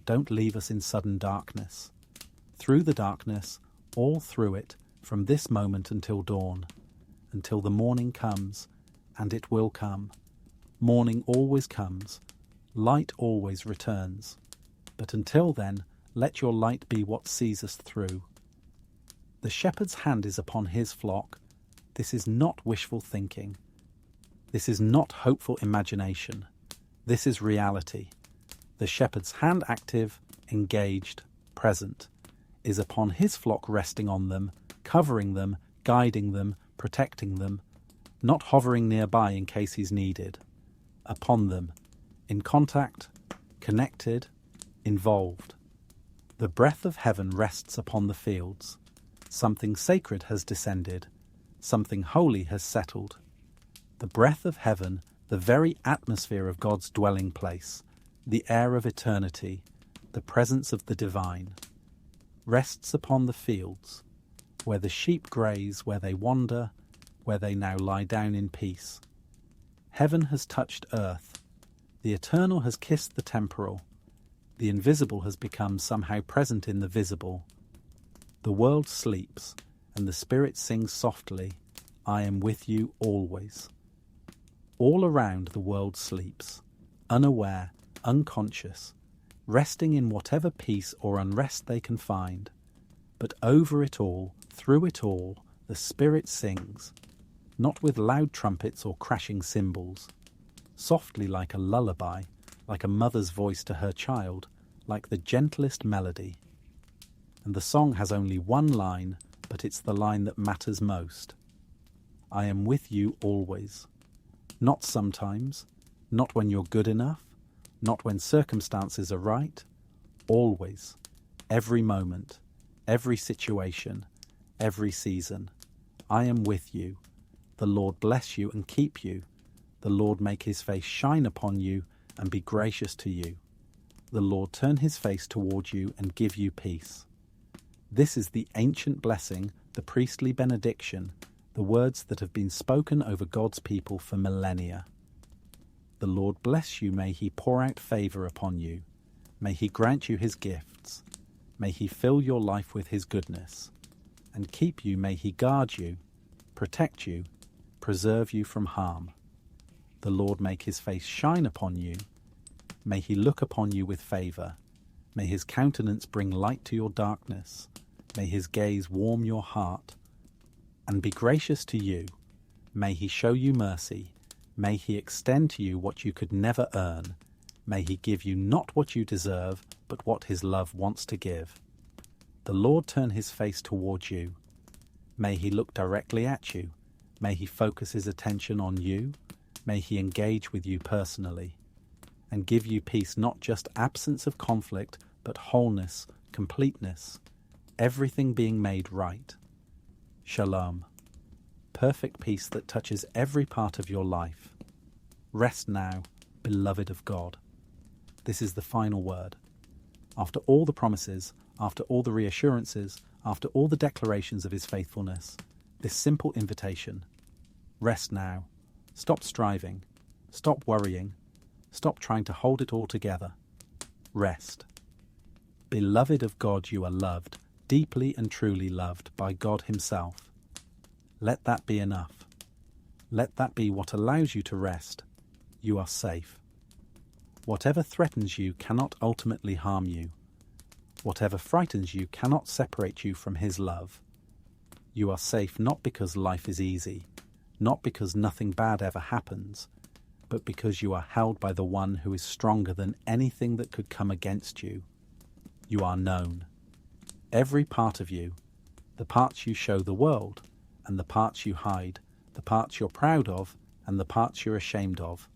don't leave us in sudden darkness. Through the darkness, all through it, from this moment until dawn, until the morning comes, and it will come. Morning always comes, light always returns. But until then, let your light be what sees us through. The shepherd's hand is upon his flock. This is not wishful thinking. This is not hopeful imagination. This is reality. The shepherd's hand, active, engaged, present, is upon his flock, resting on them, covering them, guiding them, protecting them, not hovering nearby in case he's needed. Upon them, in contact, connected, involved. The breath of heaven rests upon the fields. Something sacred has descended. Something holy has settled. The breath of heaven, the very atmosphere of God's dwelling place, the air of eternity, the presence of the divine, rests upon the fields, where the sheep graze, where they wander, where they now lie down in peace. Heaven has touched earth. The eternal has kissed the temporal. The invisible has become somehow present in the visible. The world sleeps, and the Spirit sings softly, I am with you always. All around the world sleeps, unaware, unconscious, resting in whatever peace or unrest they can find. But over it all, through it all, the Spirit sings, not with loud trumpets or crashing cymbals, softly like a lullaby, like a mother's voice to her child, like the gentlest melody. And the song has only one line, but it's the line that matters most. I am with you always. Not sometimes, not when you're good enough, not when circumstances are right, always, every moment, every situation, every season. I am with you. The Lord bless you and keep you. The Lord make his face shine upon you and be gracious to you. The Lord turn his face toward you and give you peace. This is the ancient blessing, the priestly benediction, the words that have been spoken over God's people for millennia. The Lord bless you, may he pour out favor upon you. May he grant you his gifts. May he fill your life with his goodness. And keep you, may he guard you, protect you, preserve you from harm. The Lord make his face shine upon you. May he look upon you with favor. May his countenance bring light to your darkness. May his gaze warm your heart and be gracious to you. May he show you mercy. May he extend to you what you could never earn. May he give you not what you deserve, but what his love wants to give. The Lord turn his face towards you. May he look directly at you. May he focus his attention on you. May he engage with you personally and give you peace, not just absence of conflict, but wholeness, completeness, everything being made right. Shalom. Perfect peace that touches every part of your life. Rest now, beloved of God. This is the final word. After all the promises, after all the reassurances, after all the declarations of his faithfulness, this simple invitation: rest now. Stop striving. Stop worrying. Stop trying to hold it all together. Rest. Beloved of God, you are loved, deeply and truly loved by God himself. Let that be enough. Let that be what allows you to rest. You are safe. Whatever threatens you cannot ultimately harm you. Whatever frightens you cannot separate you from his love. You are safe not because life is easy, not because nothing bad ever happens, but because you are held by the one who is stronger than anything that could come against you. You are known. Every part of you, the parts you show the world, and the parts you hide, the parts you're proud of, and the parts you're ashamed of,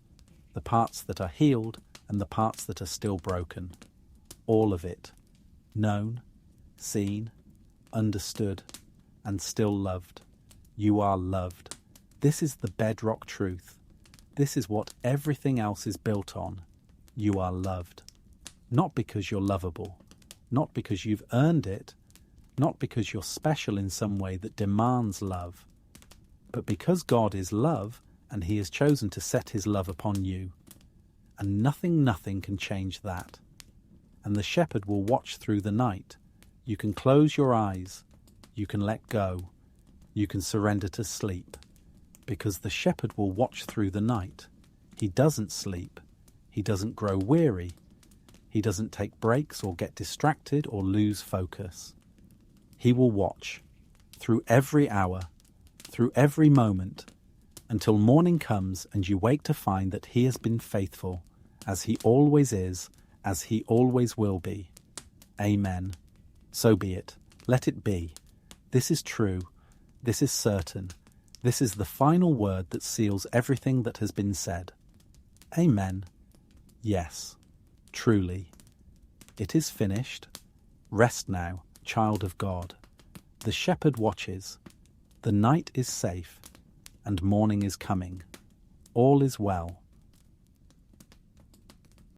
the parts that are healed, and the parts that are still broken. All of it. Known, seen, understood, and still loved. You are loved. This is the bedrock truth. This is what everything else is built on. You are loved. Not because you're lovable, not because you've earned it, not because you're special in some way that demands love, but because God is love and He has chosen to set His love upon you. And nothing can change that. And the shepherd will watch through the night. You can close your eyes. You can let go. You can surrender to sleep. Because the shepherd will watch through the night. He doesn't sleep. He doesn't grow weary. He doesn't take breaks or get distracted or lose focus. He will watch through every hour, through every moment, until morning comes and you wake to find that He has been faithful, as He always is, as He always will be. Amen. So be it. Let it be. This is true. This is certain. This is the final word that seals everything that has been said. Amen. Yes, truly. It is finished. Rest now, child of God. The shepherd watches. The night is safe, and morning is coming. All is well.